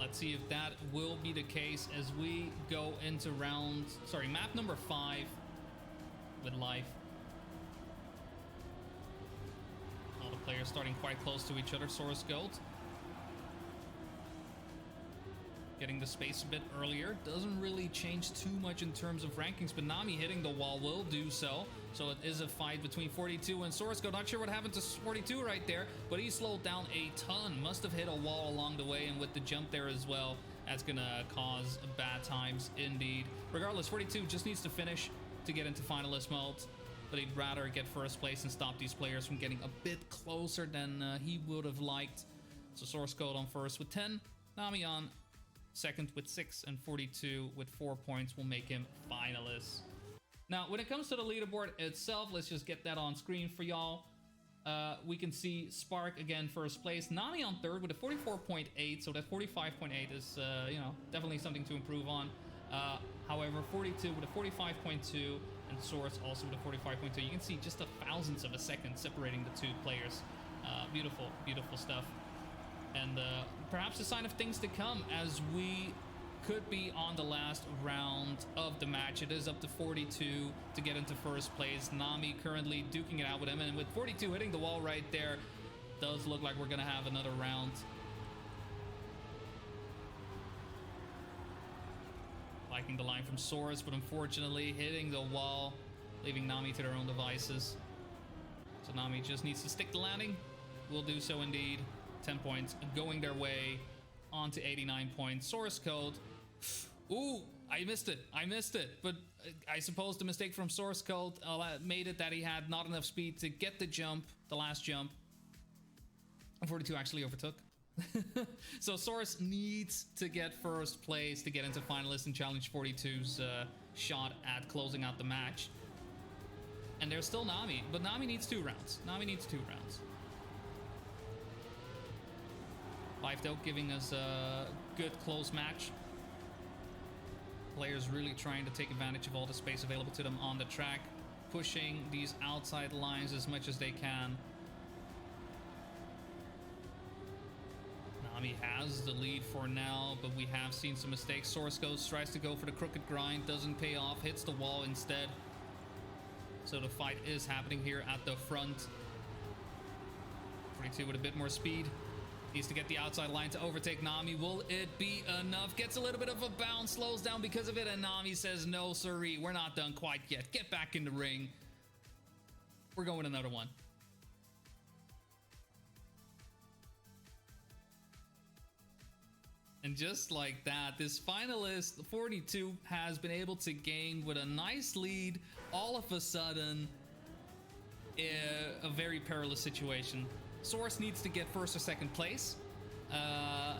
Let's see if that will be the case as we go into map number 5 with life. All the players starting quite close to each other. Source Code getting the space a bit earlier. Doesn't really change too much in terms of rankings, but Nami hitting the wall will do so. So it is a fight between 42 and Source Code. Not sure what happened to 42 right there, but he slowed down a ton. Must have hit a wall along the way, and with the jump there as well, that's gonna cause bad times indeed. Regardless, 42 just needs to finish to get into finalist mode, but he'd rather get first place and stop these players from getting a bit closer than he would have liked. So Source Code on first with 10, Nami on second with 6, and 42 with 4 points will make him finalist. Now, when it comes to the leaderboard itself, let's just get that on screen for y'all. We can see Spark again first place, Nami on third with a 44.8, so that 45.8 is definitely something to improve on. However, 42 with a 45.2, and Source also with a 45.2. You can see just a thousandths of a second separating the two players. Beautiful stuff. And perhaps a sign of things to come, as we could be on the last round of the match. It is up to 42 to get into first place. Nami currently duking it out with him, and with 42 hitting the wall right there, does look like we're gonna have another round. Liking the line from Source, but unfortunately hitting the wall, leaving Nami to their own devices. So Nami just needs to stick the landing. Will do so indeed. 10 points going their way onto 89 points. Source code. Ooh, I missed it. But I suppose the mistake from source code made it that he had not enough speed to get the jump, the last jump. 42 actually overtook. So Source needs to get first place to get into finalists and challenge 42's shot at closing out the match. And there's still Nami, but Nami needs 2 rounds. Life though giving us a good close match. Players really trying to take advantage of all the space available to them on the track, pushing these outside lines as much as they can. Nami has the lead for now, but we have seen some mistakes. Source tries to go for the crooked grind, doesn't pay off, hits the wall instead. So the fight is happening here at the front. 42 with a bit more speed. Needs to get the outside line to overtake Nami. Will it be enough? Gets a little bit of a bounce, slows down because of it, and Nami says, no, siree, we're not done quite yet. Get back in the ring. We're going another one. And just like that, this finalist, 42, has been able to gain with a nice lead all of a sudden a very perilous situation. Source needs to get first or second place.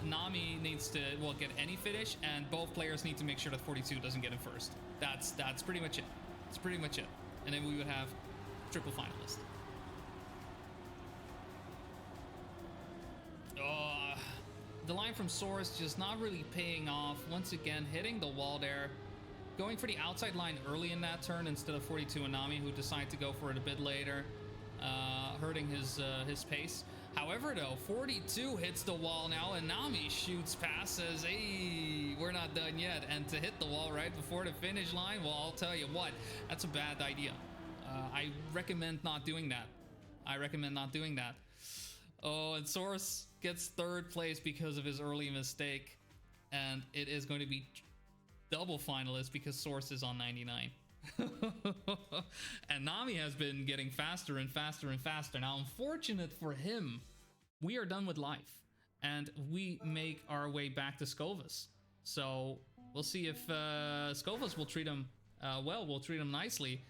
Nami needs to, well, get any finish, and both players need to make sure that 42 doesn't get in first. That's pretty much it. That's pretty much it. And then we would have triple finalist. The line from Source just not really paying off. Once again, hitting the wall there. Going for the outside line early in that turn instead of 42 and Nami, who decide to go for it a bit later. Hurting his pace. However, though, 42 hits the wall now, and Nami shoots past, says, hey, we're not done yet. And to hit the wall right before the finish line, well, I'll tell you what, that's a bad idea. I recommend not doing that. Oh, and Source gets third place because of his early mistake. And it is going to be double finalist because Source is on 99. And Nami has been getting faster and faster and faster. Now, unfortunate for him, we are done with life. And we make our way back to Skovas. So we'll see if Skovas will treat him well. We'll treat him nicely.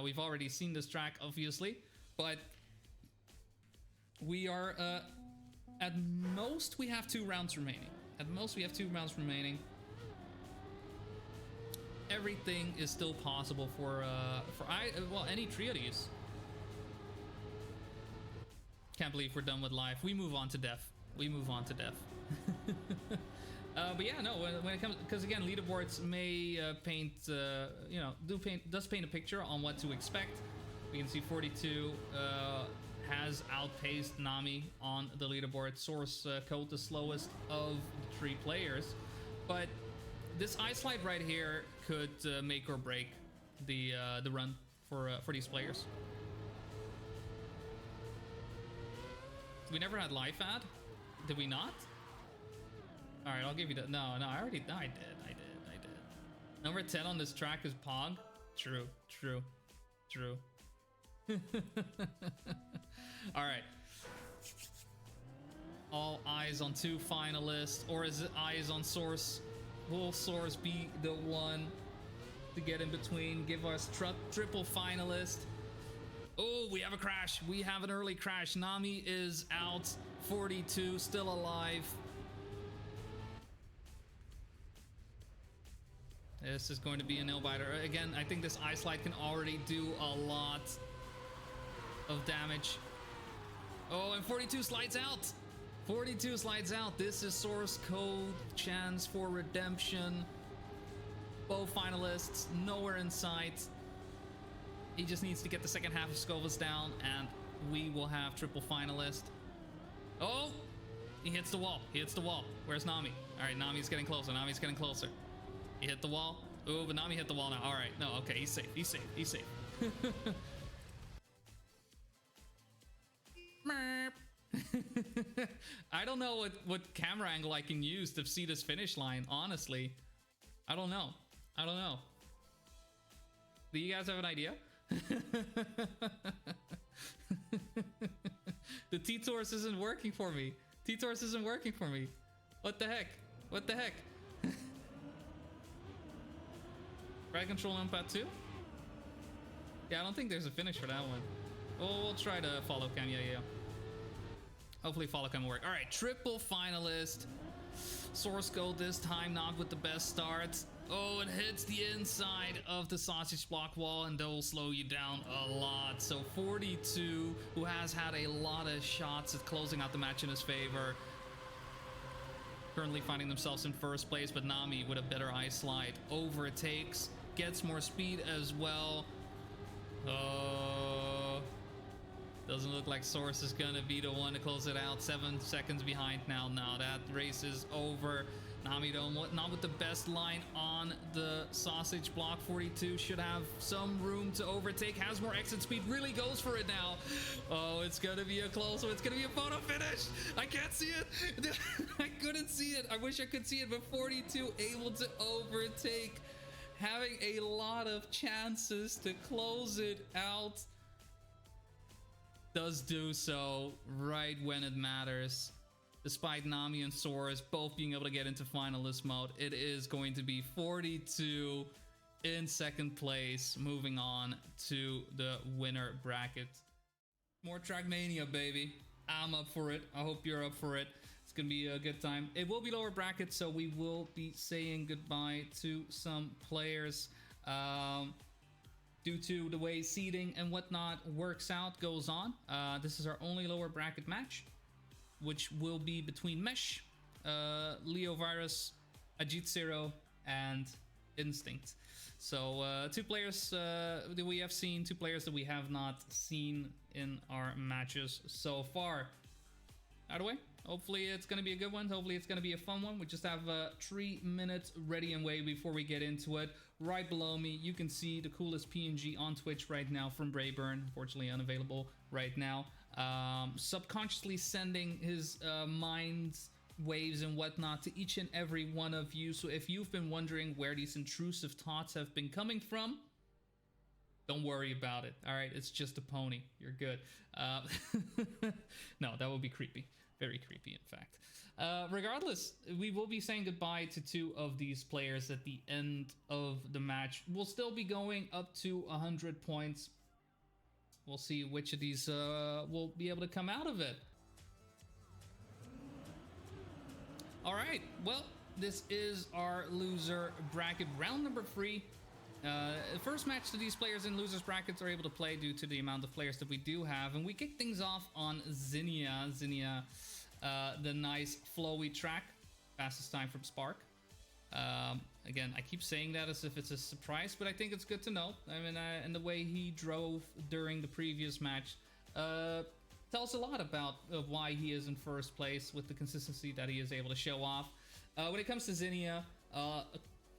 We've already seen this track, obviously. But we are... at most, we have 2 rounds remaining. Everything is still possible for any trio of these. Can't believe we're done with life. We move on to death. But yeah, no. When it comes, because again, leaderboards may paint, does paint a picture on what to expect. We can see 42 has outpaced Nami on the leaderboard. Source code the slowest of the 3 players, but this ice slide right here could make or break the run for these players. We never had life ad, did we not? All right, I'll give you that. No, I did. Number 10 on this track is Pog. True. All right. All eyes on 2 finalists, or is it eyes on Source? Will Source be the one to get in between, give us triple finalist? Oh, we have a crash. We have an early crash. Nami is out. 42 still alive. This is going to be a nail-biter. Again, I think this ice slide can already do a lot of damage. Oh, and 42 slides out. 42 slides out. This is Source code. Chance for redemption. Both finalists nowhere in sight. He just needs to get the second half of Skovas down, and we will have triple finalist. Oh, he hits the wall. Where's Nami? All right, Nami's getting closer. He hit the wall. Oh, but Nami hit the wall now. All right, no, okay, he's safe. I don't know what camera angle I can use to see this finish line, honestly. I don't know. Do you guys have an idea? The T-Torus isn't working for me. T-Torus isn't working for me. What the heck? What the heck? Ride control on pad 2? Yeah, I don't think there's a finish for that one. We'll try to follow cam. Yeah. Hopefully follow cam will work. All right, triple finalist. Source code this time, not with the best start. Oh, it hits the inside of the sausage block wall, and that will slow you down a lot. So 42, who has had a lot of shots at closing out the match in his favor, currently finding themselves in first place, but Nami with a better ice slide overtakes, gets more speed as well. Oh, doesn't look like Source is gonna be the one to close it out. 7 seconds behind now. Now that race is over. Nami not with the best line on the sausage block. 42 should have some room to overtake. Has more exit speed. Really goes for it now. Oh, it's gonna be a close one. It's gonna be a photo finish. I can't see it. I couldn't see it. I wish I could see it, but 42 able to overtake, having a lot of chances to close it out. Does do so right when it matters. Despite Nami and Source both being able to get into finalist mode, it is going to be 42 in second place, moving on to the winner bracket. More Trackmania, baby. I'm up for it. I hope you're up for it. It's gonna be a good time. It will be lower bracket, so we will be saying goodbye to some players. Due to the way seeding and whatnot works out, goes on. This is our only lower bracket match, which will be between Mesh, Leo Virus, Ajit Zero, and Instinct. So 2 players that we have seen, 2 players that we have not seen in our matches so far. Out of the way. Hopefully it's going to be a good one. Hopefully it's going to be a fun one. We just have 3 minutes ready and wait before we get into it. Right below me, you can see the coolest PNG on Twitch right now from Braeburn. Unfortunately unavailable right now. Subconsciously sending his mind waves and whatnot to each and every one of you. So if you've been wondering where these intrusive thoughts have been coming from, don't worry about it. All right, it's just a pony. You're good. No, that would be creepy. Very creepy, in fact. Regardless, we will be saying goodbye to 2 of these players at the end of the match. We'll still be going up to 100 points. We'll see which of these will be able to come out of it. All right, well, this is our loser bracket, round number 3. The first match that these players in losers brackets are able to play due to the amount of players that we do have. And we kick things off on Zinnia. Zinnia, the nice flowy track. Fastest time from Spark. Again, I keep saying that as if it's a surprise, but I think it's good to know. I mean, and the way he drove during the previous match tells a lot about why he is in first place with the consistency that he is able to show off. When it comes to Zinnia,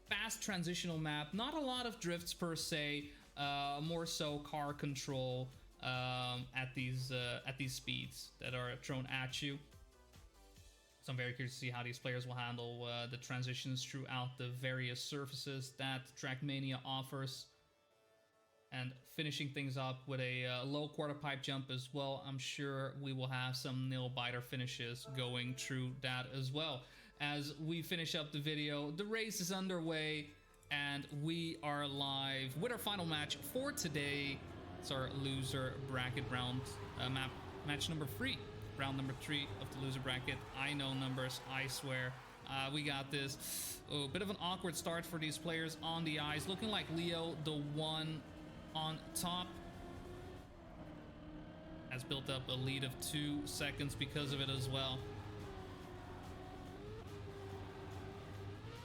fast transitional map, not a lot of drifts per se, more so car control at these speeds that are thrown at you. So I'm very curious to see how these players will handle the transitions throughout the various surfaces that Trackmania offers. And finishing things up with a low quarter pipe jump as well. I'm sure we will have some nail biter finishes going through that as well. As we finish up the video, the race is underway and we are live with our final match for today. It's our loser bracket round, match number 3. Round number 3 of the loser bracket. I know numbers, I swear. We got this. Oh, bit of an awkward start for these players on the ice. Looking like Leo, the one on top, has built up a lead of 2 seconds because of it as well.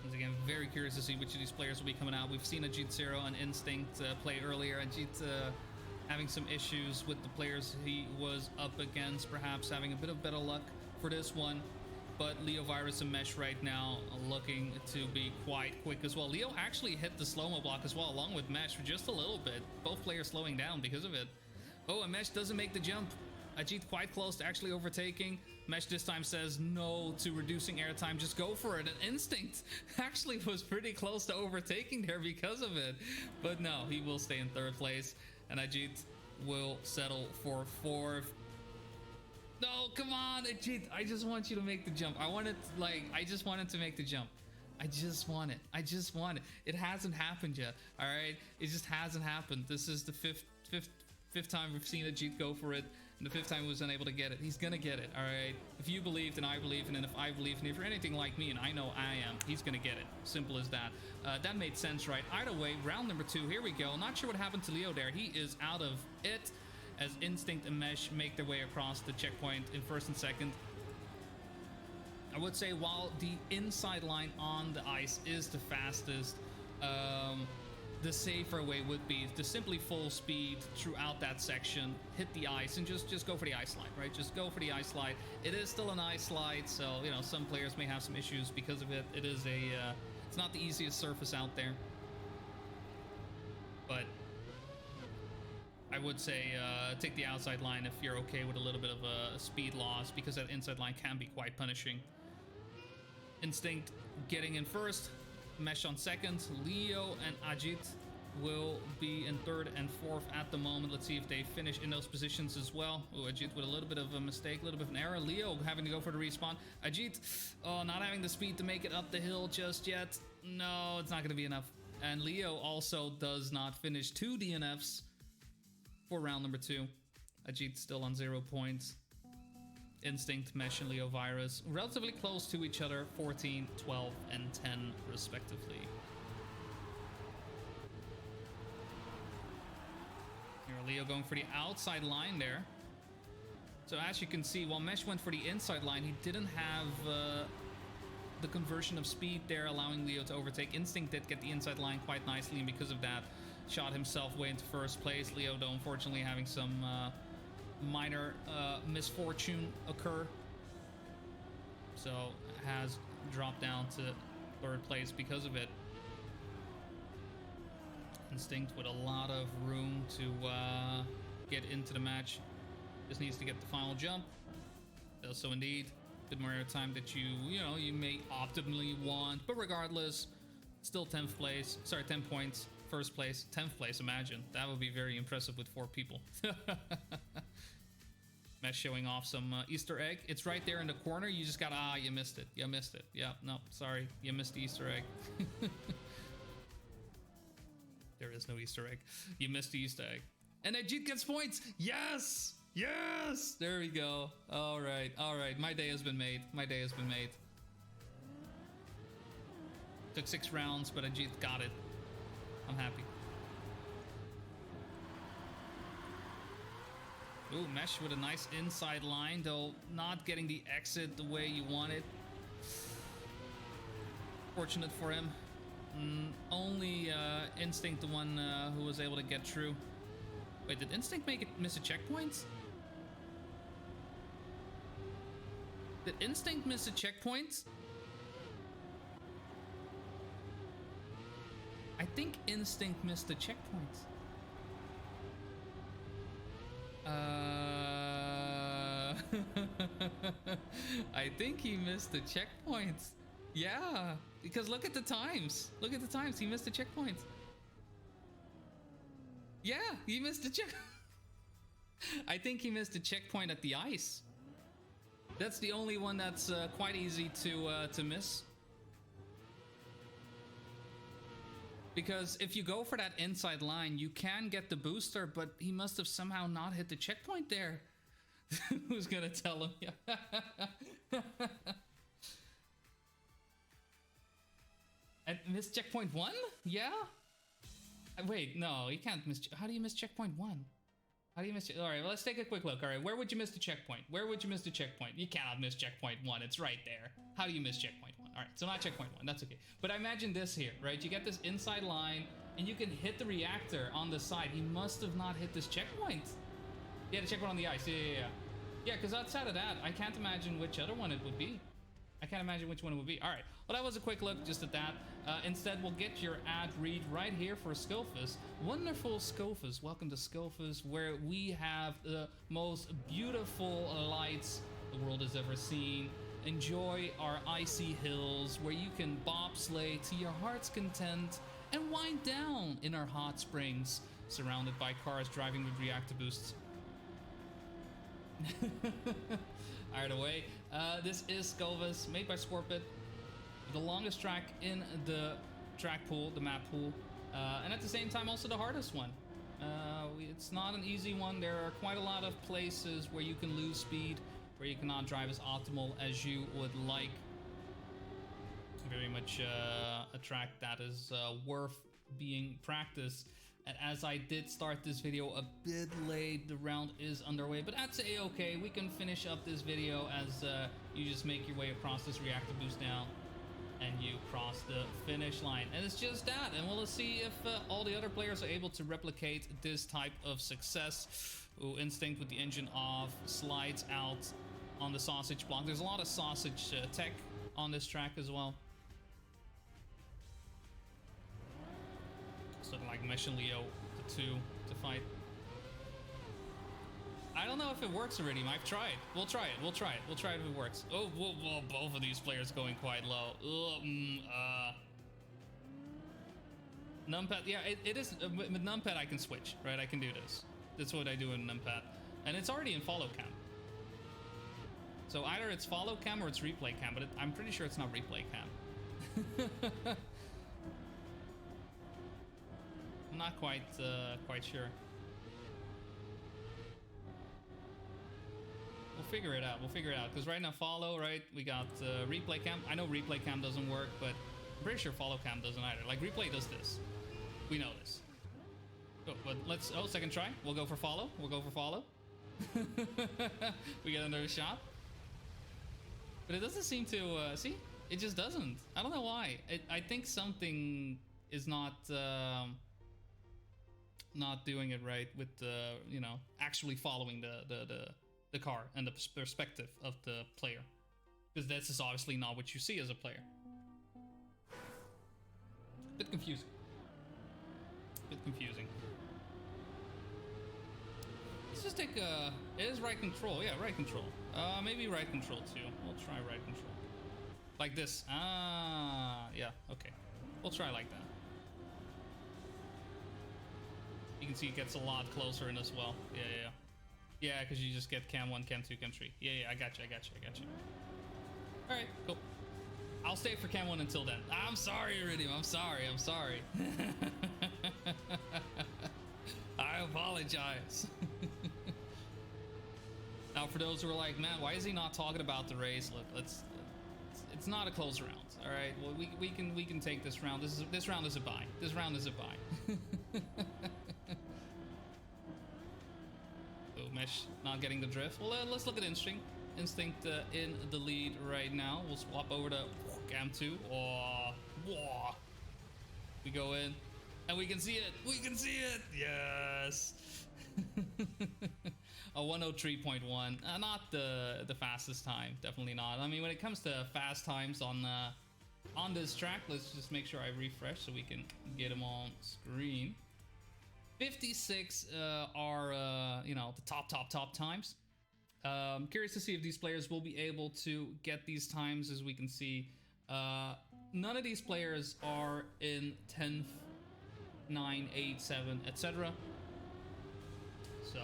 Once again, very curious to see which of these players will be coming out. We've seen Ajit Zero and Instinct play earlier. Ajit having some issues with the players he was up against, perhaps having a bit of better luck for this one. But Leo Virus and Mesh right now looking to be quite quick as well. Leo actually hit the slow-mo block as well, along with Mesh for just a little bit. Both players slowing down because of it. Oh, and Mesh doesn't make the jump. Ajit quite close to actually overtaking. Mesh this time says no to reducing airtime. Just go for it. And Instinct actually was pretty close to overtaking there because of it. But no, he will stay in 3rd place. And Ajit will settle for 4th. No, come on, Ajit. I just want you to make the jump. I just wanted to make the jump. I just want it. I just want it. It hasn't happened yet. All right, it just hasn't happened. This is the fifth time we've seen Ajit go for it, and the 5th time he was unable to get it. He's gonna get it. All right. If you believe, then I believe, and then if I believe, and if you're anything like me, and I know I am, he's gonna get it. Simple as that. That made sense, right? Either way, round number 2. Here we go. Not sure what happened to Leo there. He is out of it. As Instinct and Mesh make their way across the checkpoint in 1st and 2nd. I would say while the inside line on the ice is the fastest, the safer way would be to simply full speed throughout that section, hit the ice, and just go for the ice slide, right? Just go for the ice slide. It is still an ice slide, so, you know, some players may have some issues because of it. It is it's not the easiest surface out there. But I would say take the outside line if you're okay with a little bit of a speed loss, because that inside line can be quite punishing. Instinct getting in 1st, Mesh on 2nd. Leo and Ajit will be in 3rd and 4th at the moment. Let's see if they finish in those positions as well. Oh, Ajit with a little bit of a mistake, a little bit of an error. Leo having to go for the respawn. Ajit, oh, not having the speed to make it up the hill just yet. No, it's not going to be enough. And Leo also does not finish 2 DNFs for round number 2. Ajit still on 0 points. Instinct, Mesh, and Leo Virus relatively close to each other, 14, 12, and 10 respectively. Here, Leo going for the outside line there. So as you can see, while Mesh went for the inside line, he didn't have the conversion of speed there, allowing Leo to overtake. Instinct did get the inside line quite nicely, and because of that, shot himself way into 1st place. Leo, though, unfortunately having some minor misfortune occur, so has dropped down to 3rd place because of it. Instinct with a lot of room to get into the match. Just needs to get the final jump. Does so indeed. Bit more airtime that you may optimally want, but regardless, still 10th place. Sorry, 10 points. 1st place, 10th place. Imagine that would be very impressive with 4 people. Mesh showing off some Easter egg. It's right there in the corner. You just got you missed it. You missed it. Yeah, no, sorry, you missed the Easter egg. There is no Easter egg. You missed the Easter egg. And Ajit gets points. Yes. Yes! There we go. All right, all right. My day has been made. My day has been made. Took 6 rounds, but Ajit got it. I'm happy. Ooh, Mesh with a nice inside line, though not getting the exit the way you wanted. Fortunate for him. Only Instinct, the one who was able to get through. Wait, did Instinct miss a checkpoint? Did Instinct miss a checkpoint? I think Instinct missed the checkpoint. I think he missed the checkpoint. Yeah, because look at the times. Look at the times. He missed the checkpoint. Yeah, he missed the check. I think he missed the checkpoint at the ice. That's the only one that's quite easy to miss. Because if you go for that inside line, you can get the booster, but he must have somehow not hit the checkpoint there. Who's gonna tell him? And miss checkpoint 1? Yeah? Wait, no, you can't miss. How do you miss checkpoint 1? How do you miss? All right, well, let's take a quick look. All right, where would you miss the checkpoint? Where would you miss the checkpoint? You cannot miss checkpoint 1. It's right there. How do you miss checkpoint 1? All right, so not checkpoint 1. That's okay. But I imagine this here, right? You get this inside line, and you can hit the reactor on the side. He must have not hit this checkpoint. Yeah, the checkpoint on the ice. Yeah. Yeah, because outside of that, I can't imagine which other one it would be. I can't imagine which one it would be. All right. Well, that was a quick look just at that. Instead, we'll get your ad read right here for Skillfus. Wonderful Skillfus. Welcome to Skillfus, where we have the most beautiful lights the world has ever seen. Enjoy our icy hills, where you can bobsleigh to your heart's content and wind down in our hot springs, surrounded by cars driving with reactor boosts. Either way, this is Scovis, made by Scorpit, the longest track in the track pool, the map pool, and at the same time also the hardest one. It's not an easy one. There are quite a lot of places where you can lose speed, where you cannot drive as optimal as you would like. Very much a track that is worth being practiced. And as I did start this video a bit late, the round is underway, but that's a-okay. We can finish up this video as you just make your way across this reactor boost down and you cross the finish line. And it's just that, and we'll see if all the other players are able to replicate this type of success. Ooh, Instinct with the engine off, slides out on the sausage block. There's a lot of sausage tech on this track as well. It's looking like Mesh and Leo, the two to fight. I don't know if it works already. I've tried. We'll try it. We'll try it. We'll try it if it works. Oh, whoa, both of these players going quite low. Numpad. Yeah, it is. With numpad, I can switch, right? I can do this. That's what I do in numpad. And it's already in follow cam. So either it's follow cam or it's replay cam, but I'm pretty sure it's not replay cam. I'm not quite sure. We'll figure it out. We'll figure it out. Because right now, follow, right? We got replay cam. I know replay cam doesn't work, but I'm pretty sure follow cam doesn't either. Like, replay does this. We know this. Oh, but let's... Oh, second try. We'll go for follow. We'll go for follow. We get another shot. But it doesn't seem to... see? It just doesn't. I don't know why. I think something is not doing it right with the, you know, actually following the car and the perspective of the player, because this is obviously not what you see as a player. Bit confusing. Bit confusing. Let's just take it is right control. Yeah, right control. Maybe right control too. We'll try right control. Like this. Yeah, okay. We'll try like that. You can see it gets a lot closer in as well. Yeah. Yeah, because you just get cam 1, cam 2, cam 3. Yeah, I got you. Alright, cool. I'll stay for cam 1 until then. I'm sorry, Iridium. I'm sorry. I apologize. Now, for those who are like, man, why is he not talking about the race? Look, it's not a close round. All right, well, we can take this round. This round is a bye. This round is a bye. Oh, Mesh not getting the drift. Well, let's look at Instinct. Instinct in the lead right now. We'll swap over to cam 2. Oh, whoa. We go in, and we can see it. We can see it. Yes. A 103.1. Not the fastest time. Definitely not. I mean, when it comes to fast times on this track, let's just make sure I refresh so we can get them on screen. 56 are you know, the top times. Curious to see if these players will be able to get these times. As we can see, none of these players are in 10th, 9, 8, 7, etc. So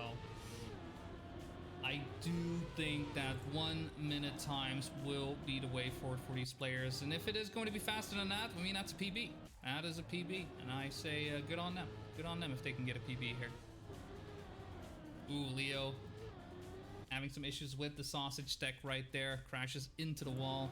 I do think that 1 minute times will be the way forward for these players. And if it is going to be faster than that, I mean, that's a PB. That is a PB. And I say good on them. Good on them if they can get a PB here. Ooh, Leo having some issues with the sausage deck right there. Crashes into the wall.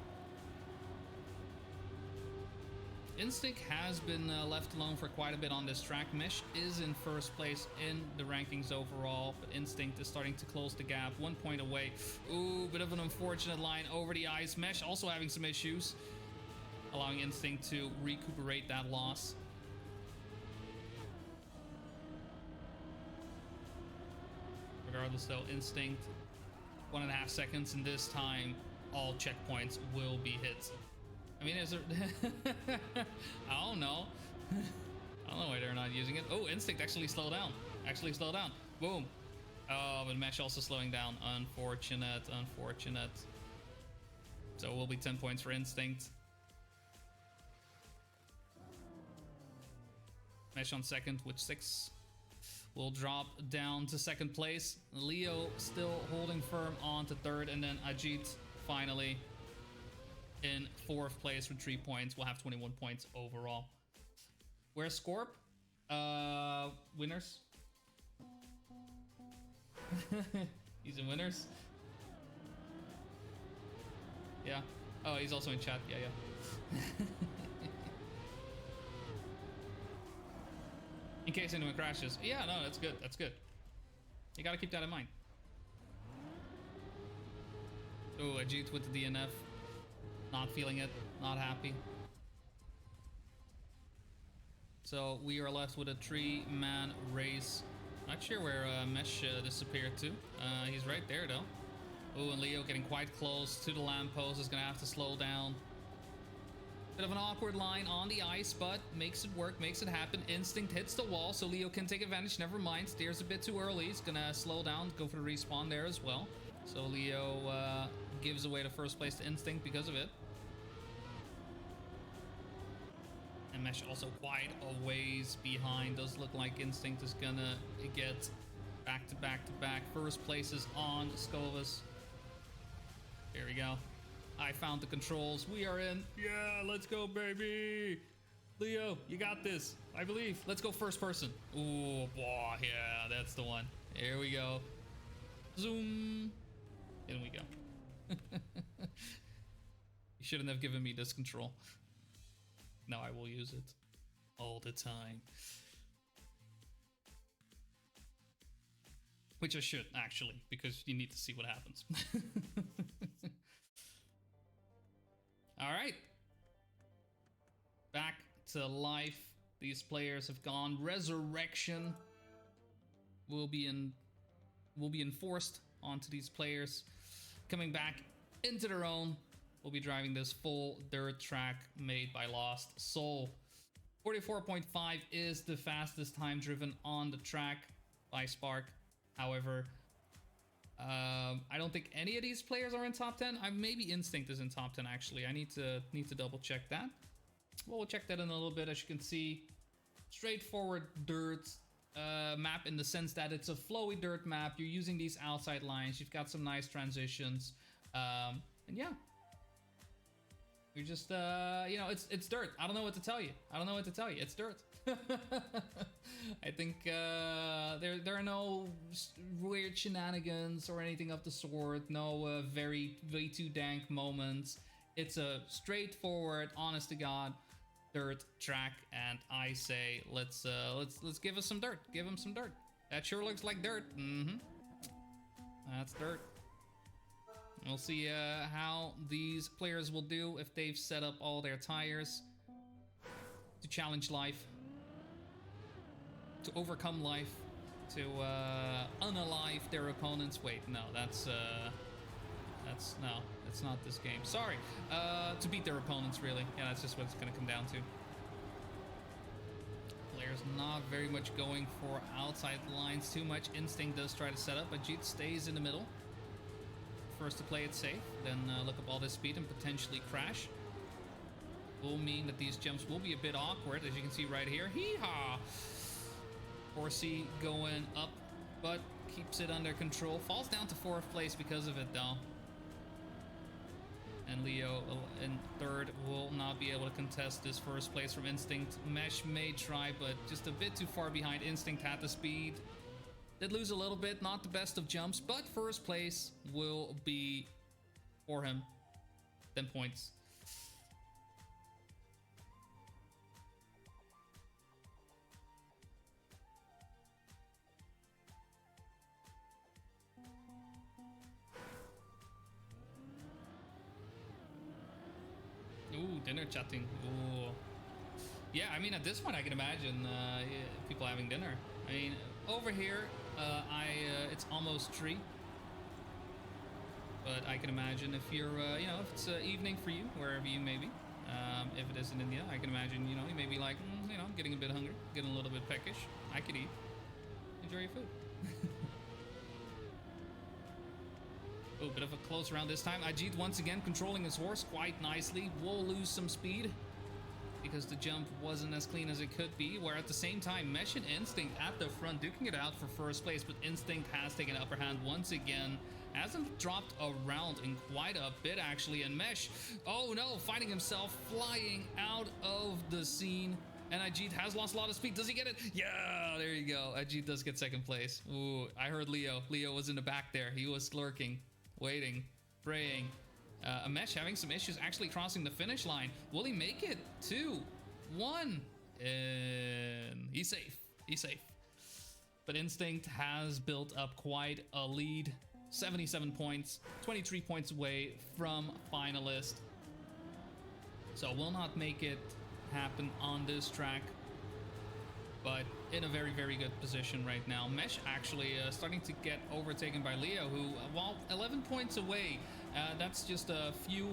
Instinct has been left alone for quite a bit on this track. Mesh is in first place in the rankings overall, but Instinct is starting to close the gap. 1 point away. Ooh, bit of an unfortunate line over the ice. Mesh also having some issues, allowing Instinct to recuperate that loss. Regardless though, Instinct 1.5 seconds, and this time all checkpoints will be hit. I mean, is there... I don't know. I don't know why they're not using it. Oh, Instinct actually slowed down. Boom. Oh, but Mesh also slowing down. Unfortunate. So it will be 10 points for Instinct. Mesh on second with 6. will drop down to second place. Leo still holding firm on to third, and then Ajit finally in fourth place with 3 points. We'll have 21 points overall. Where's Scorp? Winners. He's in winners. Yeah. Oh, he's also in chat. Yeah, yeah. In case anyone crashes. Yeah, no, that's good. That's good. You gotta keep that in mind. Oh, Ajit with the DNF. Not feeling it. Not happy. So we are left with a 3-man race. Not sure where Mesh disappeared to. He's right there, though. Oh, and Leo getting quite close to the lamppost. Is going to have to slow down. Bit of an awkward line on the ice, but makes it work, makes it happen. Instinct hits the wall, so Leo can take advantage. Never mind, steers a bit too early. He's going to slow down, go for the respawn there as well. So Leo gives away the first place to Instinct because of it. And Mesh also quite a ways behind. Does look like Instinct is going to get back to back to back. First places on Scovis. There we go. I found the controls. We are in. Yeah, let's go, baby. Leo, you got this. I believe. Let's go first person. Ooh, boy, yeah, that's the one. Here we go. Zoom. In we go. You shouldn't have given me this control. Now I will use it all the time. Which I should, actually, because you need to see what happens. All right. Back to life. These players have gone. Resurrection will be enforced onto these players. Coming back into their own. We'll be driving this full dirt track made by Lost Soul. 44.5 is the fastest time driven on the track by Spark. However, I don't think any of these players are in top 10. Maybe Instinct is in top 10 actually. I need to double check that. Well, we'll check that in a little bit. As you can see, straightforward dirt map in the sense that it's a flowy dirt map. You're using these outside lines. You've got some nice transitions, and yeah. You're just, you know, it's dirt. I don't know what to tell you. It's dirt. I think there are no weird shenanigans or anything of the sort. No way too dank moments. It's a straightforward, honest to God, dirt track. And I say, let's give us some dirt. Give him some dirt. That sure looks like dirt. That's dirt. We'll see how these players will do if they've set up all their tires to challenge life, to overcome life, to unalive their opponents. Wait, no, that's not this game. Sorry, to beat their opponents, really. Yeah, that's just what it's gonna come down to. Players not very much going for outside lines too much. Instinct does try to set up, but Ajit stays in the middle. First to play it safe, then look up all this speed and potentially crash. Will mean that these jumps will be a bit awkward, as you can see right here. Hee-haw! Horsey going up, but keeps it under control. Falls down to fourth place because of it, though. And Leo in third will not be able to contest this first place from Instinct. Mesh may try, but just a bit too far behind. Instinct had the speed. Did lose a little bit, not the best of jumps, but first place will be for him. 10 points. Ooh, dinner chatting. Ooh. Yeah, I mean, at this point, I can imagine people having dinner. I mean, over here, it's almost 3. But I can imagine if you're, you know, if it's evening for you, wherever you may be. If it is in India, I can imagine, you know, you may be like, you know, getting a bit hungry, getting a little bit peckish. I could eat. Enjoy your food. Oh, bit of a close round this time. Ajit once again controlling his horse quite nicely. Will lose some speed because the jump wasn't as clean as it could be, where at the same time Mesh and Instinct at the front duking it out for first place, but Instinct has taken upper hand once again. Hasn't dropped a round in quite a bit actually, and Mesh, oh no, finding himself flying out of the scene. And Ajit has lost a lot of speed. Does he get it? Yeah, there you go. Ajit does get second place. Ooh, I heard Leo. Leo was in the back there. He was lurking, waiting, praying. Mesh having some issues actually crossing the finish line. Will he make it? 2, 1, and he's safe. He's safe. But Instinct has built up quite a lead. 77 points, 23 points away from finalist. So will not make it happen on this track, but in a very, very good position right now. Mesh actually starting to get overtaken by Leo, who, well, 11 points away. That's just a few,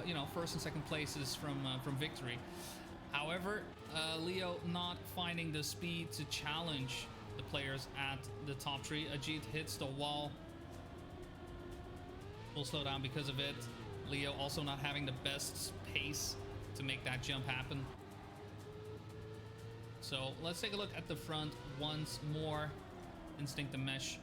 you know, first and second places from victory. However, Leo not finding the speed to challenge the players at the top tree. Ajit hits the wall. Will slow down because of it. Leo also not having the best pace to make that jump happen. So let's take a look at the front once more. Instinct and Mesh.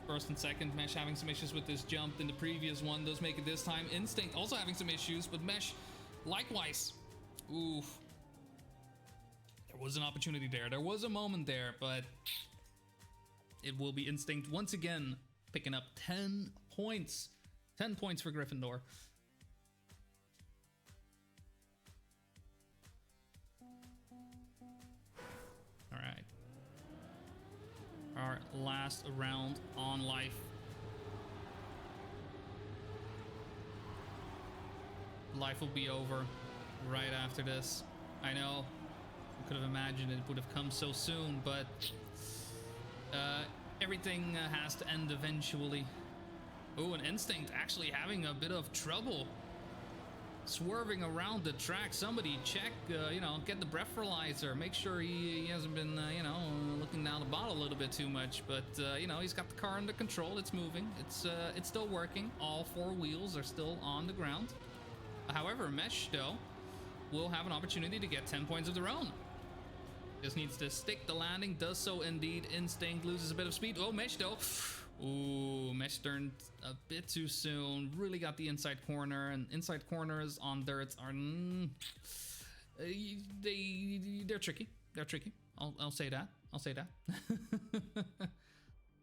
First and second, Mesh having some issues with this jump in the previous one. Does make it this time. Instinct also having some issues, but Mesh likewise. Oof. There was an opportunity there. There was a moment there, but it will be Instinct once again picking up 10 points. 10 points for Gryffindor. All right. Our last round on life. Life will be over right after this. I know. I could have imagined it would have come so soon, but everything has to end eventually. Oh, an Instinct actually having a bit of trouble swerving around the track. Somebody check, you know, get the breathalyzer. Make sure he hasn't been, you know, looking down the bottle a little bit too much. But, you know, he's got the car under control. It's moving. It's still working. All 4 wheels are still on the ground. However, Mesh, though, will have an opportunity to get 10 points of their own. Just needs to stick the landing. Does so indeed. Instinct loses a bit of speed. Oh, Mesh, though. Ooh, Mesh turned a bit too soon. Really got the inside corner, and inside corners on dirts are they're tricky. They're tricky. I'll say that. I'll say that. I'll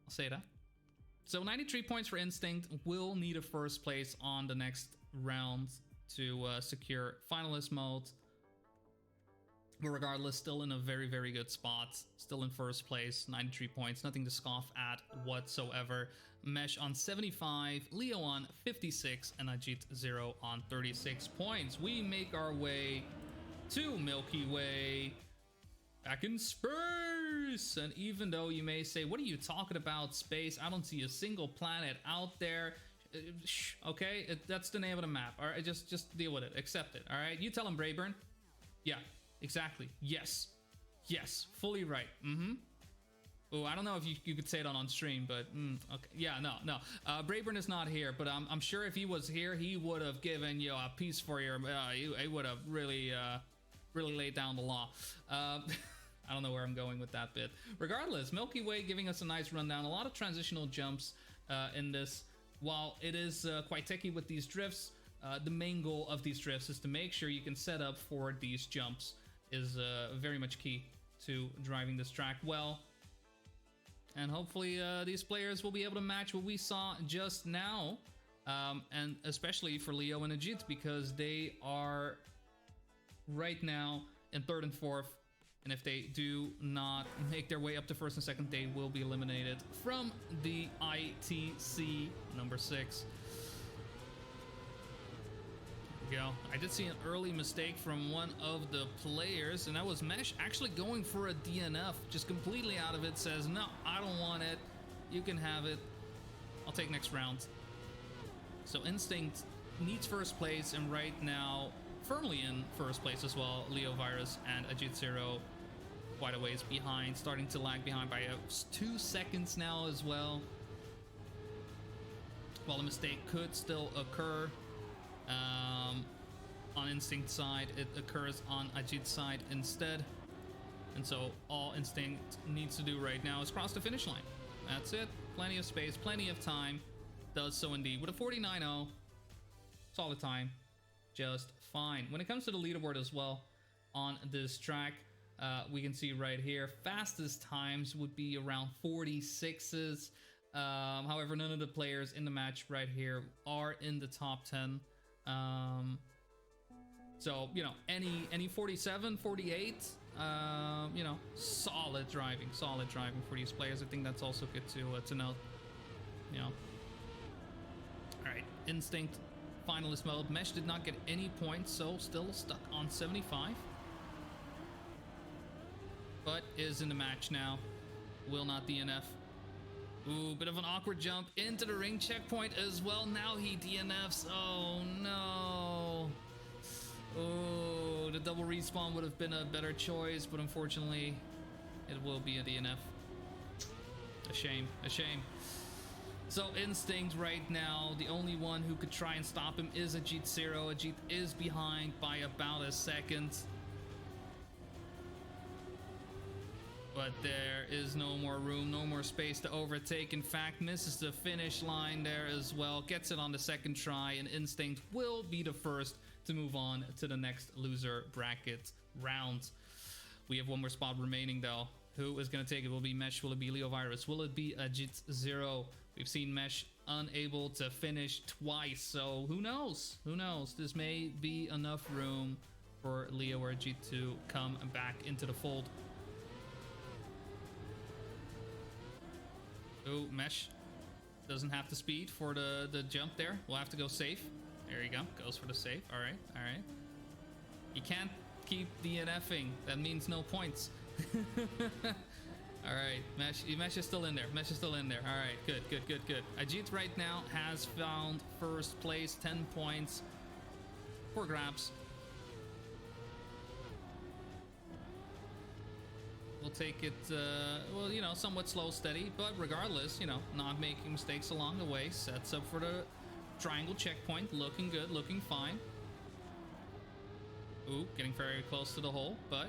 say that. So 93 points for Instinct. Will need a first place on the next round to secure finalist mode. But regardless, still in a very, very good spot. Still in first place, 93 points. Nothing to scoff at whatsoever. Mesh on 75, Leo on 56, and Ajit 0 on 36 points. We make our way to Milky Way. Back in space! And even though you may say, what are you talking about, space? I don't see a single planet out there. Okay, that's the name of the map. All right, just deal with it. Accept it, all right? You tell him, Braeburn. Yeah. Exactly. Yes. Yes. Fully right. Mm-hmm. Oh, I don't know if you could say it on stream, but okay. Yeah, no. Braeburn is not here, but I'm sure if he was here, he would have given you a piece for your. He would have really laid down the law. I don't know where I'm going with that bit. Regardless, Milky Way giving us a nice rundown. A lot of transitional jumps in this. While it is quite techy with these drifts, the main goal of these drifts is to make sure you can set up for these jumps. Is very much key to driving this track well. And hopefully these players will be able to match what we saw just now. And especially for Leo and Ajit, because they are right now in 3rd and 4th. And if they do not make their way up to 1st and 2nd, they will be eliminated from the ITC number 6. Go. I did see an early mistake from one of the players, and that was Mesh actually going for a DNF, just completely out of it. Says, no, I don't want it. You can have it. I'll take next round. So Instinct needs first place, and right now firmly in first place as well. Leo Virus and Ajit Zero quite a ways behind, starting to lag behind by 2 seconds now as well. While the mistake could still occur. on Instinct side, it occurs on Ajit's side instead. And so all Instinct needs to do right now is cross the finish line. That's it. Plenty of space, plenty of time. Does so indeed. With a 49.0, solid time, just fine. When it comes to the leaderboard as well, on this track, we can see right here, fastest times would be around 46s. However, none of the players in the match right here are in the top 10. So, you know, any 47, 48, you know, solid driving for these players. I think that's also good to note, you know. All right, Instinct, finalist mode. Mesh did not get any points, so still stuck on 75. But is in the match now. Will not DNF. Ooh, bit of an awkward jump into the ring checkpoint as well. Now he DNFs. Oh no. Oh, the double respawn would have been a better choice, but unfortunately, it will be a DNF. A shame, a shame. So Instinct right now, the only one who could try and stop him is Ajit Zero. Ajit is behind by about a second. But there is no more room, no more space to overtake. In fact, misses the finish line there as well. Gets it on the second try, and Instinct will be the first to move on to the next loser bracket round. We have one more spot remaining though. Who is going to take it? Will it be Mesh? Will it be Leo Virus? Will it be Ajit Zero? We've seen Mesh unable to finish twice, so who knows? Who knows? This may be enough room for Leo or Ajit to come back into the fold. Oh, Mesh doesn't have the speed for the jump there. We'll have to go safe. There you go. Goes for the safe. All right. All right. You can't keep DNFing. That means no points. All right. Mesh is still in there. Mesh is still in there. All right. Good, good, good, good. Ajit right now has found first place. 10 points for grabs. We'll take it, well, you know, somewhat slow, steady, but regardless, you know, not making mistakes along the way. Sets up for the triangle checkpoint. Looking good, looking fine. Ooh, getting very close to the hole, but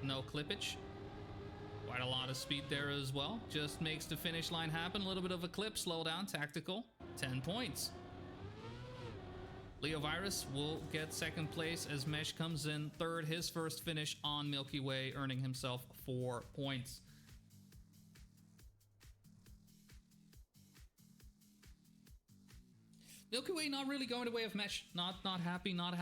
no clippage. Quite a lot of speed there as well. Just makes the finish line happen. A little bit of a clip, slow down, tactical. 10 points. Leo Virus will get second place as Mesh comes in third. His first finish on Milky Way, earning himself 4 points. Milky Way not really going the way of Mesh. Not happy, not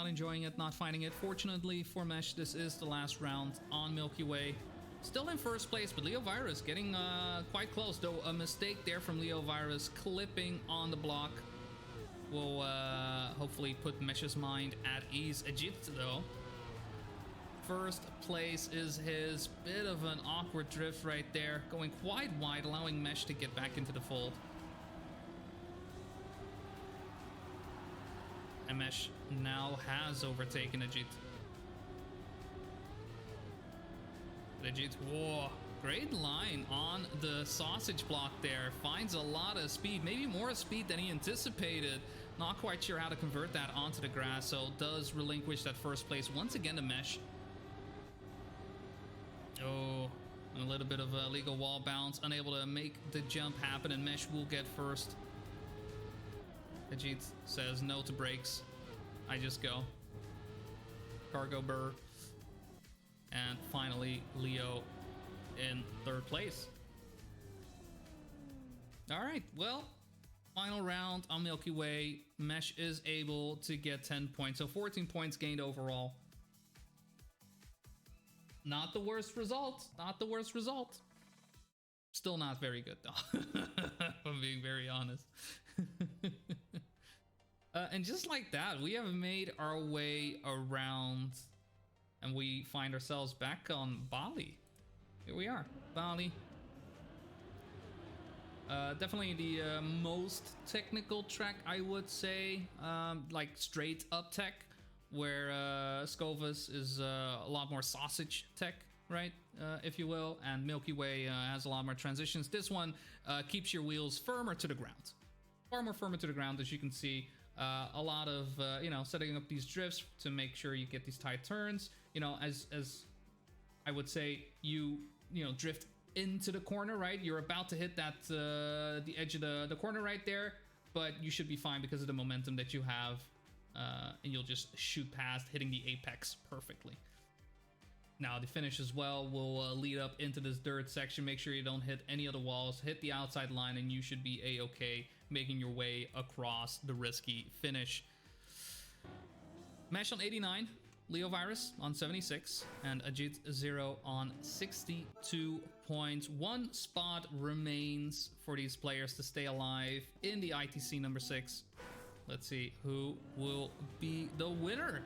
enjoying it, not finding it. Fortunately for Mesh, this is the last round on Milky Way. Still in first place, but Leo Virus getting quite close, though a mistake there from Leo Virus clipping on the block will hopefully put Mesh's mind at ease. Ajit, though, first place is his. Bit of an awkward drift right there, going quite wide, allowing Mesh to get back into the fold. And Mesh now has overtaken Ajit. Ajit, whoa, great line on the sausage block there. Finds a lot of speed, maybe more speed than he anticipated. Not quite sure how to convert that onto the grass, so does relinquish that first place once again to Mesh. Oh, a little bit of a legal wall bounce, unable to make the jump happen, and Mesh will get first. Ajit says no to brakes. I just go. Cargo burr. And finally, Leo in third place. All right, well, final round on Milky Way. Mesh is able to get 10 points, so 14 points gained overall. Not the worst result. Not the worst result. Still not very good, though. I'm being very honest. And just like that, we have made our way around, and we find ourselves back on Bali. Here we are, Bali. Definitely the most technical track, I would say. Like straight up tech, where Scovus is a lot more sausage tech, right? If you will. And Milky Way has a lot more transitions. This one keeps your wheels firmer to the ground. Far more firmer to the ground, as you can see. a lot of you know, setting up these drifts to make sure you get these tight turns. You know, as I would say, you know, drift into the corner, right? You're about to hit that the edge of the corner right there, but you should be fine because of the momentum that you have, and you'll just shoot past, hitting the apex perfectly. Now the finish as well will lead up into this dirt section. Make sure you don't hit any of the walls, hit the outside line, and you should be a-okay making your way across the risky finish. Mesh on 89, Leo Virus on 76, and Ajit 0 on 62 points. One spot remains for these players to stay alive in the ITC number 6. Let's see who will be the winner.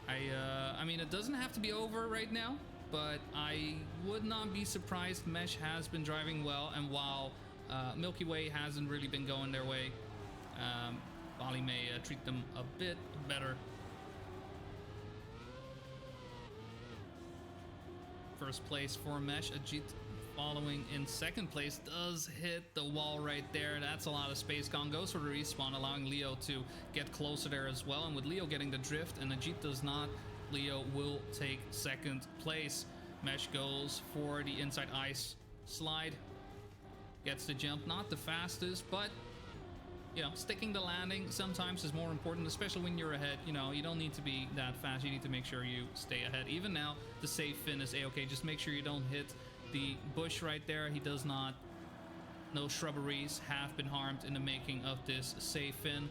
I mean, it doesn't have to be over right now, but I would not be surprised. Mesh has been driving well, and while Milky Way hasn't really been going their way, Bali may treat them a bit better. First place for Mesh. Ajit following in second place does hit the wall right there. That's a lot of space gone. Goes for the respawn, allowing Leo to get closer there as well. And with Leo getting the drift and Ajit does not, Leo will take second place. Mesh goes for the inside ice slide. Gets the jump. Not the fastest, but you know, sticking the landing sometimes is more important, especially when you're ahead. You know, you don't need to be that fast. You need to make sure you stay ahead. Even now, the safe fin is a-okay. Just make sure you don't hit the bush right there. He does not. No shrubberies have been harmed in the making of this safe fin.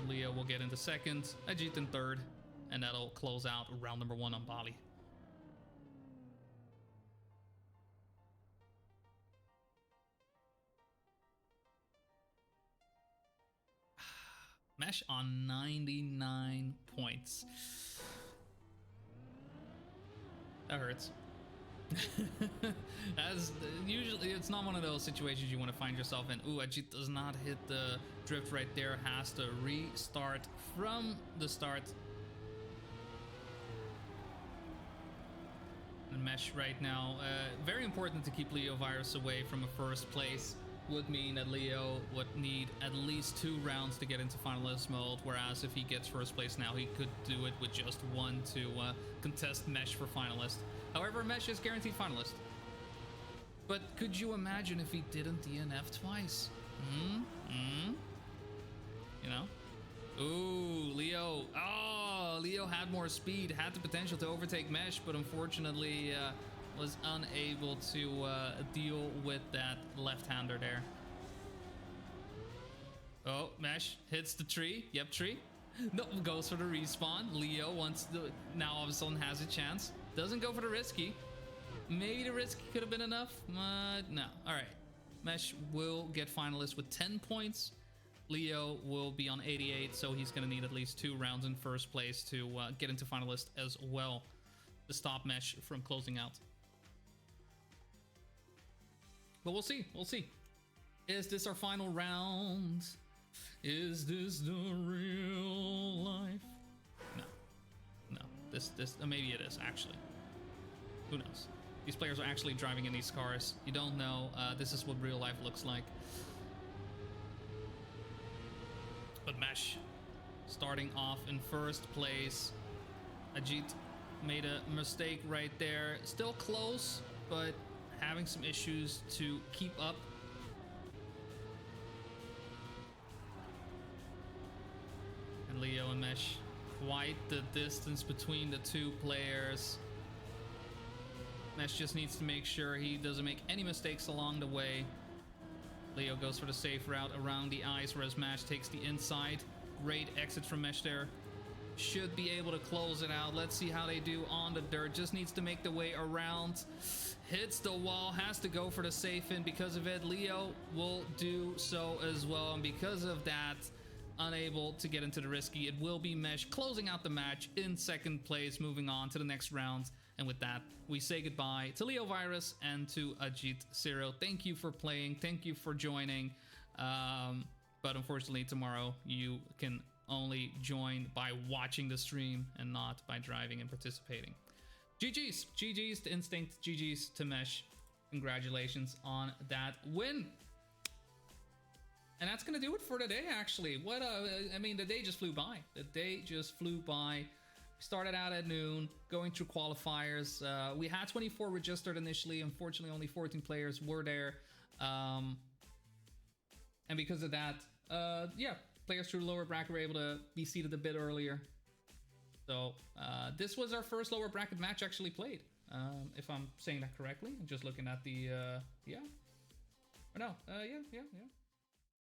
Leo will get into second, Ajit in third, and that'll close out round number 1 on Bali. Mesh on 99 points. That hurts. As usually, it's not one of those situations you want to find yourself in. Ooh, Ajit does not hit the drift right there. Has to restart from the start. And Mesh right now, very important to keep Leo Virus away from a first place. Would mean that Leo would need at least 2 rounds to get into finalist mode, whereas if he gets first place now, he could do it with just 1 to contest Mesh for finalist. However, Mesh is guaranteed finalist. But could you imagine if he didn't DNF twice? You know? Ooh, Leo. Oh, Leo had more speed, had the potential to overtake Mesh, but unfortunately was unable to deal with that left-hander there. Oh, Mesh hits the tree. Yep, tree. No, goes for the respawn. Leo wants to, now all of a sudden has a chance. Doesn't go for the risky. Maybe the risky could have been enough, but no. All right. Mesh will get finalist with 10 points. Leo will be on 88, so he's going to need at least 2 rounds in first place to get into finalist as well to stop Mesh from closing out. But we'll see. We'll see. Is this our final round? Is this the real life? No. No. This maybe it is, actually. Who knows? These players are actually driving in these cars. You don't know. This is what real life looks like. But Mesh starting off in first place. Ajit made a mistake right there. Still close, but having some issues to keep up. And Leo and Mesh, quite the distance between the 2 players. Mesh just needs to make sure he doesn't make any mistakes along the way. Leo goes for the safe route around the ice, whereas Mesh takes the inside. Great exit from Mesh there. Should be able to close it out. Let's see how they do on the dirt. Just needs to make the way around. Hits the wall. Has to go for the safe in. Because of it, Leo will do so as well. And because of that, unable to get into the risky. It will be Mesh closing out the match in second place, moving on to the next round. And with that, we say goodbye to Leo Virus and to Ajit Zero. Thank you for playing. Thank you for joining. But unfortunately, tomorrow you can only join by watching the stream and not by driving and participating. GG's. GG's to Instinct. GG's to Mesh. Congratulations on that win. And that's gonna do it for today, actually. What I mean, the day just flew by. The day just flew by. Started out at noon, going through qualifiers. We had 24 registered initially. Unfortunately, only 14 players were there. And because of that, yeah, players through the lower bracket were able to be seated a bit earlier. So this was our first lower bracket match actually played, if I'm saying that correctly. I'm just looking at the, yeah. Or no, yeah.